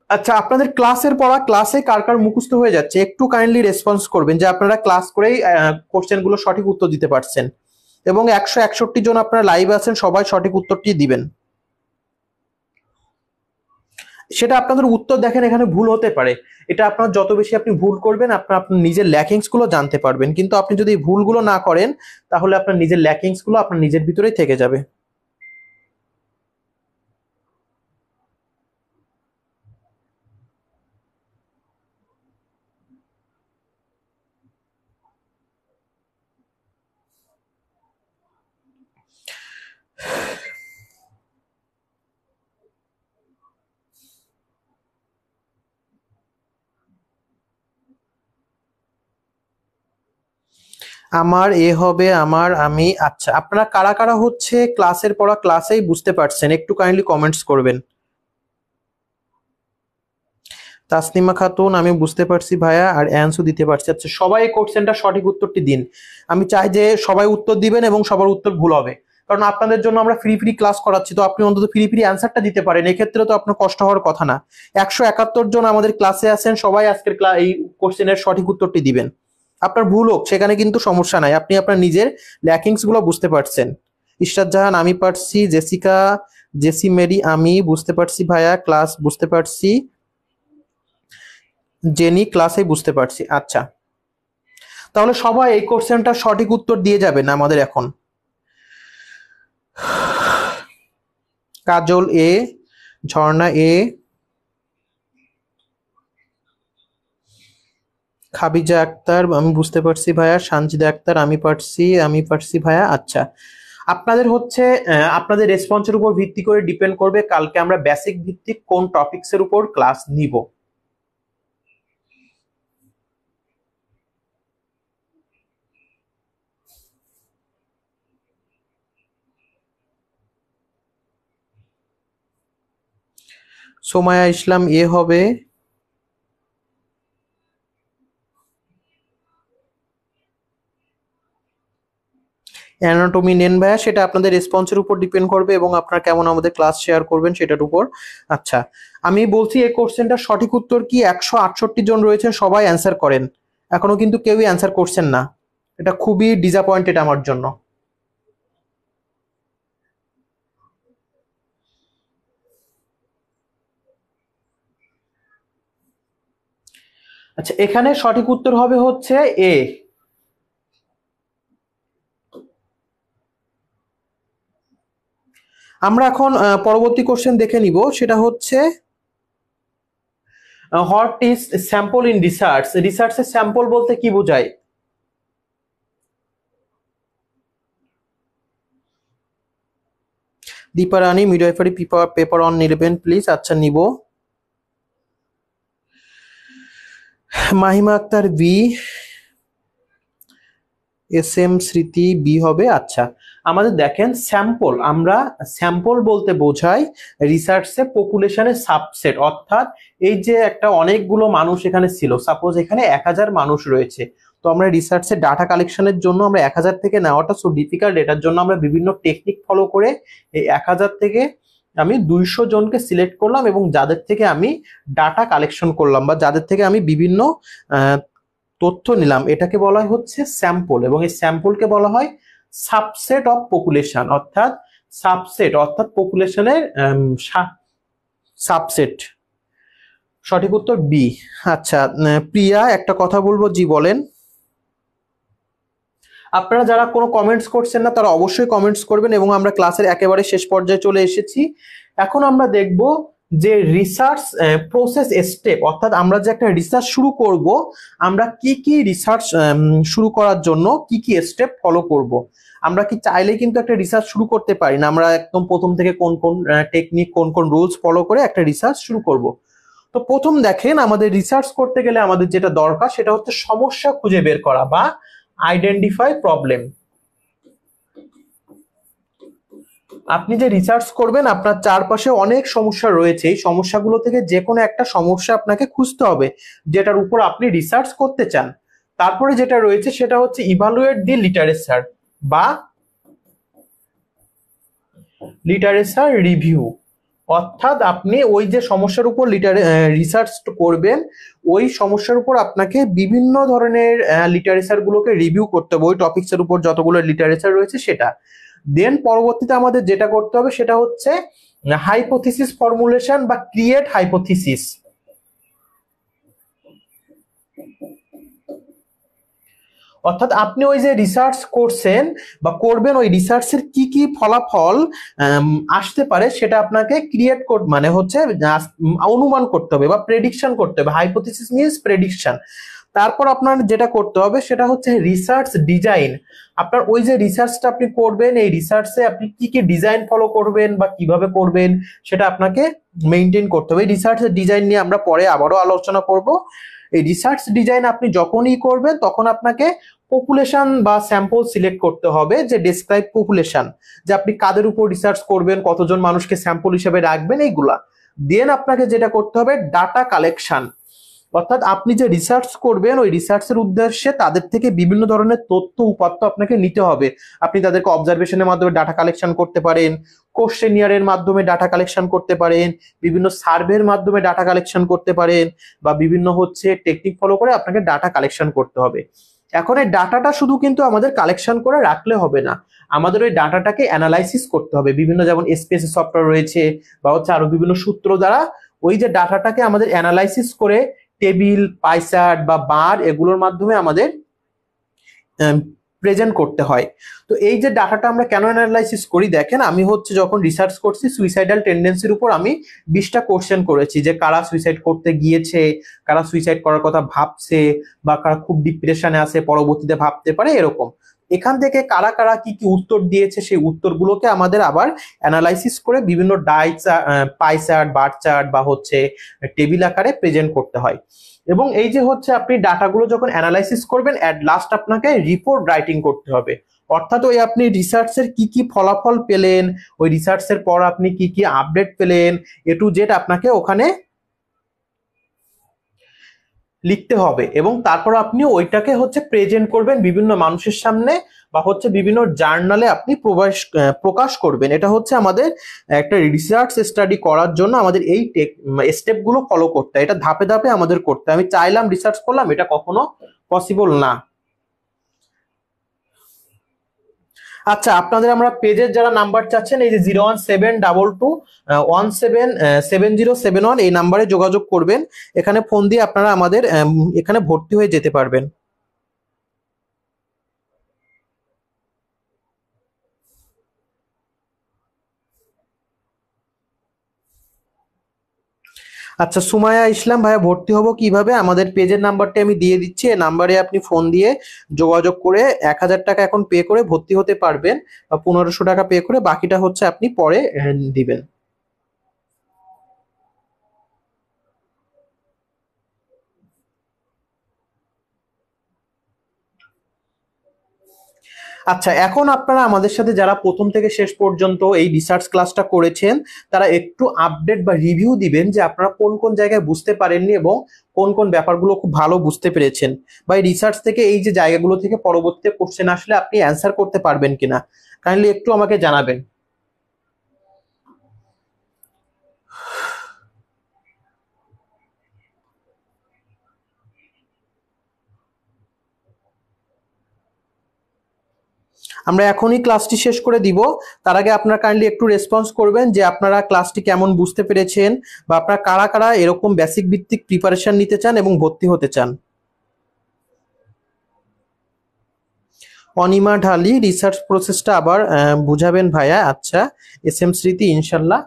আচ্ছা, আপনাদের ক্লাসের পড়া ক্লাসে কার কার মুখস্থ হয়ে যাচ্ছে একটু কাইন্ডলি রেসপন্স করবেন যে আপনারা ক্লাস করেই কোশ্চেনগুলো সঠিক উত্তর দিতে পারছেন, এবং 161 জন আপনারা লাইভ আছেন, সবাই সঠিক উত্তরটি দিবেন। সেটা আপনাদের উত্তর দেখেন এখানে ভুল হতে পারে, এটা আপনার যত বেশি আপনি ভুল করবেন আপনার নিজের ল্যাকিংস গুলো জানতে পারবেন, কিন্তু আপনি যদি ভুলগুলো না করেন তাহলে আপনার নিজের ল্যাকিংস গুলো আপনার নিজের ভিতরেই থেকে যাবে। আমার এ হবে আমার আমি। আচ্ছা, আপনারা কারা কারা হচ্ছে ক্লাসের পড়া ক্লাসেই বুঝতে পারছেন একটু কাইন্ডলি কমেন্টস করবেন। তাসনিমা খাতুন আমি বুঝতে পারছি ভাইয়া, আর অ্যান্সও দিতে পারছি। আচ্ছা, সবাই এই কোশ্চেনটা সঠিক উত্তরটি দিন। আমি চাই যে সবাই উত্তর দিবেন এবং সবার উত্তর ভুল হবে, কারণ আপনাদের জন্য আমরা ফ্রি ক্লাস করাচ্ছি, তো আপনি অন্তত ফ্রি অ্যান্সারটা দিতে পারেন, এক্ষেত্রে তো আপনার কষ্ট হওয়ার কথা না। 171 জন আমাদের ক্লাসে আছেন, সবাই আজকের এই কোশ্চেনের সঠিক উত্তরটি দিবেন। আপনার ভুল হোক সেখানে কিন্তু সমস্যা নাই, আপনি আপনার নিজের ল্যাকিংস গুলো বুঝতে পারছেন। ইশরাত জাহান আমি পারছি, জেসিকা জেসি মেরি আমি বুঝতে পারছি ভাইয়া, ক্লাস বুঝতে পারছি, জেনি ক্লাসে বুঝতে পারছি। আচ্ছা, তাহলে সবাই এই কোশ্চেনটা সঠিক উত্তর দিয়ে যাবেন আমাদের এখন। কাজল এ, ঝর্ণা এ, খাবিজা আক্তার আমি বুঝতে পারছি ভাইয়া, সানজিদা আক্তার আমি পারছি ভাইয়া। আচ্ছা, আপনাদের হচ্ছে আপনাদের রেসপন্সের উপর ভিত্তি করে ডিপেন্ড করবে কালকে আমরা বেসিক ভিত্তিক কোন টপিকস এর উপর ক্লাস নিব। সোমায়া ইসলাম এ হবে, অ্যানাটমি নেন ভাইয়া, সেটা আপনাদের রেসপন্সের উপর ডিপেন্ড করবে এবং আপনারা কেমন আমাদের ক্লাস শেয়ার করবেন সেটার উপর। আচ্ছা, আমি বলছি এই কোশ্চেনটার সঠিক উত্তর কি? 168 জন রয়েছেন, সবাই অ্যান্সার করেন, এখনো কিন্তু কেউই অ্যান্সার করছেন না, এটা খুবই ডিসঅ্যাপয়েন্টেড আমার জন্য। আচ্ছা, এখানে সঠিক উত্তর হবে হচ্ছে এ। আমরা এখন পরবর্তী কোশ্চেন দেখে নিব, সেটা হচ্ছে what is sample in research? রিসার্চের স্যাম্পল বলতে কি বোঝায়? Dipa Rani midwifery paper on নেবেন প্লিজ। আচ্ছা, নিব। Mahima Akter B, S M Smriti B হবে। আচ্ছা, আমাদের দেখেন স্যাম্পল, আমরা স্যাম্পল বলতে বোঝাই রিসার্চে পপুলেশনের সাবসেট, অর্থাৎ এই যে একটা অনেকগুলো মানুষ এখানে ছিল, সাপোজ এখানে 1000 মানুষ রয়েছে, তো আমরা রিসার্চের ডাটা কালেকশনের জন্য আমরা 1000 থেকে নেওয়াটা সো ডিফিকাল্ট, এটার জন্য আমরা বিভিন্ন টেকনিক ফলো করে এই 1000 থেকে আমি 200 জনকে সিলেক্ট করলাম এবং যাদের থেকে আমি ডাটা কালেকশন করলাম বা যাদের থেকে আমি বিভিন্ন তথ্য নিলাম, এটাকে বলা হচ্ছে স্যাম্পল, এবং এই স্যাম্পলকে বলা হয় সাবসেট অফ পপুলেশন, অর্থাৎ সাবসেট অর্থাৎ পপুলেশনের সাবসেট। সঠিক উত্তর বি। আচ্ছা, প্রিয়া একটা কথা বলবো, জি বলেন। আপনারা যারা কোনো কমেন্টস করছেন না তারা অবশ্যই কমেন্টস করবেন, এবং আমরা ক্লাসের একেবারে শেষ পর্যায়ে চলে এসেছি। এখন আমরা দেখব যে রিসার্চ প্রসেস স্টেপ, অর্থাৎ আমরা যে একটা রিসার্চ শুরু করব, আমরা কি রিসার্চ শুরু করার জন্য কি স্টেপ ফলো করব। আমরা কি চাইলে কিন্তু একটা রিসার্চ শুরু করতে পারি না, আমরা একদম প্রথম থেকে কোন টেকনিক কোন রুলস ফলো করে একটা রিসার্চ শুরু করব। তো প্রথম দেখেন, আমাদের রিসার্চ করতে গেলে আমাদের যেটা দরকার সেটা হচ্ছে সমস্যা খুঁজে বের করা বা আইডেন্টিফাই প্রবলেম। আপনি যে রিসার্চ করবেন আপনার চারপাশে অনেক সমস্যা রয়েছে, এই সমস্যাগুলো থেকে যে কোনো একটা সমস্যা আপনাকে খুঁজতে হবে যেটার উপর আপনি রিসার্চ করতে চান। তারপরে যেটা রয়েছে সেটা হচ্ছে ইভালুয়েট দি লিটারেচার বা লিটারেচার রিভিউ। অর্থাৎ আপনি ওই যে সমস্যার উপর রিসার্চ করবেন, ওই সমস্যার উপর আপনাকে বিভিন্ন ধরনের লিটারেচার গুলোকে রিভিউ করতে হবে, ওই টপিকস এর উপর যতগুলো লিটারেচার রয়েছে সেটা। দেন পরবর্তীতে আমাদের যেটা করতে হবে সেটা হচ্ছে হাইপোথিসিস ফর্মুলেশন বা ক্রিয়েট হাইপোথিসিস। অর্থাৎ আপনি ওই যে রিসার্চ করছেন বা করবেন, ওই রিসার্চের কি কি ফলাফল আসতে পারে সেটা আপনাকে ক্রিয়েট মানে হচ্ছে অনুমান করতে হবে বা প্রেডিকশন করতে হবে। Hypothesis means prediction. তারপর আপনার যেটা করতে হবে সেটা হচ্ছে রিসার্চ ডিজাইন। আপনার ওই যে রিসার্চটা আপনি করবেন, এই রিসার্চে আপনি কি কি ডিজাইন ফলো করবেন বা কিভাবে করবেন সেটা আপনাকে মেনটেন করতে হবে। রিসার্চ ডিজাইন নিয়ে আমরা পরে আবারও আলোচনা করব। এই রিসার্চ ডিজাইন আপনি যখনই করবেন তখন আপনাকে পপুলেশন বা স্যাম্পল সিলেক্ট করতে হবে, যে ডেসক্রাইব পপুলেশন, যে আপনি কাদের উপর রিসার্চ করবেন, কতজন মানুষকে স্যাম্পল হিসেবে রাখবেন, এইগুলা। দেন আপনাকে যেটা করতে হবে ডাটা কালেকশন। অর্থাৎ আপনি যে রিসার্চ করবেন ওই রিসার্চের উদ্দেশ্যে তাদের থেকে বিভিন্ন ধরনের তথ্য উপাত্ত আপনাকে নিতে হবে। আপনি তাদেরকে অবজারভেশনের মাধ্যমে ডাটা কালেকশন করতে পারেন, কোশ্চেনিয়ারের মাধ্যমে ডাটা কালেকশন করতে পারেন, বিভিন্ন সার্ভের মাধ্যমে ডাটা কালেকশন করতে পারেন, বা বিভিন্ন হচ্ছে টেকনিক ফলো করে আপনাকে ডাটা কালেকশন করতে হবে। এখন এই ডাটাটা শুধু কিন্তু আমাদের কালেকশন করে রাখলে হবে না, আমাদের ওই ডাটাটাকে অ্যানালাইসিস করতে হবে। বিভিন্ন যেমন এসপিএসসি সফটওয়্যার রয়েছে বা হচ্ছে আরো বিভিন্ন সূত্র দ্বারা ওই যে ডাটাটাকে আমাদের অ্যানালাইসিস করে টেবিল, পাই চার্ট বা বার এগুলোর মাধ্যমে আমাদের প্রেজেন্ট করতে হয়। তো এই যে ডাটাটা আমরা কেন অ্যানালাইসিস করি, দেখেন আমি হচ্ছে যখন রিসার্চ করছি সুইসাইডাল টেন্ডেন্সির উপর আমি 20টা কোশ্চেন করেছি, যে কারা সুইসাইড করতে গিয়েছে, কারা সুইসাইড করার কথা ভাবছে, বা কারা খুব ডিপ্রেশনে আছে পরবর্তীতে ভাবতে পারে, এরকম। এখান থেকে কারা কারা কি কি উত্তর দিয়েছে সেই উত্তরগুলোকে আমাদের আবার অ্যানালাইসিস করে বিভিন্ন পাই চার্ট, বার চার্ট বা হচ্ছে টেবিল আকারে প্রেজেন্ট করতে হয়। এবং এই যে হচ্ছে আপনি ডাটাগুলো যখন অ্যানালাইসিস করবেন এট লাস্ট আপনাকে রিপোর্ট রাইটিং করতে হবে। অর্থাৎ ওই আপনি রিসার্চের কি কি ফলাফল পেলেন, ওই রিসার্চের পর আপনি কি কি আপডেট পেলেন, এ টু জেড আপনাকে ওখানে লিখতে হবে। এবং তারপর আপনি ওইটাকে হচ্ছে প্রেজেন্ট করবেন বিভিন্ন মানুষের সামনে বা হচ্ছে বিভিন্ন জার্নালে আপনি প্রকাশ করবেন। এটা হচ্ছে আমাদের একটা রিসার্চ স্টাডি করার জন্য আমাদের এই স্টেপগুলো ফলো করতে হয়, এটা ধাপে ধাপে আমাদের করতে হয়। আমি চাইলাম রিসার্চ করলাম, এটা কখনো পসিবল না। আচ্ছা, আপনাদের আমরা পেজের যারা নাম্বার চাচ্ছেন, এই যে 01722177071 এই নাম্বারে যোগাযোগ করবেন। এখানে ফোন দিয়ে আপনারা আমাদের এখানে ভর্তি হয়ে যেতে পারবেন। আচ্ছা, সুমাইয়া ইসলাম ভাইয়া, ভর্তি হব কিভাবে? আমাদের পেজের নাম্বারটা আমি দিয়ে দিচ্ছি, এই নাম্বারে আপনি ফোন দিয়ে যোগাযোগ করে 1000 টাকা এখন পে করে ভর্তি হতে পারবেন, বা 1500 টাকা পে করে বাকিটা হচ্ছে আপনি পরে দিবেন। আচ্ছা, এখন আপনারা আমাদের সাথে যারা প্রথম থেকে শেষ পর্যন্ত এই রিসার্চ ক্লাসটা করেছেন তারা একটু আপডেট বা রিভিউ দিবেন যে আপনারা কোন কোন জায়গায় বুঝতে পারেননি এবং কোন কোন ব্যাপারগুলো খুব ভালো বুঝতে পেরেছেন, বা এই রিসার্চ থেকে এই যে জায়গাগুলো থেকে পরবর্তীতে কোশ্চেন আসলে আপনি অ্যান্সার করতে পারবেন কিনা, কাইন্ডলি একটু আমাকে জানাবেন। আমরা এখনই ক্লাসটি শেষ করে দিব, তার আগে আপনারা কাইন্ডলি একটু রেসপন্স করবেন যে আপনারা ক্লাসটি কেমন বুঝতে পেরেছেন, বা আপনারা কারা কারা এরকম বেসিক ভিত্তিক প্রিপারেশন নিতে চান এবং ভর্তি হতে চান। অনিমা ঢালি, রিসার্চ প্রসেসটা আবার বুঝাবেন ভাইয়া। আচ্ছা, এস এম স্মৃতি, ইনশাল্লাহ।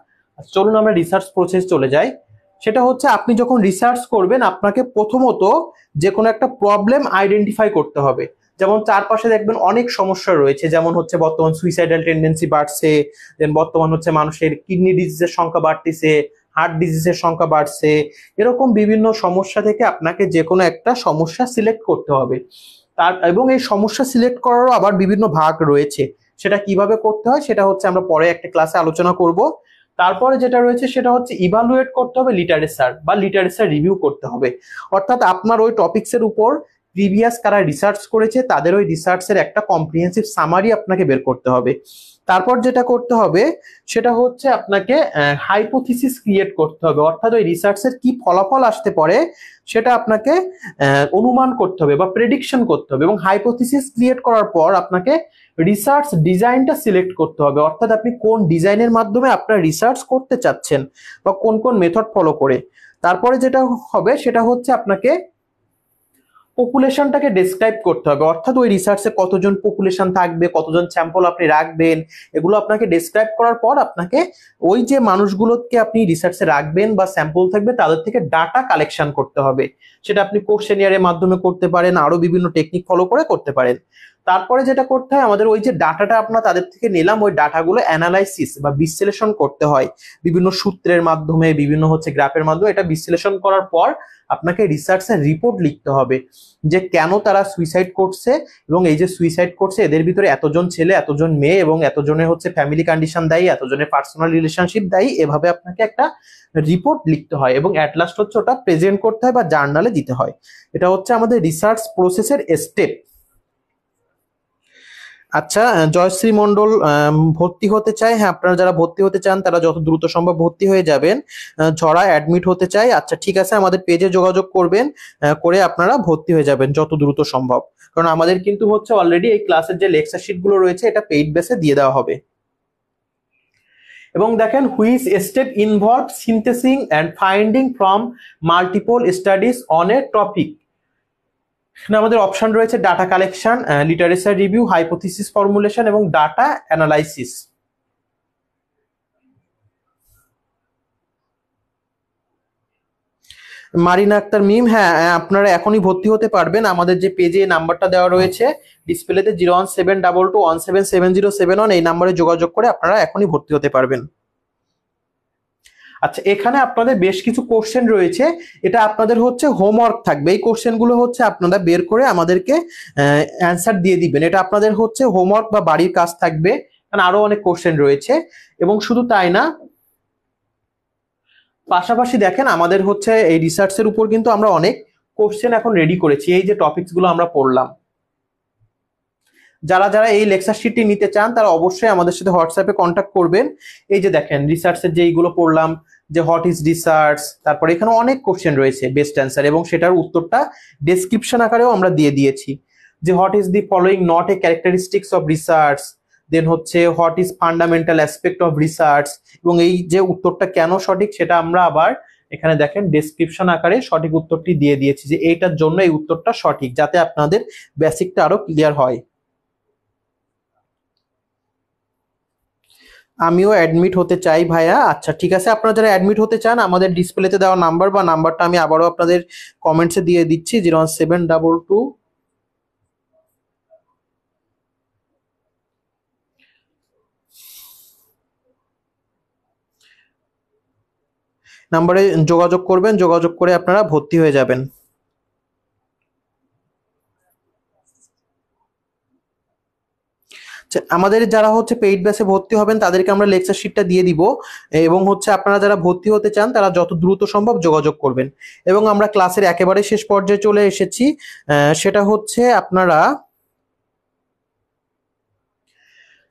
চলুন আমরা রিসার্চ প্রসেস চলে যাই। সেটা হচ্ছে আপনি যখন রিসার্চ করবেন আপনাকে প্রথমত যে কোনো একটা প্রবলেম আইডেন্টিফাই করতে হবে। যেমন চারপাশে দেখবেন অনেক সমস্যা রয়েছে, যেমন হচ্ছে বর্তমান সুইসাইডাল টেন্ডেন্সি বাড়ছে, দেন বর্তমান হচ্ছে মানুষের কিডনি ডিজিজের সংখ্যা বাড়তেছে, হার্ট ডিজিজের সংখ্যা বাড়ছে, এরকম বিভিন্ন সমস্যা থেকে আপনাকে যে কোনো একটা সমস্যা সিলেক্ট করতে হবে। এবং এই সমস্যা সিলেক্ট করারও আবার বিভিন্ন ভাগ রয়েছে, সেটা কিভাবে করতে হয় সেটা হচ্ছে আমরা পরে একটা ক্লাসে আলোচনা করব। তারপরে যেটা রয়েছে সেটা হচ্ছে ইভালুয়েট করতে হবে লিটারেচার বা লিটারেচার রিভিউ করতে হবে, অর্থাৎ আপনার ওই টপিকসের উপর প্রিভিয়াস কারা রিসার্চ করেছে তাদের ওই রিসার্চের একটা কম্প্রিহেন্সিভ সামারি আপনাকে বের করতে হবে। তারপর যেটা করতে হবে সেটা হচ্ছে আপনাকে হাইপোথিসিস ক্রিয়েট করতে হবে, অর্থাৎ ওই রিসার্চের কি ফলাফল আসতে পারে সেটা আপনাকে অনুমান করতে হবে বা প্রেডিকশন করতে হবে, এবং হাইপোথিসিস ক্রিয়েট করার পর আপনাকে রিসার্চ ডিজাইনটা সিলেক্ট করতে হবে, অর্থাৎ আপনি কোন ডিজাইনের মাধ্যমে আপনার রিসার্চ করতে চাচ্ছেন বা কোন কোন মেথড ফলো করে। তারপরে যেটা হবে সেটা হচ্ছে আপনাকে পপুলেশনটাকে ডেসক্রাইব করতে হবে, অর্থাৎ ওই রিসার্চে কতজন পপুলেশন থাকবে, কতজন স্যাম্পল আপনি রাখবেন, এগুলো আপনাকে ডেসক্রাইব করার পর আপনাকে ওই যে মানুষগুলোকে আপনি রিসার্চে রাখবেন বা স্যাম্পল থাকবে তাদের থেকে ডাটা কালেকশন করতে হবে। সেটা আপনি কোশ্চেনিয়ারের মাধ্যমে করতে পারেন, আরো বিভিন্ন টেকনিক ফলো করে করতে পারেন। তারপরে যেটা করতে হয় আমাদের ওই যে ডাটাটা আমরা তাদের থেকে নিলাম ওই ডাটাগুলো অ্যানালাইসিস বা বিশ্লেষণ করতে হয় বিভিন্ন সূত্রের মাধ্যমে, বিভিন্ন হচ্ছে গ্রাফের মাধ্যমে। এটা বিশ্লেষণ করার পর আপনাকে রিসার্চের রিপোর্ট লিখতে হবে যে কেন তারা সুইসাইড করছে, এবং এই যে সুইসাইড করছে এদের ভিতরে এতজন ছেলে, এতজন মেয়ে, এবং এতজনের হচ্ছে ফ্যামিলি কন্ডিশন দায়ী, এতজনের পার্সোনাল রিলেশনশিপ দায়ী, এভাবে আপনাকে একটা রিপোর্ট লিখতে হয় এবং অ্যাট লাস্ট হচ্ছে ওটা প্রেজেন্ট করতে হয় বা জার্নালে দিতে হয়। এটা হচ্ছে আমাদের রিসার্চ প্রসেসের স্টেপ। আচ্ছা, জয়শ্রী মন্ডল ভর্তি হতে চায়। হ্যাঁ, আপনারা যারা ভর্তি হতে চান তারা যত দ্রুত সম্ভব ভর্তি হয়ে যাবেন। ঝরা অ্যাডমিট হতে চাই, আচ্ছা ঠিক আছে, আমাদের পেজে যোগাযোগ করবেন, করে আপনারা ভর্তি হয়ে যাবেন যত দ্রুত সম্ভব, কারণ আমাদের কিন্তু হচ্ছে অলরেডি এই ক্লাসের যে লেকচার শিট গুলো রয়েছে এটা পেইড বেসে দিয়ে দেওয়া হবে। এবং দেখেন which step involve synthesising and finding from multiple studies on a topic. আমাদের অপশন রয়েছে data collection, literature review, hypothesis formulation এবং ডাটা অ্যানালাইসিস। মারিনা আক্তার মিম, হ্যাঁ আপনারা এখনই ভর্তি হতে পারবেন। আমাদের যে পেজে নাম্বারটা দেওয়া রয়েছে ডিসপ্লেতে 01722177071, এই নাম্বারে যোগাযোগ করে আপনারা এখনই ভর্তি হতে পারবেন। আচ্ছা, এখানে আপনাদের বেশ কিছু কোশ্চেন রয়েছে, এটা আপনাদের হচ্ছে হোমওয়ার্ক থাকবে। এই কোশ্চেনগুলো হচ্ছে আপনারা বের করে আমাদেরকে অ্যান্সার দিয়ে দিবেন, এটা আপনাদের হচ্ছে হোমওয়ার্ক বা বাড়ির কাজ থাকবে, কারণ আরো অনেক কোশ্চেন রয়েছে। এবং শুধু তাই না, পাশাপাশি দেখেন আমাদের হচ্ছে এই রিসার্চের উপর কিন্তু আমরা অনেক কোশ্চেন এখন রেডি করেছি, এই যে টপিকস গুলো আমরা পড়লাম। যারা যারা এই লেকচার শিটটি নিতে চান তারা অবশ্যই আমাদের সাথে হোয়াটসঅ্যাপে কন্ট্যাক্ট করবেন। এই যে দেখেন রিসার্চের যে এইগুলো পড়লাম, যে হোয়াট ইজ রিসার্চ, তারপরে এখানে অনেক কোশ্চেন রয়েছে বেস্ট অ্যান্সার, এবং সেটার উত্তরটা ডেসক্রিপশন আকারেও আমরা দিয়ে দিয়েছি। যে what is the following not a characteristics of research, then হচ্ছে what is fundamental aspect of research, এবং এই যে উত্তরটা কেন সঠিক সেটা আমরা আবার এখানে দেখেন ডেসক্রিপশন আকারে সঠিক উত্তরটি দিয়ে দিয়েছি, যে এইটার জন্য এই উত্তরটা সঠিক, যাতে আপনাদের বেসিকটা আরো ক্লিয়ার হয়। আমিও অ্যাডমিট হতে চাই ভাইয়া, আচ্ছা ঠিক আছে, আপনারা যারা অ্যাডমিট হতে চান আমাদের ডিসপ্লেতে দেওয়া নাম্বার বা নাম্বারটা আমি আবারও আপনাদের কমেন্টসে দিয়ে দিচ্ছি, 01722 নাম্বারে যোগাযোগ করবেন, যোগাযোগ করে আপনারা ভর্তি হয়ে যাবেন। আমাদের যারা হচ্ছে পেইড ব্যাচে ভর্তি হবেন তাদেরকে আমরা লেকচার শিটটা দিয়ে দিব, এবং হচ্ছে আপনারা যারা ভর্তি হতে চান তারা যত দ্রুত সম্ভব যোগাযোগ করবেন। এবং আমরা ক্লাসের একেবারে শেষ পর্যায়ে চলে এসেছি, সেটা হচ্ছে আপনারা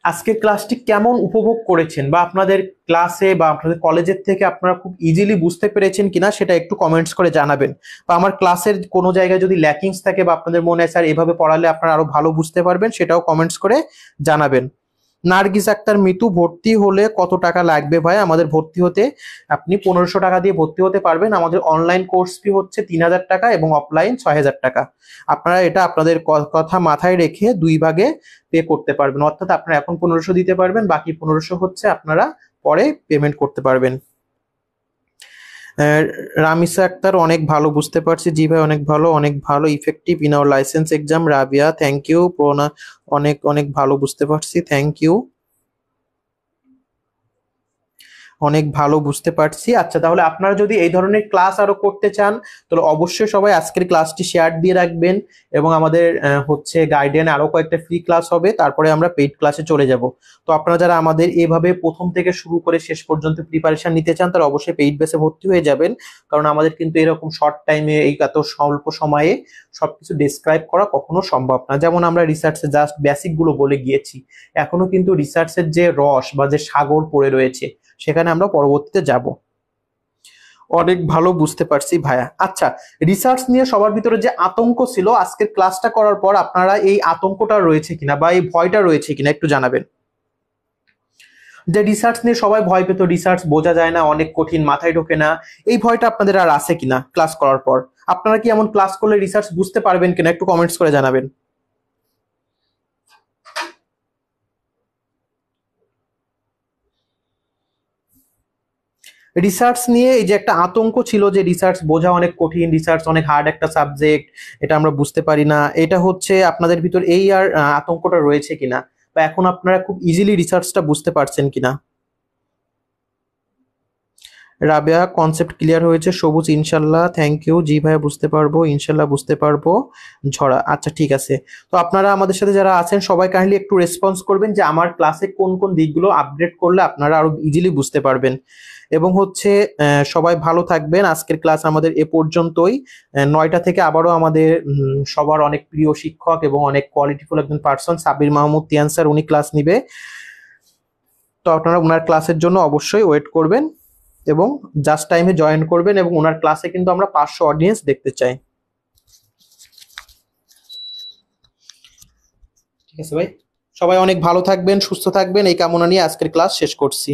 আজকের ক্লাসটি কেমন উপভোগ করেছেন, বা আপনাদের ক্লাসে বা আপনাদের কলেজের থেকে আপনারা খুব ইজিলি বুঝতে পেরেছেন কিনা সেটা একটু কমেন্টস করে জানাবেন। বা আমার ক্লাসের কোনো জায়গায় যদি ল্যাকিংস থাকে বা আপনাদের মনে হয় স্যার এভাবে পড়ালে আপনারা আরো ভালো বুঝতে পারবেন, সেটাও কমেন্টস করে জানাবেন। নার্গিস আক্তার মিতু, ভর্তি হলে কত টাকা লাগবে ভাই? আমাদের ভর্তি হতে আপনি 1500 টাকা দিয়ে ভর্তি হতে পারবেন। আমাদের অনলাইন কোর্স ফি হচ্ছে 3000 টাকা এবং অফলাইন 6000 টাকা। আপনারা এটা আপনাদের কথা মাথায় রেখে দুই ভাগে পে করতে পারবেন, অর্থাৎ আপনারা এখন 1500 দিতে পারবেন, বাকি 1500 হচ্ছে আপনারা পরে পেমেন্ট করতে পারবেন। রামিসা আক্তার, অনেক ভালো বুঝতে পারছি। জি ভাই, অনেক ভালো, অনেক ভালো, effective in our licence exam. Rabia, thank you. অনেক অনেক ভালো বুঝতে পারছি, থ্যাংক ইউ। অনেক ভালো, বুঝতে পারছি। আচ্ছা, তাহলে আপনারা যদি এই ধরনের ক্লাস আরো করতে চান তাহলে অবশ্যই সবাই আজকের ক্লাসটি শেয়ার দিয়ে রাখবেন, এবং আমাদের হচ্ছে গাইডেন আরো কয়েকটা ফ্রি ক্লাস হবে, তারপরে আমরা পেইড ক্লাসে চলে যাব। তো আপনারা যারা আমাদের এভাবে প্রথম থেকে শুরু করে শেষ পর্যন্ত প্রিপারেশন নিতে চান তারা অবশ্যই পেইড বেসে ভর্তি হয়ে যাবেন, কারণ আমাদের কিন্তু এরকম শর্ট টাইমে এই এত স্বল্প সময়ে সবকিছু ডেসক্রাইব করা কখনো সম্ভব না। যেমন আমরা রিসার্চে জাস্ট বেসিক গুলো বলে গিয়েছি, এখনো কিন্তু রিসার্চের যে রস বা যে সাগর পড়ে রয়েছে সেখানে আমরা পরবর্তীতে যাব। অনেক ভালো, বুঝতে পারছি ভাইয়া। আচ্ছা, রিসার্চ নিয়ে সবার ভিতরে যে আতঙ্ক ছিল, আজকের ক্লাসটা করার পর আপনারা এই আতঙ্কটা রয়েছে কিনা বা এই ভয়টা রয়েছে কিনা একটু জানাবেন। যে রিসার্চ নিয়ে সবাই ভয় পেত, রিসার্চ বোঝা যায় না, অনেক কঠিন, মাথায় ঢোকে না, এই ভয়টা আপনাদের আর আছে কিনা ক্লাস করার পর? আপনারা কি এমন ক্লাস করলে রিসার্চ বুঝতে পারবেন কিনা একটু কমেন্টস করে জানাবেন। রিসার্চ নিয়ে এই যে একটা আতঙ্ক ছিল যে রিসার্চ বোঝা অনেক কঠিন, রিসার্চ অনেক হার্ড একটা সাবজেক্ট, এটা আমরা বুঝতে পারি না, এটা হচ্ছে আপনাদের ভিতর এই আর আতঙ্কটা রয়েছে কিনা, বা এখন আপনারা খুব ইজিলি রিসার্চটা বুঝতে পারছেন কিনা? রাবেয়া, কনসেপ্ট ক্লিয়ার হয়েছে। সবুজ, ইনশাল্লাহ, থ্যাংক ইউ। জি ভাইয়া, বুঝতে পারবো, ইনশাল্লাহ বুঝতে পারবো। ঝরা, আচ্ছা ঠিক আছে। তো আপনারা আমাদের সাথে যারা আছেন সবাই কাইন্ডলি একটু রেসপন্স করবেন যে আমার ক্লাসে কোন কোন দিকগুলো আপডেট করলে আপনারা আরো ইজিলি বুঝতে পারবেন। এবং হচ্ছে সবাই ভালো থাকবেন। আজকের ক্লাস আমাদের এ পর্যন্তই। 9টা থেকে আবারও আমাদের সবার অনেক প্রিয় শিক্ষক এবং অনেক কোয়ালিটিফুল একজন person Sabir Mahmud Tian sir, উনি ক্লাস নিবে। তো আপনারা ওনার ক্লাসের জন্য অবশ্যই ওয়েট করবেন এবং জাস্ট টাইমে জয়েন করবেন, এবং ওনার ক্লাসে কিন্তু আমরা 500 অডিয়েন্স দেখতে চাই। ঠিক আছে ভাই, সবাই অনেক ভালো থাকবেন, সুস্থ থাকবেন, এই কামনা নিয়ে আজকের ক্লাস শেষ করছি।